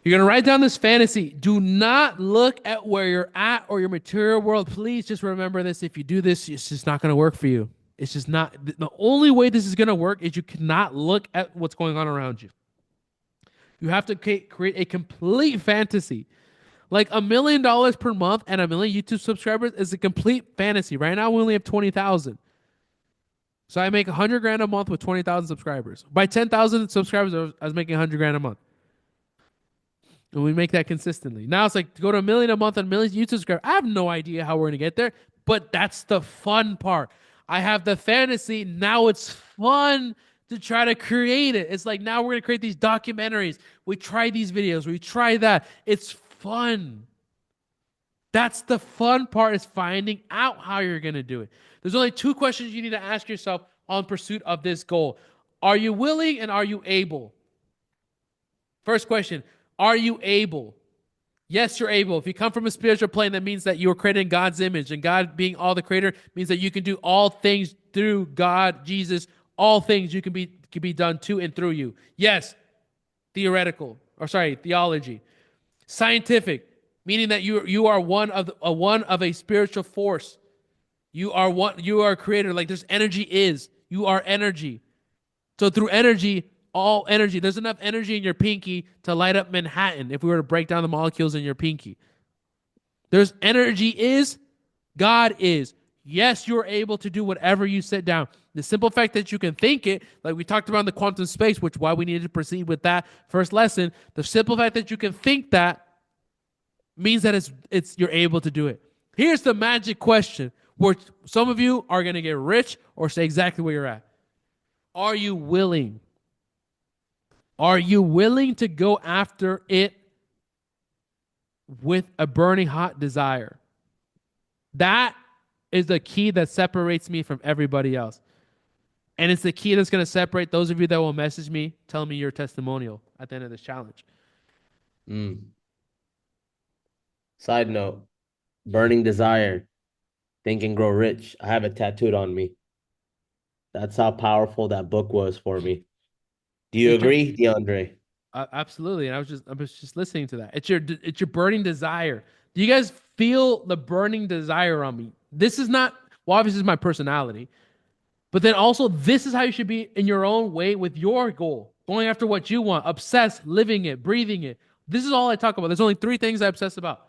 You're going to write down this fantasy. Do not look at where you're at or your material world. Please just remember this. If you do this, it's just not going to work for you. It's just not. The only way this is going to work is you cannot look at what's going on around you. You have to create a complete fantasy. Like $1 million per month and 1 million YouTube subscribers is a complete fantasy. Right now, we only have 20,000. So I make 100 grand a month with 20,000 subscribers. By 10,000 subscribers, I was making 100 grand a month. And we make that consistently. Now it's like to go to 1 million a month and 1 million YouTube subscribers. I have no idea how we're going to get there, but that's the fun part. I have the fantasy. Now it's fun to try to create it. It's like now we're going to create these documentaries. We try these videos. We try that. It's fun. That's the fun part, is finding out how you're going to do it. There's only 2 questions you need to ask yourself on pursuit of this goal. Are you willing and are you able? First question, are you able? Yes, you're able. If you come from a spiritual plane, that means that you are created in God's image, and God being all the creator means that you can do all things through God, Jesus. All things you can be done to and through you. Yes, theology. Scientific, meaning that you are one of a spiritual force. You are one. You are a creator. Like there's energy is. You are energy. So through energy, all energy, there's enough energy in your pinky to light up Manhattan if we were to break down the molecules in your pinky. There's energy is, God is. Yes, you're able to do whatever you sit down. The simple fact that you can think it, like we talked about in the quantum space, which why we needed to proceed with that first lesson. The simple fact that you can think that means that it's you're able to do it. Here's the magic question, where some of you are going to get rich or stay exactly where you're at. Are you willing? Are you willing to go after it with a burning hot desire? That is the key that separates me from everybody else. And it's the key that's going to separate those of you that will message me, tell me your testimonial at the end of this challenge. Side note, Burning Desire, Think and Grow Rich. I have it tattooed on me. That's how powerful that book was for me. Do you agree, DeAndre? Absolutely. And I was just listening to that. It's your burning desire. Do you guys feel the burning desire on me? This is not, well, obviously, this is my personality. But then also, this is how you should be in your own way with your goal. Going after what you want. Obsessed, living it, breathing it. This is all I talk about. There's only 3 things I obsess about.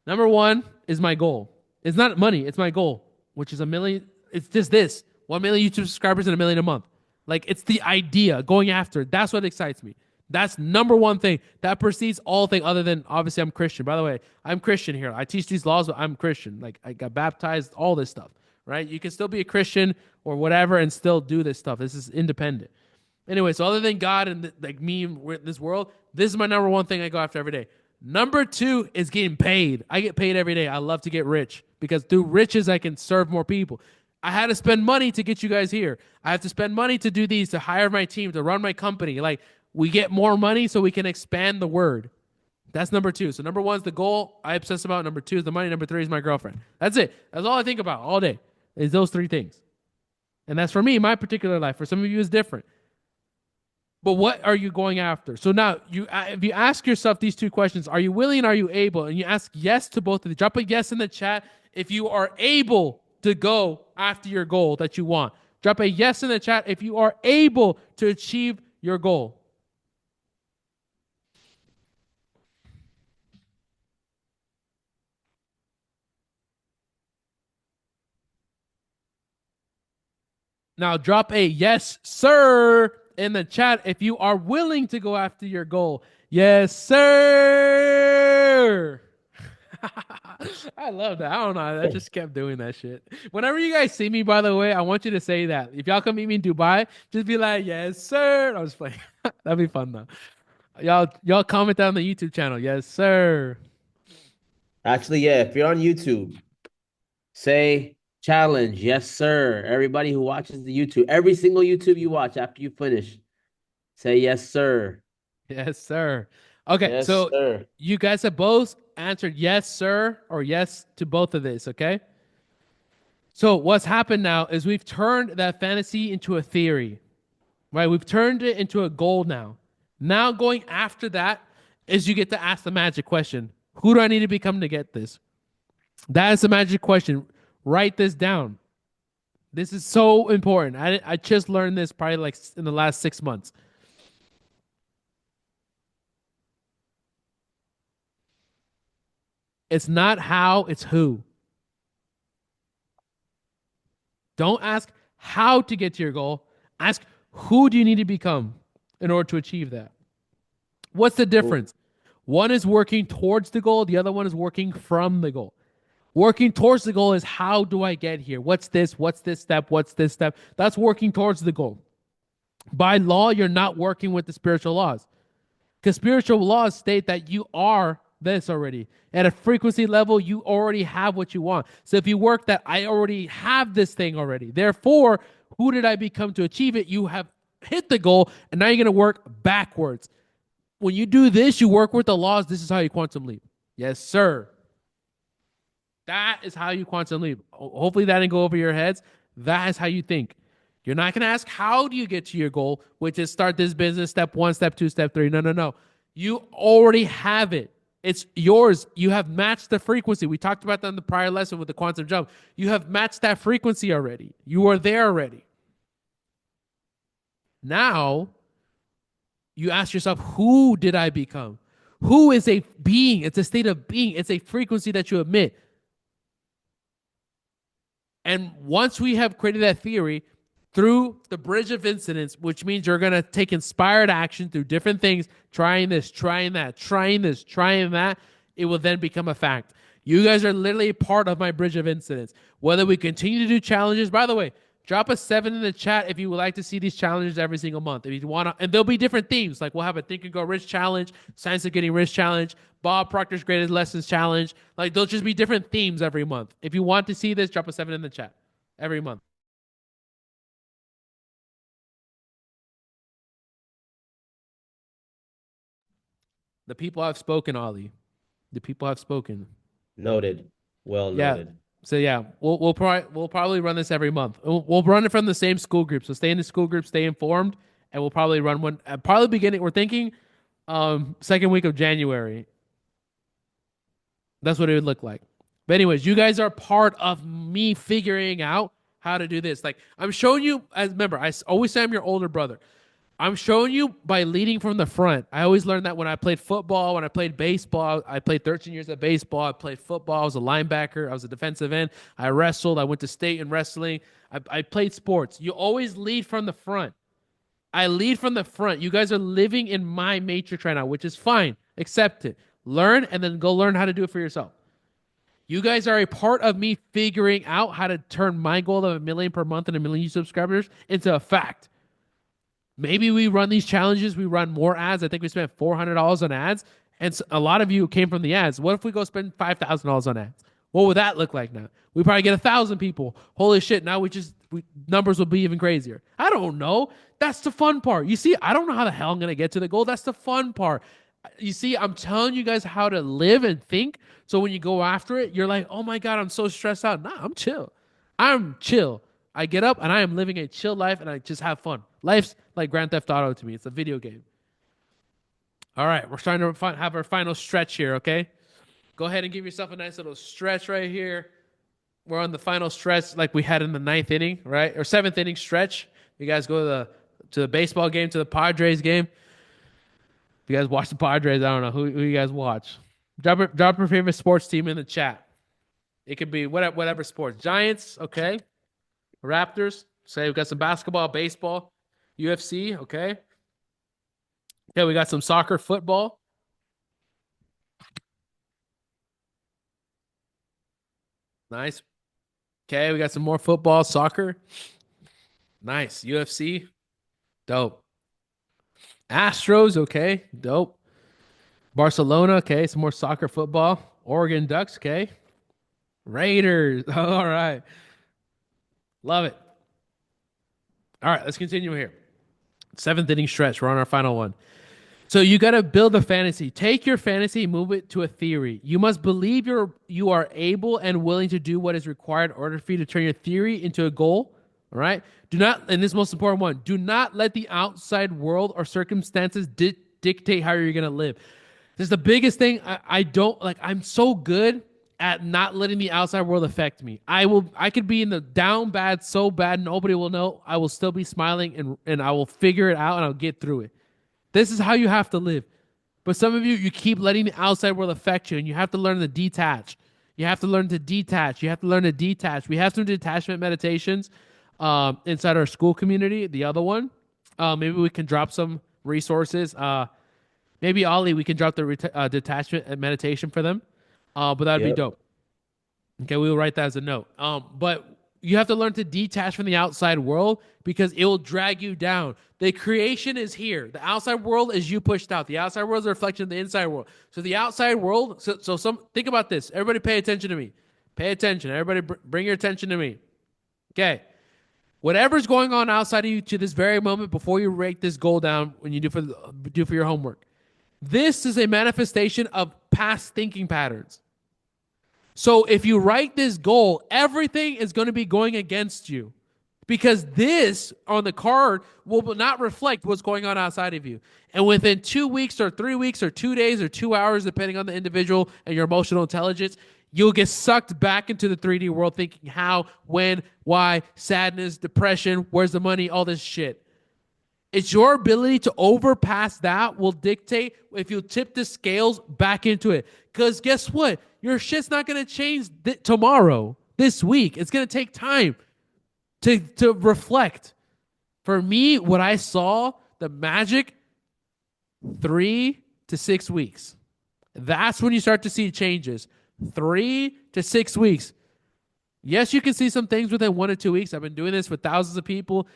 Number 1 is my goal. It's not money. It's my goal, which is 1 million. It's just this. 1 million YouTube subscribers and 1 million a month. Like, it's the idea, going after it. That's what excites me. That's number 1 thing. That precedes all thing other than, obviously, I'm Christian. By the way, I'm Christian here. I teach these laws, but I'm Christian. Like, I got baptized, all this stuff, right? You can still be a Christian or whatever and still do this stuff. This is independent. Anyway, so other than God and like me in this world, this is my number 1 thing I go after every day. Number 2 is getting paid. I get paid every day. I love to get rich because through riches, I can serve more people. I had to spend money to get you guys here. I have to spend money to do these, to hire my team, to run my company. Like, we get more money so we can expand the word. That's number 2. So number 1 is the goal I obsess about. Number 2 is the money. Number 3 is my girlfriend. That's it. That's all I think about all day is those 3 things. And that's for me, my particular life. For some of you, it's different. But what are you going after? So now, if you ask yourself these 2 questions, are you willing and are you able? And you ask yes to both of them. Drop a yes in the chat if you are able to go after your goal that you want. Drop a yes in the chat if you are able to achieve your goal. Now drop a yes, sir, in the chat if you are willing to go after your goal. Yes, sir. I love that. I don't know. I just kept doing that shit. Whenever you guys see me, by the way, I want you to say that. If y'all come meet me in Dubai, just be like, yes, sir. I was playing. That'd be fun though. Y'all comment down on the YouTube channel. Yes, sir. Actually, yeah, if you're on YouTube, say challenge, yes, sir. Everybody who watches the YouTube, every single YouTube you watch after you finish, say yes, sir. Yes, sir. Okay, Yes, so sir. you guys have both answered yes, sir, or yes to both of this, okay? So what's happened now is we've turned that fantasy into a theory, right? We've turned it into a goal now. Now going after that is you get to ask the magic question. Who do I need to become to get this? That is the magic question. Write this down. This is so important. I just learned this probably like in the last 6 months. It's not how, it's who. Don't ask how to get to your goal. Ask who do you need to become in order to achieve that. What's the difference? One is working towards the goal. The other one is working from the goal. Working towards the goal is how do I get here? What's this? What's this step? What's this step? That's working towards the goal. By law, you're not working with the spiritual laws. Because spiritual laws state that you are this already. At a frequency level, you already have what you want. So if you work that, I already have this thing already. Therefore, who did I become to achieve it? You have hit the goal, and now you're going to work backwards. When you do this, you work with the laws. This is how you quantum leap. Yes, sir. That is how you quantum leap. Hopefully that didn't go over your heads. That is how you think. You're not going to ask, how do you get to your goal, which is start this business, step 1, step 2, step 3. No, no, no. You already have it. It's yours. You have matched the frequency. We talked about that in the prior lesson with the quantum jump. You have matched that frequency already. You are there already. Now, you ask yourself, who did I become? Who is a being? It's a state of being. It's a frequency that you emit. And once we have created that theory through the bridge of incidents, which means you're going to take inspired action through different things, trying this, trying that, trying this, trying that, it will then become a fact. You guys are literally part of my bridge of incidents. Whether we continue to do challenges, by the way, drop a 7 in the chat if you would like to see these challenges every single month. If you want to, and there'll be different themes. Like we'll have a Think and Go Rich challenge, Science of Getting Rich challenge, Bob Proctor's Greatest Lessons challenge. Like there'll just be different themes every month. If you want to see this, drop a 7 in the chat every month. The people have spoken, Ollie. The people have spoken. Noted. Well noted. So yeah, we'll probably run this every month. We'll run it from the same school group. So stay in the school group, stay informed, and we'll probably run one. Probably beginning. We're thinking, second week of January. That's what it would look like. But anyways, you guys are part of me figuring out how to do this. Like I'm showing you. As remember, I always say I'm your older brother. I'm showing you by leading from the front. I always learned that when I played football, when I played baseball. I played 13 years of baseball. I played football. I was a linebacker. I was a defensive end. I wrestled. I went to state in wrestling. I played sports. You always lead from the front. I lead from the front. You guys are living in my matrix right now, which is fine. Accept it. Learn and then go learn how to do it for yourself. You guys are a part of me figuring out how to turn my goal of 1 million per month and 1 million subscribers into a fact. Maybe we run these challenges. We run more ads. I think we spent $400 on ads. And a lot of you came from the ads. What if we go spend $5,000 on ads? What would that look like now? We probably get 1,000 people. Holy shit. Now numbers will be even crazier. I don't know. That's the fun part. You see, I don't know how the hell I'm going to get to the goal. That's the fun part. You see, I'm telling you guys how to live and think. So when you go after it, you're like, oh my God, I'm so stressed out. Nah, I'm chill. I'm chill. I get up and I am living a chill life and I just have fun. Life's like Grand Theft Auto to me. It's a video game. All right, we're trying to have our final stretch here, okay? Go ahead and give yourself a nice little stretch right here. We're on the final stretch like we had in the 9th inning, right? Or 7th inning stretch. You guys go to the baseball game, to the Padres game. If you guys watch the Padres, I don't know who you guys watch. Drop your favorite sports team in the chat. It could be whatever sports. Giants, okay. Raptors, say we got some basketball, baseball, UFC, okay. Okay, we got some soccer, football. Nice. Okay, we got some more football, soccer. Nice. UFC. Dope. Astros, okay. Dope. Barcelona, okay. Some more soccer, football. Oregon Ducks, okay. Raiders. All right. Love it. All right, let's continue here. 7th inning stretch. We're on our final one. So you got to build a fantasy. Take your fantasy, move it to a theory. You must believe you are able and willing to do what is required in order for you to turn your theory into a goal. All right. Do not, and this is the most important one, do not let the outside world or circumstances dictate how you're going to live. This is the biggest thing. I don't like, I'm so good at not letting the outside world affect me. I could be in the down bad, so bad, nobody will know. I will still be smiling and I will figure it out and I'll get through it. This is how you have to live. But some of you keep letting the outside world affect you and you have to learn to detach. You have to learn to detach. You have to learn to detach. We have some detachment meditations inside our school community. The other one, maybe we can drop some resources. Maybe Ollie, we can drop the detachment meditation for them. But that'd be dope. Okay, we will write that as a note. But you have to learn to detach from the outside world because it will drag you down. The creation is here. The outside world is you pushed out. The outside world is a reflection of the inside world. So the outside world, think about this. Everybody pay attention to me. Pay attention. Everybody bring your attention to me. Okay. Whatever's going on outside of you to this very moment before you write this goal down when you do for your homework. This is a manifestation of past thinking patterns. So if you write this goal, everything is going to be going against you, because this on the card will not reflect what's going on outside of you. And within 2 weeks or 3 weeks or 2 days or 2 hours, depending on the individual and your emotional intelligence, you'll get sucked back into the 3D world thinking how, when, why, sadness, depression, where's the money, all this shit. It's your ability to overpass that will dictate if you tip the scales back into it. Because guess what? Your shit's not going to change tomorrow, this week. It's going to take time to reflect. For me, what I saw, the magic, 3 to 6 weeks. That's when you start to see changes. 3 to 6 weeks. Yes, you can see some things within 1 to 2 weeks. I've been doing this with thousands of people.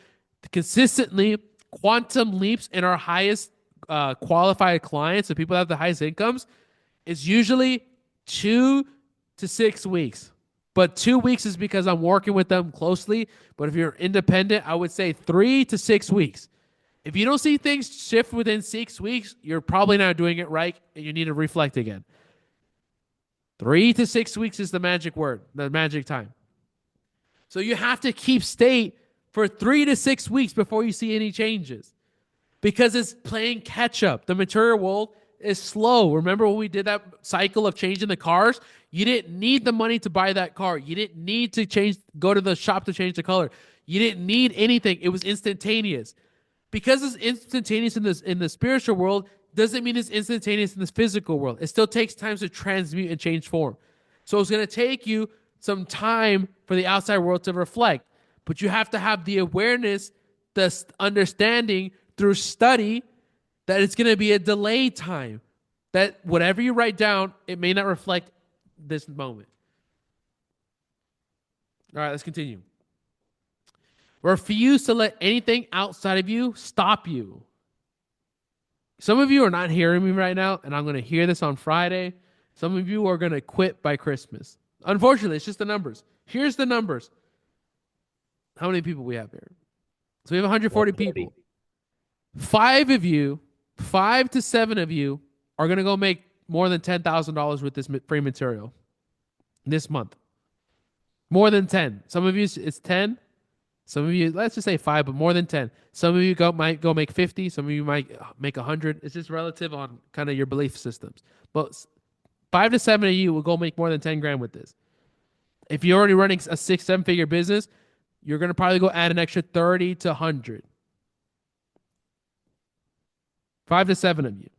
Consistently, quantum leaps in our highest qualified clients, the people that have the highest incomes, is usually 2 to 6 weeks. But 2 weeks is because I'm working with them closely. But if you're independent, I would say 3 to 6 weeks. If you don't see things shift within 6 weeks, you're probably not doing it right, and you need to reflect again. 3 to 6 weeks is the magic word, the magic time. So you have to keep state for 3 to 6 weeks before you see any changes, because it's playing catch up. The material world is slow. Remember when we did that cycle of changing the cars? You didn't need the money to buy that car. You didn't need to go to the shop to change the color. You didn't need anything. It was instantaneous. Because it's instantaneous in the spiritual world doesn't mean it's instantaneous in this physical world. It still takes time to transmute and change form. So it's going to take you some time for the outside world to reflect. But you have to have the awareness, the understanding through study that it's going to be a delayed time. That whatever you write down, it may not reflect this moment. All right, let's continue. Refuse to let anything outside of you stop you. Some of you are not hearing me right now, and I'm going to hear this on Friday. Some of you are going to quit by Christmas. Unfortunately, it's just the numbers. Here's the numbers. How many people we have here? So we have 140 people. 5 of you, 5 to 7 of you are going to go make more than $10,000 with this free material this month. More than 10. Some of you, it's 10. Some of you, let's just say 5, but more than 10. Some of you might go make 50. Some of you might make 100. It's just relative on kind of your belief systems. But 5 to 7 of you will go make more than 10 grand with this. If you're already running a 6-7 figure business, you're going to probably go add an extra 30 to 100. 5 to 7 of you.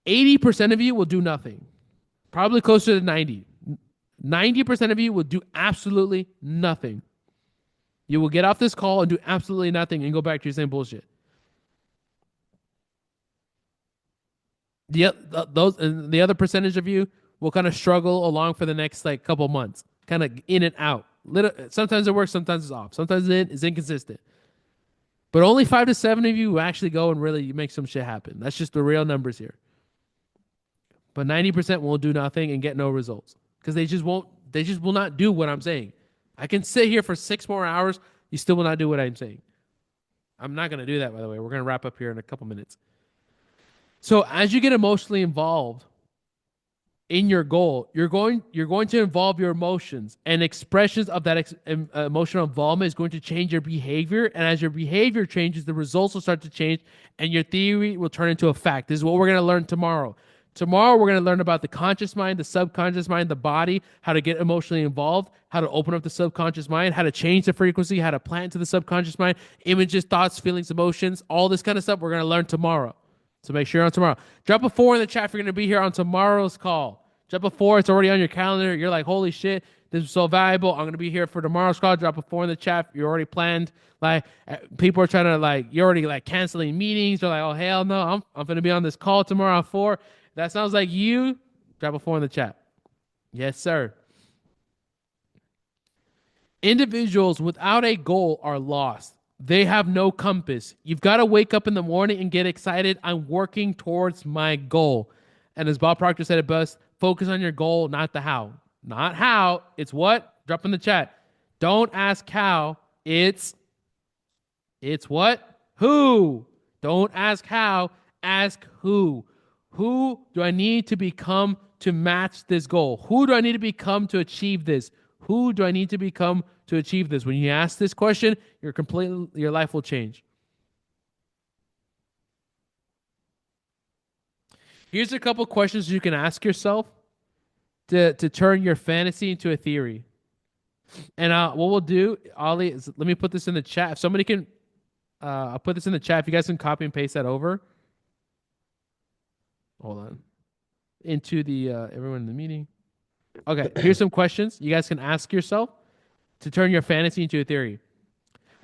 80% of you will do nothing. Probably closer to 90. 90% of you will do absolutely nothing. You will get off this call and do absolutely nothing and go back to your same bullshit. The other percentage of you will kind of struggle along for the next couple months, kind of in and out. Sometimes it works, sometimes it's off, sometimes it's inconsistent. But only 5 to 7 of you will actually go and really make some shit happen. That's just the real numbers here. But 90% will do nothing and get no results because they just will not do what I'm saying. I can sit here for 6 more hours. You still will not do what I'm saying. I'm not going to do that, by the way. We're going to wrap up here in a couple minutes. So as you get emotionally involved in your goal, you're going to involve your emotions, and expressions of that emotional involvement is going to change your behavior. And as your behavior changes, the results will start to change, and your theory will turn into a fact. This is what we're going to learn tomorrow. Tomorrow, we're going to learn about the conscious mind, the subconscious mind, the body, how to get emotionally involved, how to open up the subconscious mind, how to change the frequency, how to plant into the subconscious mind, images, thoughts, feelings, emotions, all this kind of stuff we're going to learn tomorrow. So make sure you're on tomorrow. Drop a 4 in the chat if you're going to be here on tomorrow's call. Drop a 4. It's already on your calendar. You're like, holy shit, this is so valuable. I'm going to be here for tomorrow's call. Drop a 4 in the chat. You're already planned. People are trying to, you're already, canceling meetings. They're like, oh, hell no, I'm going to be on this call tomorrow at 4. That sounds like you. Drop a 4 in the chat. Yes, sir. Individuals without a goal are lost. They have no compass. You've got to wake up in the morning and get excited. I'm working towards my goal. And as Bob Proctor said it best, focus on your goal, not the how. Not how. It's what? Drop in the chat. Don't ask how. It's what? Who. Don't ask how. Ask who. Who do I need to become to match this goal? Who do I need to become to achieve this? Who do I need to become to achieve this? When you ask this question, your life will change. Here's a couple questions you can ask yourself to turn your fantasy into a theory. And what we'll do, Ollie, is let me put this in the chat. If somebody can, I'll put this in the chat. If you guys can copy and paste that over. Hold on. Into the everyone in the meeting. Okay, here's some questions you guys can ask yourself to turn your fantasy into a theory.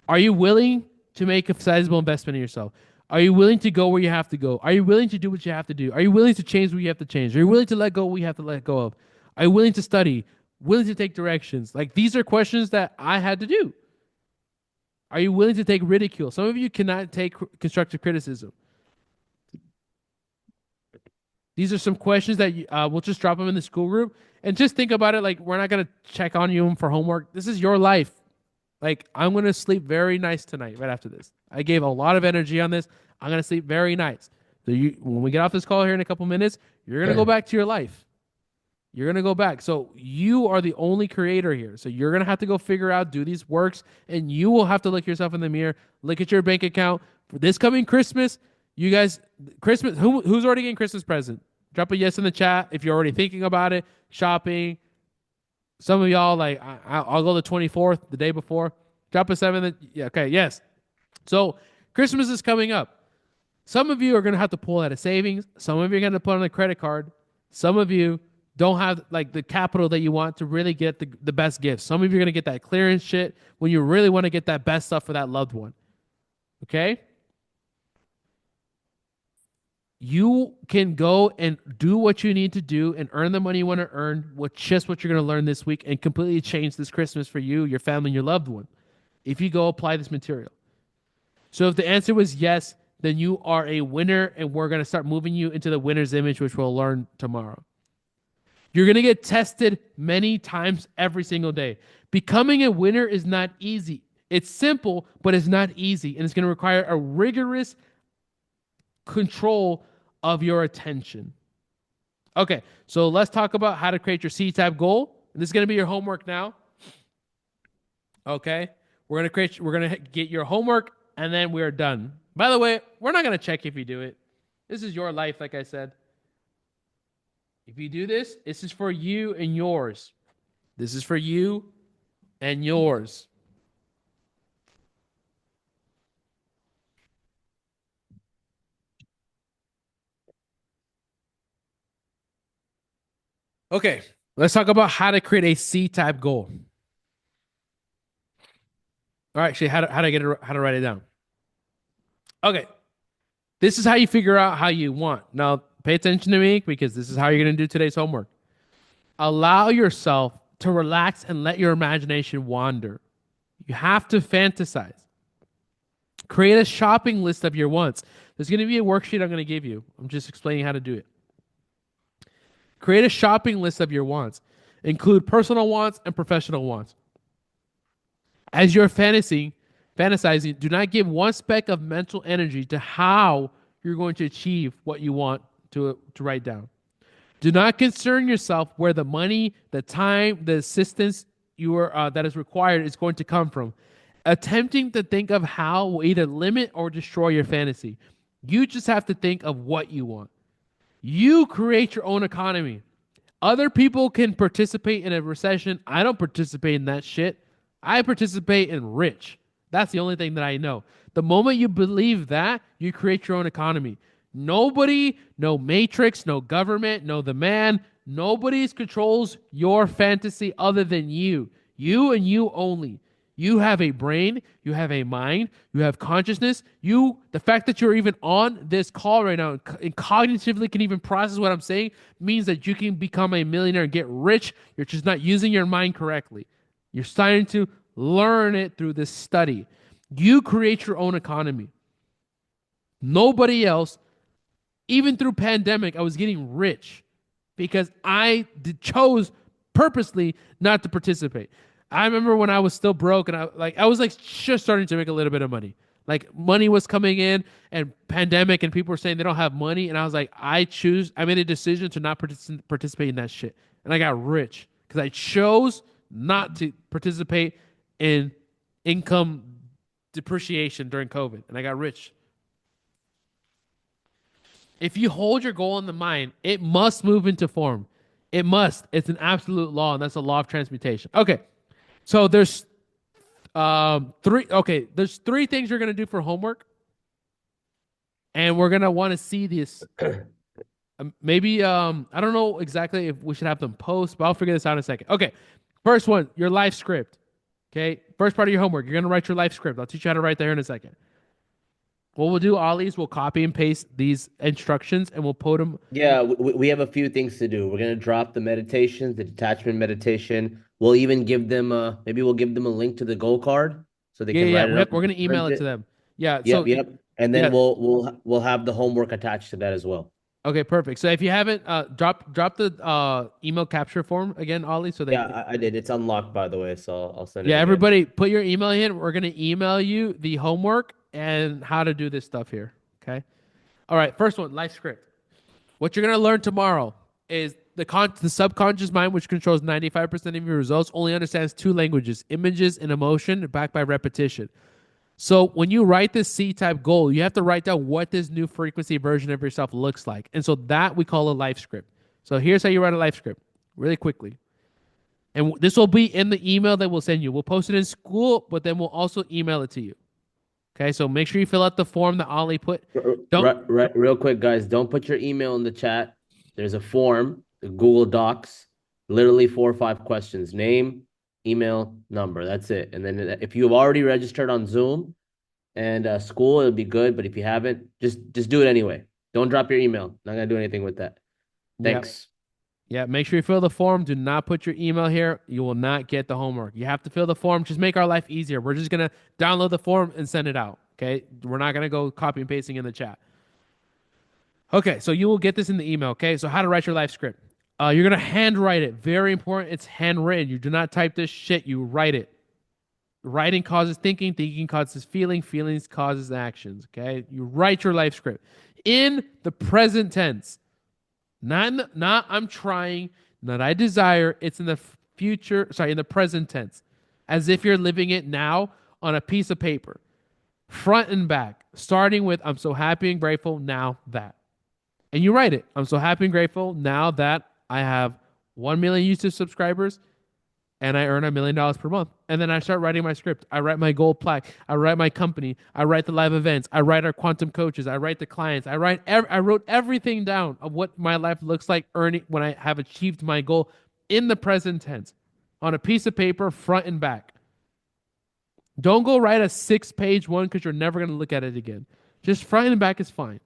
Are you willing to make a sizable investment in yourself? Are you willing to go where you have to go? Are you willing to do what you have to do? Are you willing to change what you have to change? Are you willing to let go what you have to let go of? Are you willing to study? Willing to take directions? Like, these are questions that I had to do. Are you willing to take ridicule? Some of you cannot take constructive criticism. These are some questions that we'll just drop them in the school group and just think about it. Like, we're not going to check on you for homework. This is your life. Like, I'm going to sleep very nice tonight right after this. I gave a lot of energy on this. I'm going to sleep very nice. So when we get off this call here in a couple minutes, you're going to go back to your life. You're going to go back. So you are the only creator here. So you're going to have to go figure out, do these works, and you will have to look yourself in the mirror, look at your bank account. For this coming Christmas, you guys, Christmas, who's already getting Christmas present? Drop a yes in the chat if you're already thinking about it, shopping. Some of y'all, like, I'll go the 24th, the day before. Drop a 7. Yeah, okay, yes. So Christmas is coming up. Some of you are going to have to pull out of savings. Some of you are going to put on a credit card. Some of you don't have, like, the capital that you want to really get the best gifts. Some of you are going to get that clearance shit when you really want to get that best stuff for that loved one. Okay? You can go and do what you need to do and earn the money you want to earn with just what you're going to learn this week and completely change this Christmas for you, your family, and your loved one if you go apply this material. So if the answer was yes, then you are a winner, and we're going to start moving you into the winner's image, which we'll learn tomorrow. You're going to get tested many times every single day. Becoming a winner is not easy. It's simple, but it's not easy, and it's going to require a rigorous control of your attention. Okay, so let's talk about how to create your C-type goal. And this is going to be your homework now. Okay, we're going to get your homework, and then we're done. By the way, we're not going to check if you do it. This is your life, like I said. If you do this, this is for you and yours. This is for you and yours. Okay, let's talk about how to create a C-type goal. All right, actually, how to write it down. Okay, this is how you figure out how you want. Now, pay attention to me because this is how you're going to do today's homework. Allow yourself to relax and let your imagination wander. You have to fantasize. Create a shopping list of your wants. There's going to be a worksheet I'm going to give you. I'm just explaining how to do it. Create a shopping list of your wants. Include personal wants and professional wants. As you're fantasizing, do not give one speck of mental energy to how you're going to achieve what you want to write down. Do not concern yourself where the money, the time, the assistance that is required is going to come from. Attempting to think of how will either limit or destroy your fantasy. You just have to think of what you want. You create your own economy. Other people can participate in a recession. I don't participate in that shit. I participate in rich. That's the only thing that I know. The moment you believe that, you create your own economy. Nobody, no matrix, no government, no the man, nobody controls your fantasy other than you. You and you only. You have a brain, you have a mind, you have consciousness. The fact that you're even on this call right now and cognitively can even process what I'm saying means that you can become a millionaire and get rich. You're just not using your mind correctly. You're starting to learn it through this study. You create your own economy. Nobody else, even through pandemic, I was getting rich because I chose purposely not to participate. I remember when I was still broke and I was just starting to make a little bit of money. Like money was coming in and pandemic and people were saying they don't have money. And I was like, I made a decision to not participate in that shit. And I got rich because I chose not to participate in income depreciation during COVID. And I got rich. If you hold your goal in the mind, it must move into form. It must. It's an absolute law, and that's a law of transmutation. Okay. So there's there's three things you're gonna do for homework, and we're gonna want to see this. Maybe I don't know exactly if we should have them post, but I'll figure this out in a second. Okay, first one, your life script. Okay, first part of your homework, you're gonna write your life script. I'll teach you how to write that here in a second. What we'll do, Ollie, is we'll copy and paste these instructions and we'll put them. Yeah, we have a few things to do. We're gonna drop the meditations, the detachment meditation. We'll even give them maybe we'll give them a link to the goal card so they Yeah, can yeah, write it up we're gonna and email print it to it. them. Yeah. So Yep, yep. And then yeah. we'll have the homework attached to that as well. Okay, perfect. So if you haven't, drop the email capture form again, Ollie, so they. Yeah, I did. It's unlocked by the way, so I'll send it Yeah, again. everybody, put your email in. We're gonna email you the homework and how to do this stuff here. Okay. All right. First one, life script. What you're gonna learn tomorrow is the subconscious mind, which controls 95% of your results, only understands two languages: images and emotion, backed by repetition. So when you write this C-type goal, you have to write down what this new frequency version of yourself looks like, and so that we call a life script. So here's how you write a life script, really quickly. And this will be in the email that we'll send you. We'll post it in school, but then we'll also email it to you. Okay, so make sure you fill out the form that Ollie put. Right, real quick, guys, don't put your email in the chat. There's a form, the Google Docs, literally 4 or 5 questions: name, email, number. That's it. And then if you've already registered on Zoom and school, it'll be good. But if you haven't, just do it anyway. Don't drop your email. Not gonna do anything with that. Thanks. Yeah, make sure you fill the form. Do not put your email here. You will not get the homework. You have to fill the form. Just make our life easier. We're just going to download the form and send it out. Okay. We're not going to go copy and pasting in the chat. Okay. So you will get this in the email. Okay. So how to write your life script. You're going to handwrite it. Very important. It's handwritten. You do not type this shit. You write it. Writing causes thinking. Thinking causes feeling. Feelings causes actions. Okay. You write your life script in the present tense. Not I'm trying, not I desire. It's in the future, in the present tense, as if you're living it now on a piece of paper, front and back, starting with I'm so happy and grateful now that. And you write it. I'm so happy and grateful now that I have 1 million YouTube subscribers and I earn $1 million per month. And then I start writing my script. I write my gold plaque. I write my company. I write the live events. I write our quantum coaches. I write the clients. I wrote everything down of what my life looks like earning when I have achieved my goal in the present tense on a piece of paper, front and back. Don't go write a 6-page one because you're never going to look at it again. Just front and back is fine.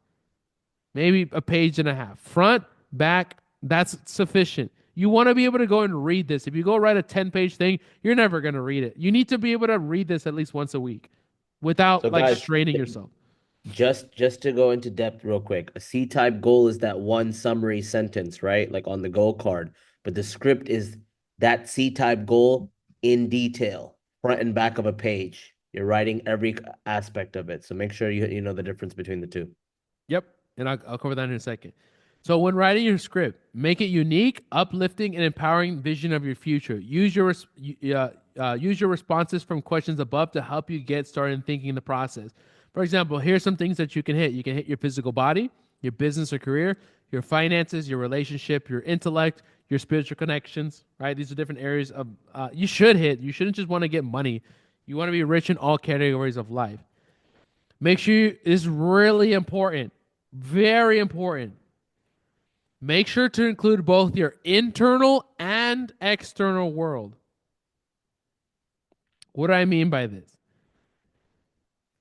Maybe a page and a half. Front, back, that's sufficient. You want to be able to go and read this. If you go write a 10-page thing, you're never going to read it. You need to be able to read this at least once a week without guys, straining yourself. Just to go into depth real quick, a C-type goal is that one summary sentence, right? Like on the goal card. But the script is that C-type goal in detail, front and back of a page. You're writing every aspect of it. So make sure you know the difference between the two. Yep. And I'll cover that in a second. So when writing your script, make it unique, uplifting, and empowering vision of your future. Use your responses from questions above to help you get started in thinking the process. For example, here's some things that you can hit. You can hit your physical body, your business or career, your finances, your relationship, your intellect, your spiritual connections, right? These are different areas of you should hit. You shouldn't just want to get money. You want to be rich in all categories of life. Make sure this is really important, very important. Make sure to include both your internal and external world. What do I mean by this?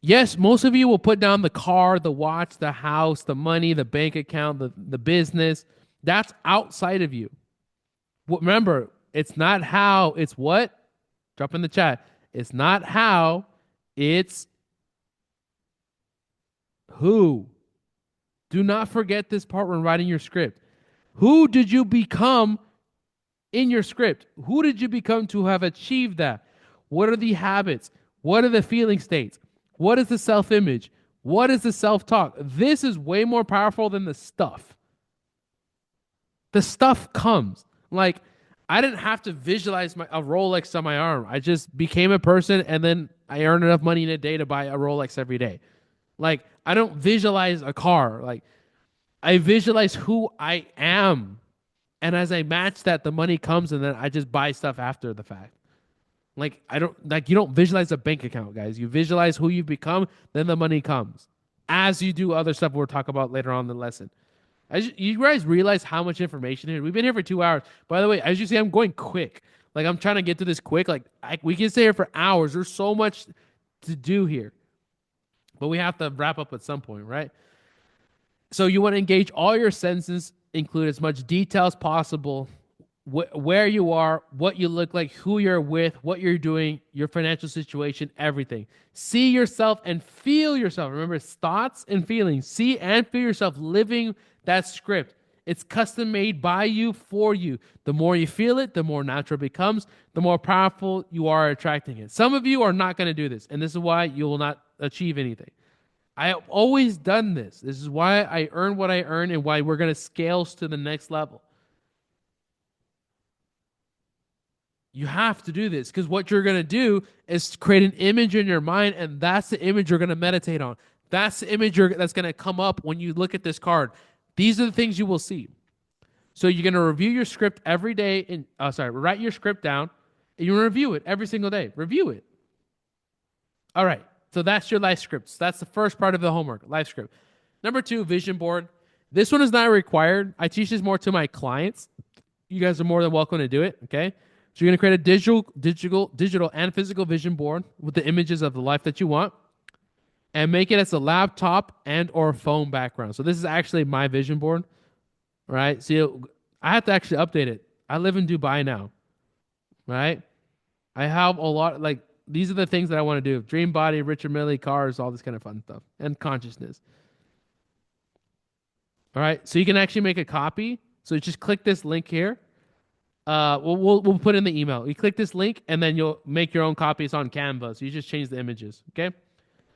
Yes, most of you will put down the car, the watch, the house, the money, the bank account, the business. That's outside of you. Remember, it's not how, it's what? Drop in the chat. It's not how, it's who. Do not forget this part when writing your script. Who did you become in your script? Who did you become to have achieved that? What are the habits? What are the feeling states? What is the self-image? What is the self-talk? This is way more powerful than the stuff. The stuff comes. Like, I didn't have to visualize a Rolex on my arm. I just became a person, and then I earned enough money in a day to buy a Rolex every day. Like, I don't visualize a car. Like, I visualize who I am. And as I match that, the money comes, and then I just buy stuff after the fact. Like, you don't visualize a bank account, guys. You visualize who you've become, then the money comes. As you do other stuff we'll talk about later on in the lesson. You guys realize how much information here? We've been here for 2 hours. By the way, as you see, I'm going quick. Like, I'm trying to get to this quick. Like, we can stay here for hours. There's so much to do here. But we have to wrap up at some point, right? So you want to engage all your senses, include as much detail as possible, where you are, what you look like, who you're with, what you're doing, your financial situation, everything. See yourself and feel yourself. Remember, thoughts and feelings. See and feel yourself living that script. It's custom made by you for you. The more you feel it, the more natural it becomes, the more powerful you are attracting it. Some of you are not going to do this, and this is why you will not achieve anything. I have always done this. This is why I earn what I earn and why we're going to scale to the next level. You have to do this because what you're going to do is create an image in your mind, and that's the image you're going to meditate on. That's the image that's going to come up when you look at this card. These are the things you will see. So you're going to review your script every day. Write your script down, and you review it every single day. Review it. All right. So that's your life scripts. That's the first part of the homework, life script. Number 2, vision board. This one is not required. I teach this more to my clients. You guys are more than welcome to do it, okay? So you're going to create a digital and physical vision board with the images of the life that you want and make it as a laptop and or phone background. So this is actually my vision board, right? See, I have to actually update it. I live in Dubai now, right? I have a lot, like, these are the things that I want to do. Dream body, Richard Mille, cars, all this kind of fun stuff, and consciousness. All right, so you can actually make a copy. So just click this link here. We'll put in the email. You click this link, and then you'll make your own copies on Canva. So you just change the images, okay?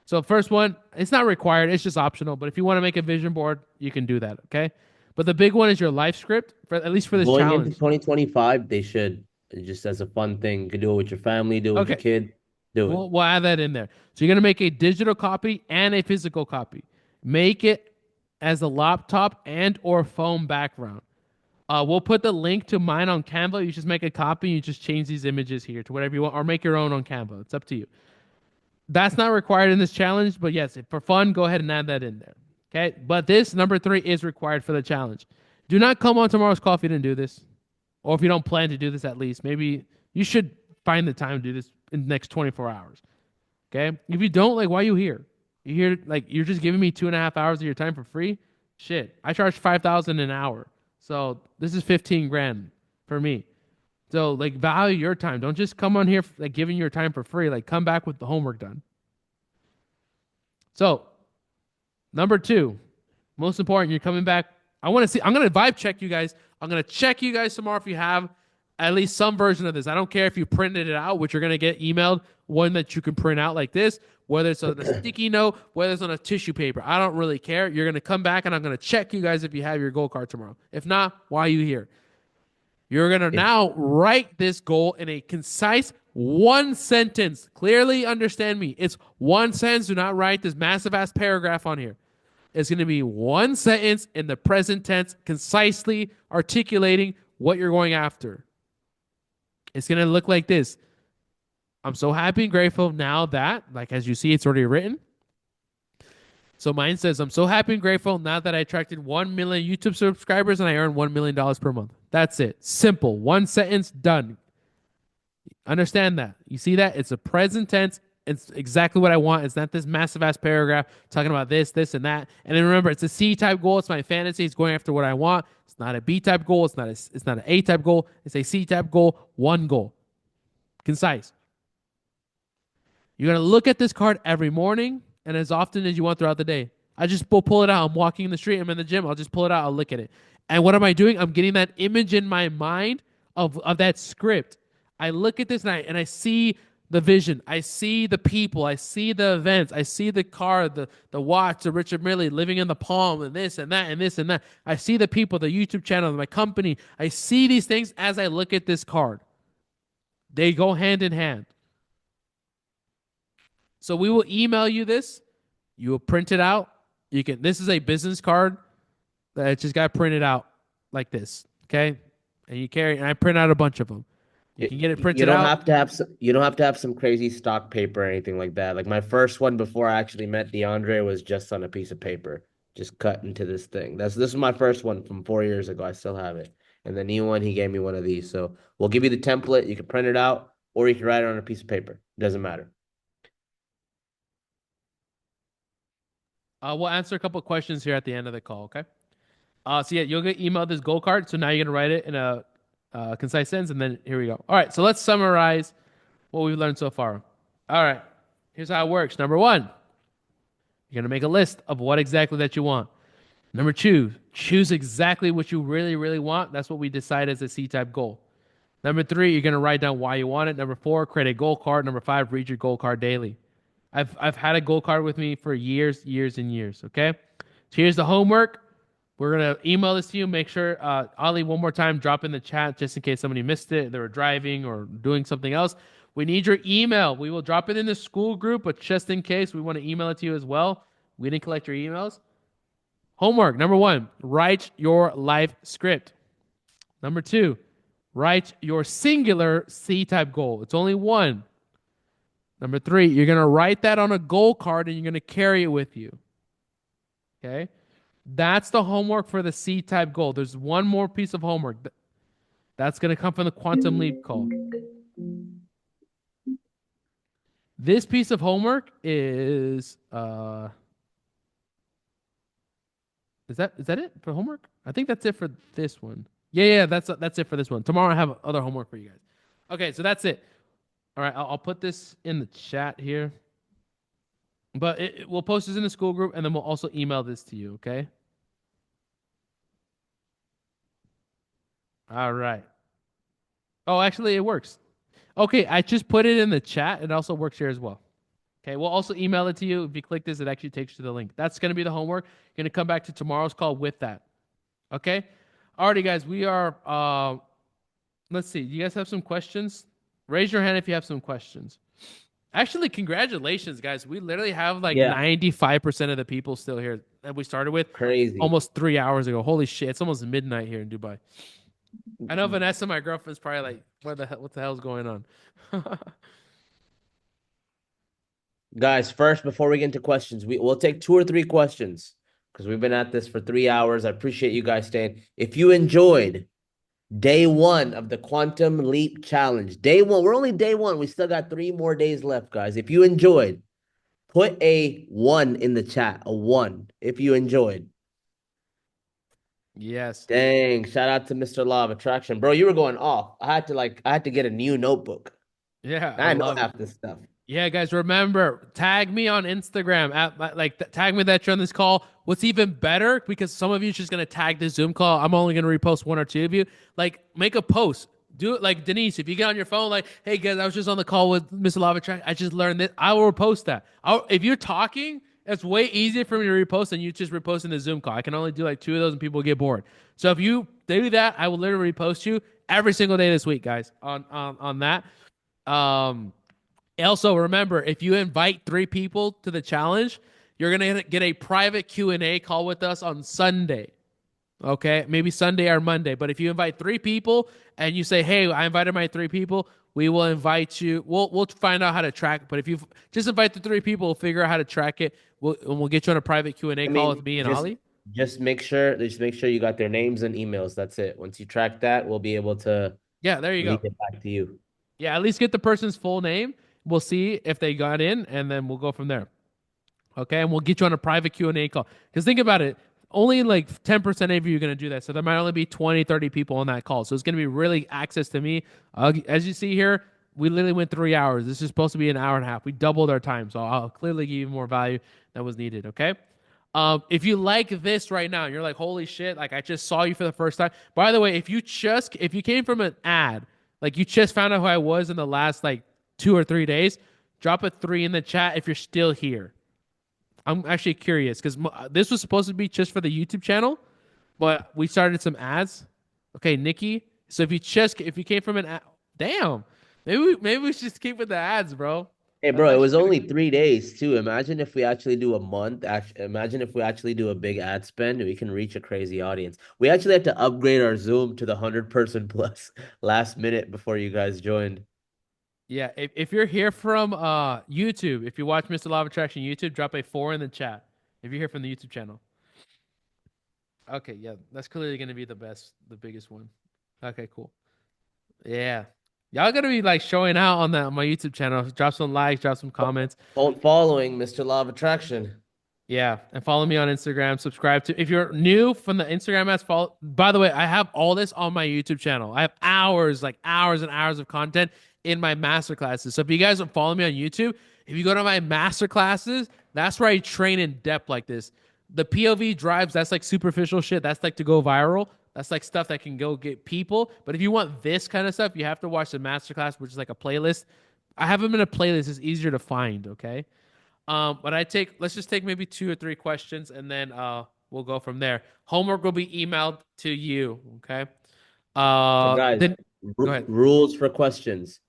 So first one, it's not required. It's just optional. But if you want to make a vision board, you can do that, okay? But the big one is your life script, at least for this Going challenge. into 2025, they should. Just as a fun thing. You could do it with your family, do it with your kid. Do it. We'll add that in there. So you're going to make a digital copy and a physical copy. Make it as a laptop and or phone background. We'll put the link to mine on Canva. You just make a copy. You just change these images here to whatever you want, or make your own on Canva. It's up to you. That's not required in this challenge, but yes, for fun, go ahead and add that in there. Okay, but this, number 3, is required for the challenge. Do not come on tomorrow's call if you didn't do this, or if you don't plan to do this at least. Maybe you should find the time to do this in the next 24 hours. Okay? If you don't, like, why are you here? You're here, like, you're just giving me 2.5 hours of your time for free? Shit. I charge $5,000 an hour. So this is 15 grand for me. So, like, value your time. Don't just come on here, like, giving your time for free. Like, come back with the homework done. So, number 2, most important, you're coming back. I'm going to vibe check you guys. I'm going to check you guys tomorrow if you have at least some version of this. I don't care if you printed it out, which you're going to get emailed, one that you can print out like this, whether it's on a sticky note, whether it's on a tissue paper. I don't really care. You're going to come back, and I'm going to check you guys if you have your goal card tomorrow. If not, why are you here? You're going to now write this goal in a concise 1 sentence. Clearly understand me. It's 1 sentence. Do not write this massive-ass paragraph on here. It's going to be 1 sentence in the present tense, concisely articulating what you're going after. It's going to look like this. I'm so happy and grateful now that, like, as you see, it's already written. So mine says, I'm so happy and grateful now that I attracted 1 million YouTube subscribers and I earn $1 million per month. That's it. Simple. 1 sentence, done. Understand that. You see that? It's a present tense. It's exactly what I want. It's not this massive ass paragraph talking about this, this, and that. And then remember, it's a C-type goal. It's my fantasy. It's going after what I want. It's not a B-type goal. It's not an A-type goal. It's a C-type goal. 1 goal. Concise. You're going to look at this card every morning and as often as you want throughout the day. I just pull it out. I'm walking in the street. I'm in the gym. I'll just pull it out. I'll look at it. And what am I doing? I'm getting that image in my mind of that script. I look at this and I see the vision. I see the people. I see the events. I see the car, the watch, the Richard Mille living in the Palm, and this and that and this and that. I see the people, the YouTube channel, my company. I see these things as I look at this card. They go hand in hand. So we will email you this. You will print it out. You can. This is a business card that just got printed out like this. Okay, and you carry. And I print out a bunch of them. You can get it You printed don't out. have to have you don't have to have some crazy stock paper or anything like that. Like my first one before I actually met DeAndre was just on a piece of paper, just cut into this thing. This is my first one from 4 years ago. I still have it. And the new one, he gave me one of these. So we'll give you the template. You can print it out or you can write it on a piece of paper. Doesn't matter. We'll answer a couple of questions here at the end of the call. Okay. So yeah, you'll get emailed this goal card. So now you're gonna write it in a concise sentence, and then here we go. All right. So let's summarize what we've learned so far. All right. Here's how it works. Number one, you're gonna make a list of what exactly that you want. Number two, choose exactly what you really, really want. That's what we decide as a C-type goal. Number three, you're gonna write down why you want it. Number four, create a goal card. Number five, read your goal card daily. I've had a goal card with me for years, years, and years. Okay. So here's the homework. We're gonna email this to you. Make sure, Ali, one more time, drop in the chat just in case somebody missed it. They were driving or doing something else. We need your email. We will drop it in the school group, but just in case, we want to email it to you as well. We didn't collect your emails. Homework number one: write your life script. Number two: write your singular C-type goal. It's only one. Number three: you're gonna write that on a goal card and you're gonna carry it with you. Okay. That's the homework for the C-type goal. There's one more piece of homework. That's going to come from the Quantum Leap call. This piece of homework is that it for homework? I think that's it for this one. Yeah, that's it for this one. Tomorrow I have other homework for you guys. Okay, so that's it. All right, I'll put this in the chat here. But we'll post this in the school group, and then we'll also email this to you, okay? All right. Oh, actually, it works. Okay, I just put it in the chat. It also works here as well. Okay, we'll also email it to you. If you click this, it actually takes you to the link. That's going to be the homework. You're going to come back to tomorrow's call with that. Okay? Alrighty, guys, we are, let's see. Do you guys have some questions? Raise your hand if you have some questions. Actually, congratulations, guys. We literally have like 95% of the people still here that we started with. Crazy. Almost 3 hours ago. Holy shit. It's almost midnight here in Dubai. I know Vanessa, my girlfriend's probably like, what the hell's going on? Guys, first, before we get into questions, we'll take 2 or 3 questions because we've been at this for 3 hours. I appreciate you guys staying. If you enjoyed day 1 of the Quantum Leap Challenge, day 1, we're only day 1. We still got 3 more days left, guys. If you enjoyed, put a 1 in the chat, a 1 if you enjoyed. Yes. Dang, shout out to Mr. Law of Attraction. Bro, you were going off. I had to get a new notebook. Yeah. I know half this stuff. Yeah, guys, remember, tag me on Instagram tag me that you're on this call. What's even better, because some of you are just going to tag the Zoom call. I'm only going to repost 1 or 2 of you. Like, make a post. Do it like Denise. If you get on your phone, like, hey, guys, I was just on the call with Mr. Lava Track. I just learned this. I will repost that. If you're talking, it's way easier for me to repost than you just reposting the Zoom call. I can only do like 2 of those and people get bored. So if you do that, I will literally repost you every single day this week, guys, on that. Also, remember, if you invite 3 people to the challenge, you're going to get a private Q&A call with us on Sunday. Okay? Maybe Sunday or Monday. But if you invite 3 people and you say, hey, I invited my 3 people, we will invite you. We'll find out how to track it. But if you just invite the 3 people, we'll figure out how to track it. We'll get you on a private Q&A call with me and Ali. Just make sure you got their names and emails. That's it. Once you track that, we'll be able to there you go. Get back to you. Yeah, at least get the person's full name. We'll see if they got in, and then we'll go from there. Okay, and we'll get you on a private Q&A call. Because think about it, only like 10% of you are going to do that. So there might only be 20, 30 people on that call. So it's going to be really access to me. As you see here, we literally went 3 hours. This is supposed to be an hour and a half. We doubled our time. So I'll clearly give you more value than was needed, okay? If you like this right now, and you're like, holy shit, like I just saw you for the first time. By the way, if you came from an ad, like you just found out who I was in the last like 2 or 3 days, drop a 3 in the chat if you're still here. I'm actually curious because this was supposed to be just for the YouTube channel, but we started some ads. Okay, Nikki. So if you came from an ad, damn, maybe we should just keep with the ads, bro. Hey, That's bro, it actually was kind of only good. 3 days too. Imagine if we actually do a month. Imagine if we actually do a big ad spend, we can reach a crazy audience. We actually had to upgrade our Zoom to the 100 person plus last minute before you guys joined. Yeah, if you're here from YouTube, if you watch Mr. Love Attraction YouTube, drop a 4 in the chat. If you're here from the YouTube channel. Okay, yeah, that's clearly gonna be the biggest one. Okay, cool. Yeah. Y'all gonna be like showing out on my YouTube channel. Drop some likes, drop some comments. Following Mr. Law of Attraction. Yeah, and follow me on Instagram. Subscribe to if you're new from the Instagram ads. Follow. By the way, I have all this on my YouTube channel. I have hours, like hours and hours of content in my master classes. So if you guys don't follow me on YouTube, if you go to my master classes, that's where I train in depth like this. The POV drives, that's like superficial shit. That's like to go viral. That's like stuff that can go get people. But if you want this kind of stuff, you have to watch the master class, which is like a playlist. I have them in a playlist. It's easier to find. Okay. But let's just take maybe 2 or 3 questions and then we'll go from there. Homework will be emailed to you. Okay. So guys, Then go ahead. rules for questions.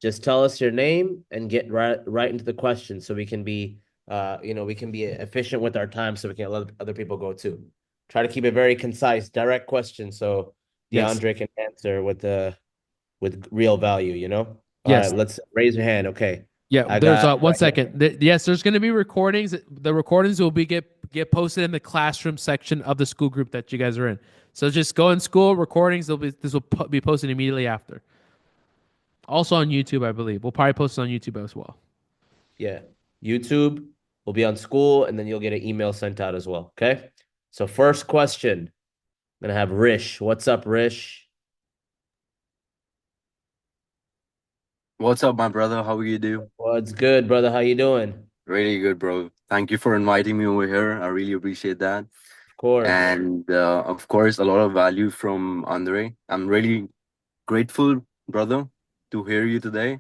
Just tell us your name and get right into the question so we can be we can be efficient with our time so we can let other people go too. Try to keep it very concise, direct question so Yes. DeAndre can answer with real value, you know? All Yes. right, let's raise your hand. Okay. Yeah. I There's got one right here. second. Yes, there's going to be recordings. The recordings will be get posted in the classroom section of the school group that you guys are in. So just go in school recordings. This will be posted immediately after. Also on YouTube, I believe. We'll probably post it on YouTube as well. Yeah. YouTube will be on school and then you'll get an email sent out as well. Okay. So first question, I'm gonna have Rish. What's up, Rish? What's up, my brother? How are you do? What's good, brother? How you doing? Really good, bro. Thank you for inviting me over here. I really appreciate that. Of course. And of course, a lot of value from Andre. I'm really grateful, brother, to hear you today.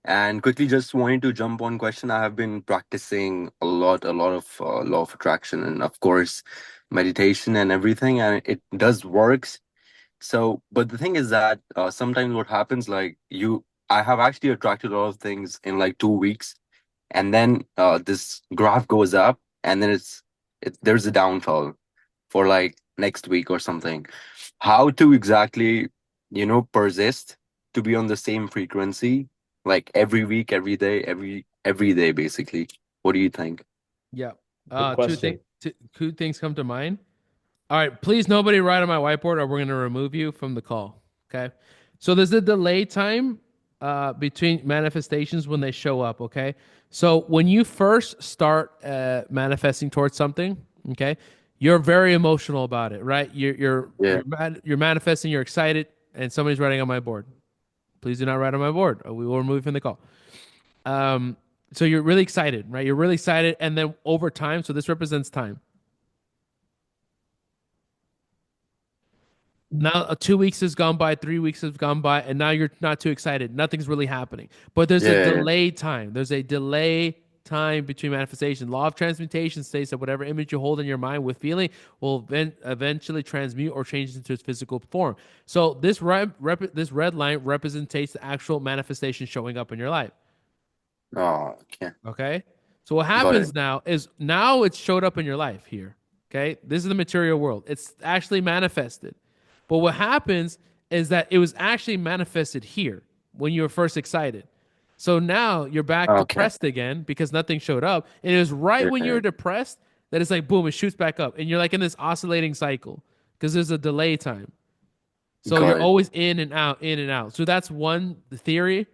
And quickly, just wanted to jump on question. I have been practicing a lot of law of attraction, and of course, meditation and everything, and it does works. So, but the thing is that sometimes what happens, like I have actually attracted a lot of things in like 2 weeks, and then this graph goes up, and then there's a downfall for like next week or something. How to exactly, persist to be on the same frequency, like every week, every day, basically. What do you think? Yeah. Good question. Two things come to mind. All right, please nobody write on my whiteboard or we're going to remove you from the call. Okay. So there's a delay time between manifestations when they show up. Okay. So when you first start manifesting towards something, okay, you're very emotional about it, right? Yeah. You're manifesting, you're excited, and somebody's writing on my board. Please do not write on my board. Or we will remove you from the call. So you're really excited, right? You're really excited, and then over time, so this represents time. Now 2 weeks has gone by, 3 weeks has gone by, and now you're not too excited. Nothing's really happening. But there's a Yeah. delay time. There's a delay time between manifestation. Law of transmutation states that whatever image you hold in your mind with feeling will eventually transmute or change into its physical form. So this this red line represents the actual manifestation showing up in your life. Oh, okay. Okay. So what Got happens it. now is now it's showed up in your life here. Okay. This is the material world. It's actually manifested. But what happens is that it was actually manifested here when you were first excited. So now you're back Okay. depressed again because nothing showed up. And it was right when you Yeah. were depressed that it's like, boom, it shoots back up. And you're like in this oscillating cycle because there's a delay time. So Got you're it. always in and out, in and out. So that's one theory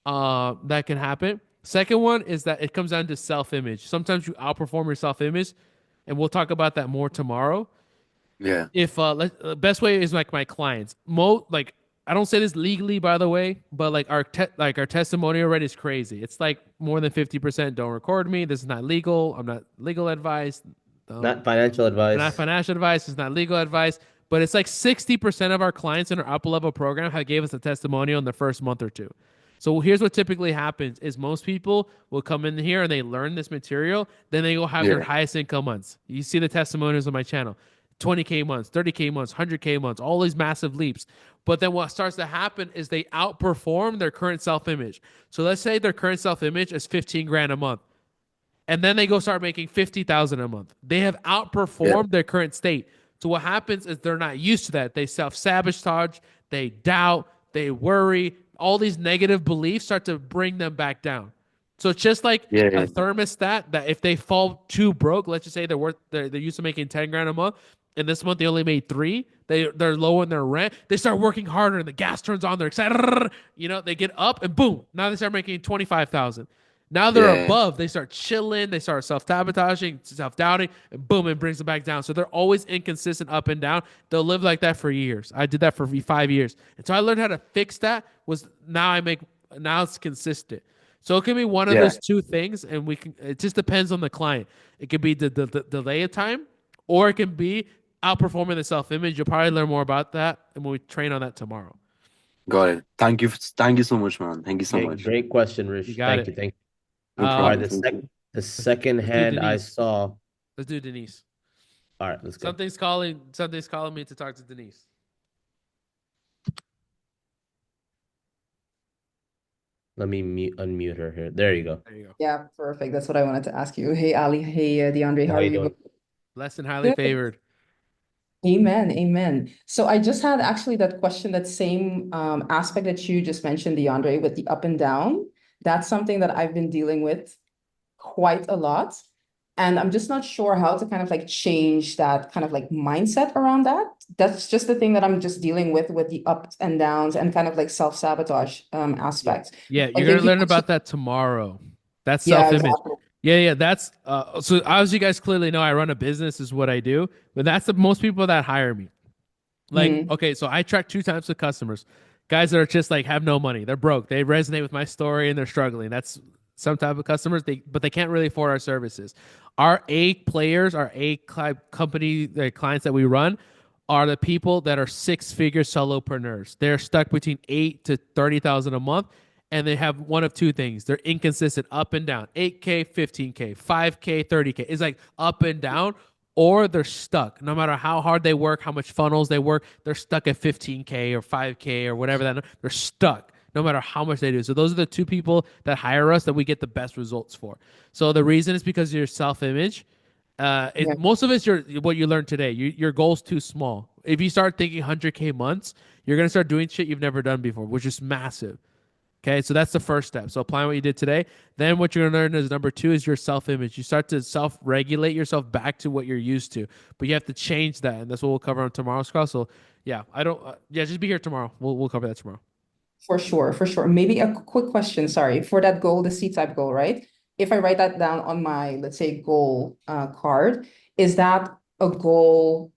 that can happen. Second one is that it comes down to self-image. Sometimes you outperform your self-image, and we'll talk about that more tomorrow. Yeah. If best way is like my clients. Like I don't say this legally, by the way, but like our testimonial rate is crazy. It's like more than 50%. Don't record me. This is not legal. I'm not legal advice. Not financial Not advice. financial advice. It's not legal advice. But it's like 60% of our clients in our upper level program have gave us a testimonial in the first month or two. So here's what typically happens is most people will come in here and they learn this material, then they go have their Yeah. highest income months. You see the testimonials on my channel. 20K months, 30K months, 100K months, all these massive leaps. But then what starts to happen is they outperform their current self-image. So let's say their current self-image is 15 grand a month, and then they go start making 50,000 a month. They have Yeah. outperformed their current state. So what happens is they're not used to that. They self-sabotage, they doubt, they worry. All these negative beliefs start to bring them back down. So it's just like a Yeah. thermostat that if they fall too broke, let's just say they're used to making 10 grand a month, and this month they only made three. They're low in their rent. They start working harder, and the gas turns on. They're excited. They get up, and boom, now they start making 25,000. Now they're Yeah. above. They start chilling. They start self-sabotaging, self-doubting, and boom, it brings them back down. So they're always inconsistent up and down. They'll live like that for years. I did that for 5 years. And so I learned how to fix that now it's consistent. So it can be one of Yeah. those two things, and it just depends on the client. It could be the delay of time, or it can be outperforming the self-image. You'll probably learn more about that, and when we train on that tomorrow. Got it. Thank you. Thank you so much, man. Thank you so much. Great question, You Rish. got Thank you. it. Thank you. No All right, problem. Um, Thank you. the second let's do hand I Denise. saw. Let's do Denise. All right, let's go. Something's calling me to talk to Denise. Let me unmute her here. There you go. There you go. Yeah, perfect. That's what I wanted to ask you. Hey, Ali. Hey, DeAndre. How How are you you? doing? Blessed and highly Good. favored. Amen. Amen. So I just had actually that question, that same aspect that you just mentioned, DeAndre, with the up and down. That's something that I've been dealing with quite a lot. And I'm just not sure how to kind of like change that kind of like mindset around that. That's just the thing that I'm just dealing with the ups and downs and kind of like self-sabotage aspects. Yeah, I you're gonna think you learn also, about that tomorrow. That's yeah, self-image. exactly. Yeah. That's so as you guys clearly know, I run a business is what I do, but that's the most people that hire me. Like, Mhm. okay, so I track two types of customers. Guys that are just like have no money. They're broke. They resonate with my story and they're struggling. That's some type of customers. But they can't really afford our services. Our A players, our company, the clients that we run are the people that are six-figure solopreneurs. They're stuck between 8 to 30,000 a month, and they have one of two things. They're inconsistent up and down. 8K, 15K, 5K, 30K. It's like up and down, or they're stuck. No matter how hard they work, how much funnels they work, they're stuck at 15K or 5K or whatever that. They're stuck no matter how much they do. So those are the two people that hire us that we get the best results for. So the reason is because of your self-image. Yeah. Most of it's what you learned today. Your goal's too small. If you start thinking 100K months, you're gonna start doing shit you've never done before, which is massive. Okay, so that's the first step. So applying what you did today. Then what you're gonna learn is number two is your self-image. You start to self-regulate yourself back to what you're used to, but you have to change that, and that's what we'll cover on tomorrow's call. So yeah, I don't. Yeah, just be here tomorrow. We'll cover that tomorrow. For sure, for sure. Maybe a quick question, sorry, for that goal, the C-type goal, right? If I write that down on my, let's say, goal card, is that a goal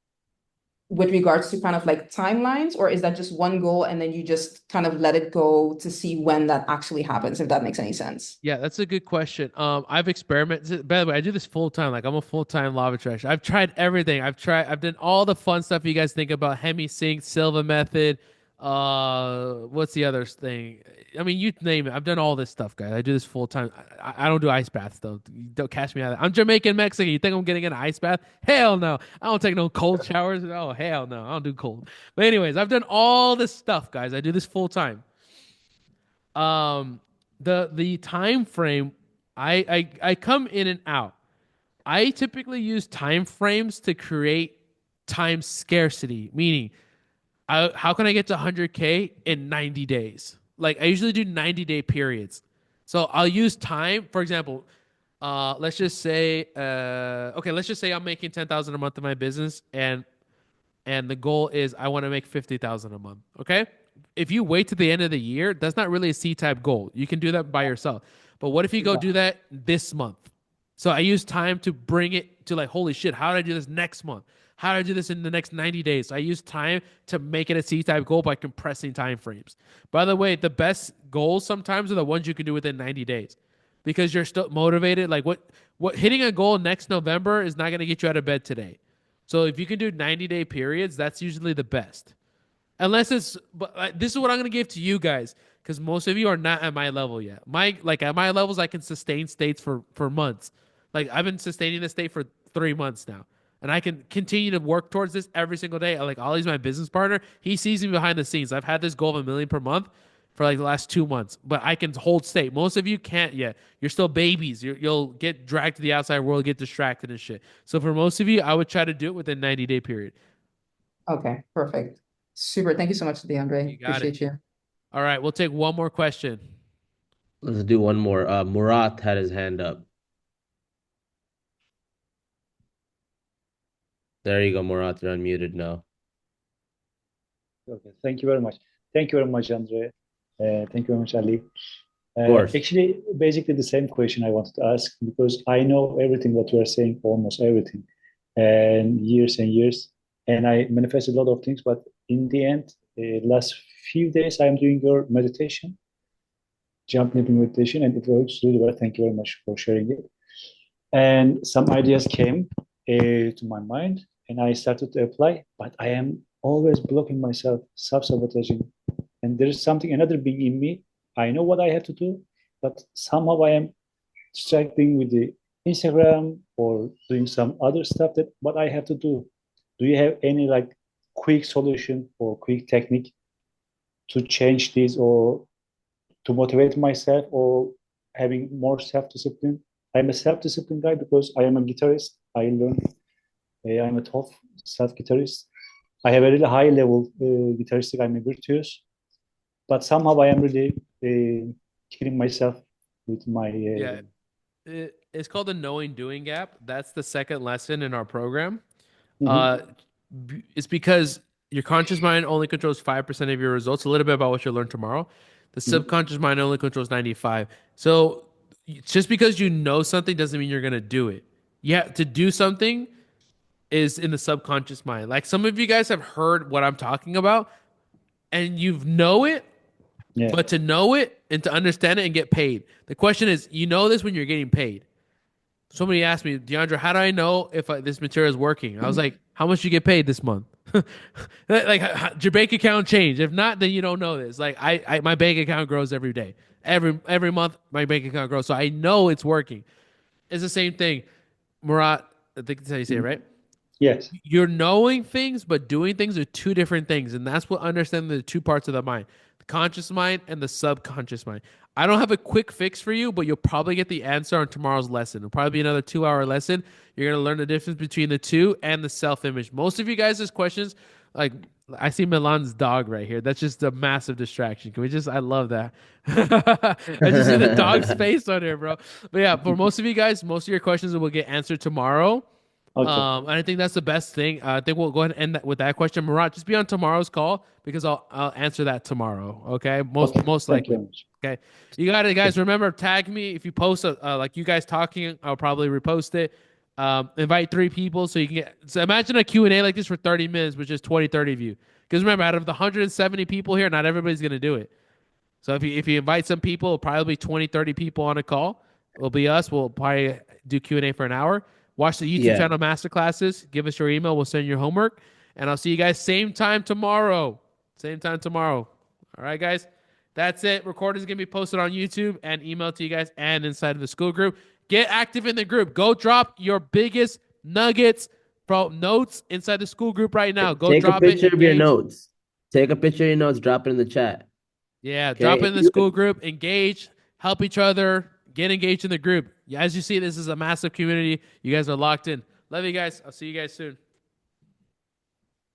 with regards to kind of like timelines, or is that just one goal and then you just kind of let it go to see when that actually happens, if that makes any sense? Yeah, that's a good question. I've experimented. By the way, I do this full time. Like I'm a full time law of attraction. I've tried everything. I've done all the fun stuff you guys think about. Hemi Sync, Silva method. What's the other thing? I mean, you name it. I've done all this stuff, guys. I do this full time. I don't do ice baths though. Don't catch me out of that. I'm Jamaican Mexican. You think I'm getting an ice bath? Hell no. I don't take no cold showers. Oh hell no. I don't do cold. But anyways, I've done all this stuff, guys. I do this full time. Um, the time frame, I come in and out. I typically use time frames to create time scarcity, meaning how can I get to 100K in 90 days? Like I usually do 90-day periods. So I'll use time, for example, let's just say let's just say I'm making 10,000 a month in my business, and the goal is I want to make 50,000 a month. Okay. If you wait to the end of the year, that's not really a C type goal. You can do that by yourself. But what if you go do that this month? So I use time to bring it to like, holy shit, how do I do this next month? How do I do this in the next 90 days? So I use time to make it a C type goal by compressing time frames. By the way, the best goals sometimes are the ones you can do within 90 days because you're still motivated. Like what hitting a goal next November is not going to get you out of bed today. So if you can do 90-day periods, that's usually the best. Unless it's, but this is what I'm going to give to you guys. Because because most of you are not at my level yet. At my levels, I can sustain states for months. Like I've been sustaining this state for 3 months now, and I can continue to work towards this every single day. Like Ollie's my business partner. He sees me behind the scenes. I've had this goal of 1 million per month for like the last 2 months, but I can hold state. Most of you can't yet. You're still babies. You'll get dragged to the outside world, get distracted and shit. So for most of you, I would try to do it within 90-day period. Okay, perfect. Super. Thank you so much, DeAndre. You got it. Appreciate you. All right, we'll take one more question. Let's do one more. Murat had his hand up. There you go, Murat. You're unmuted now. Okay, thank you very much. Thank you very much, Andre. Thank you very much, Ali. Of course. Actually, basically the same question I wanted to ask because I know everything that you are saying, almost everything, and years, and I manifest a lot of things. But in the end, last few days, I am doing your meditation, jump leaping meditation, and it works really well. Thank you very much for sharing it. And some ideas came to my mind, and I started to apply, but I am always blocking myself, self-sabotaging. And there is something, another being in me. I know what I have to do, but somehow I am distracting with the Instagram or doing some other stuff that what I have to do. Do you have any like quick solution or quick technique to change this or to motivate myself or having more self-discipline? I'm a self-disciplined guy because I am a guitarist. I learned, I'm a top self-guitarist. I have a really high level guitaristic. I'm a virtuoso, but somehow I am really killing myself with my. It's called the knowing doing gap. That's the second lesson in our program. It's because your conscious mind only controls 5% of your results. A little bit about what you'll learn tomorrow. The subconscious mind only controls 95. So just because you know something doesn't mean you're gonna do it. Yeah, to do something is in the subconscious mind. Like some of you guys have heard what I'm talking about, and you know it, but to know it and to understand it and get paid. The question is, you know this when you're getting paid. Somebody asked me, DeAndre, how do I know if this material is working? I was like, how much you get paid this month? Like your bank account changed. If not, then you don't know this. Like my bank account grows every day. Every month my bank account grows. So I know it's working. It's the same thing. Murat, I think that's how you say it, right? Yes. You're knowing things, but doing things are two different things. And that's what understanding the two parts of the mind, the conscious mind and the subconscious mind. I don't have a quick fix for you, but you'll probably get the answer on tomorrow's lesson. It'll probably be another 2-hour lesson. You're going to learn the difference between the two and the self-image. Most of you guys' questions, like I see Milan's dog right here. That's just a massive distraction. Can we just, I love that. I just see the dog's face on here, bro. But yeah, for most of you guys, most of your questions will get answered tomorrow. Okay. And I think that's the best thing. I think we'll go ahead and end that with that question. Murat, just be on tomorrow's call because I'll answer that tomorrow. Okay, most likely. Okay, you got it, guys. Remember, tag me if you post like you guys talking. I'll probably repost it. Invite 3 people so you can get. So imagine a Q&A like this for 30 minutes, which is 20, 30 of you. Because remember, out of the 170 people here, not everybody's gonna do it. So if you invite some people, it'll probably be 20, 30 people on a call. It'll be us. We'll probably do Q&A for an hour. Watch the YouTube channel masterclasses. Give us your email. We'll send your homework. And I'll see you guys same time tomorrow. Same time tomorrow. All right, guys. That's it. Recording is going to be posted on YouTube and emailed to you guys and inside of the school group. Get active in the group. Go drop your biggest nuggets from notes inside the school group right now. Go drop it. Take a picture of your notes. Take a picture of your notes. Drop it in the chat. Yeah, drop it in the school group. Engage. Help each other. Get engaged in the group. As you see, this is a massive community. You guys are locked in. Love you guys. I'll see you guys soon.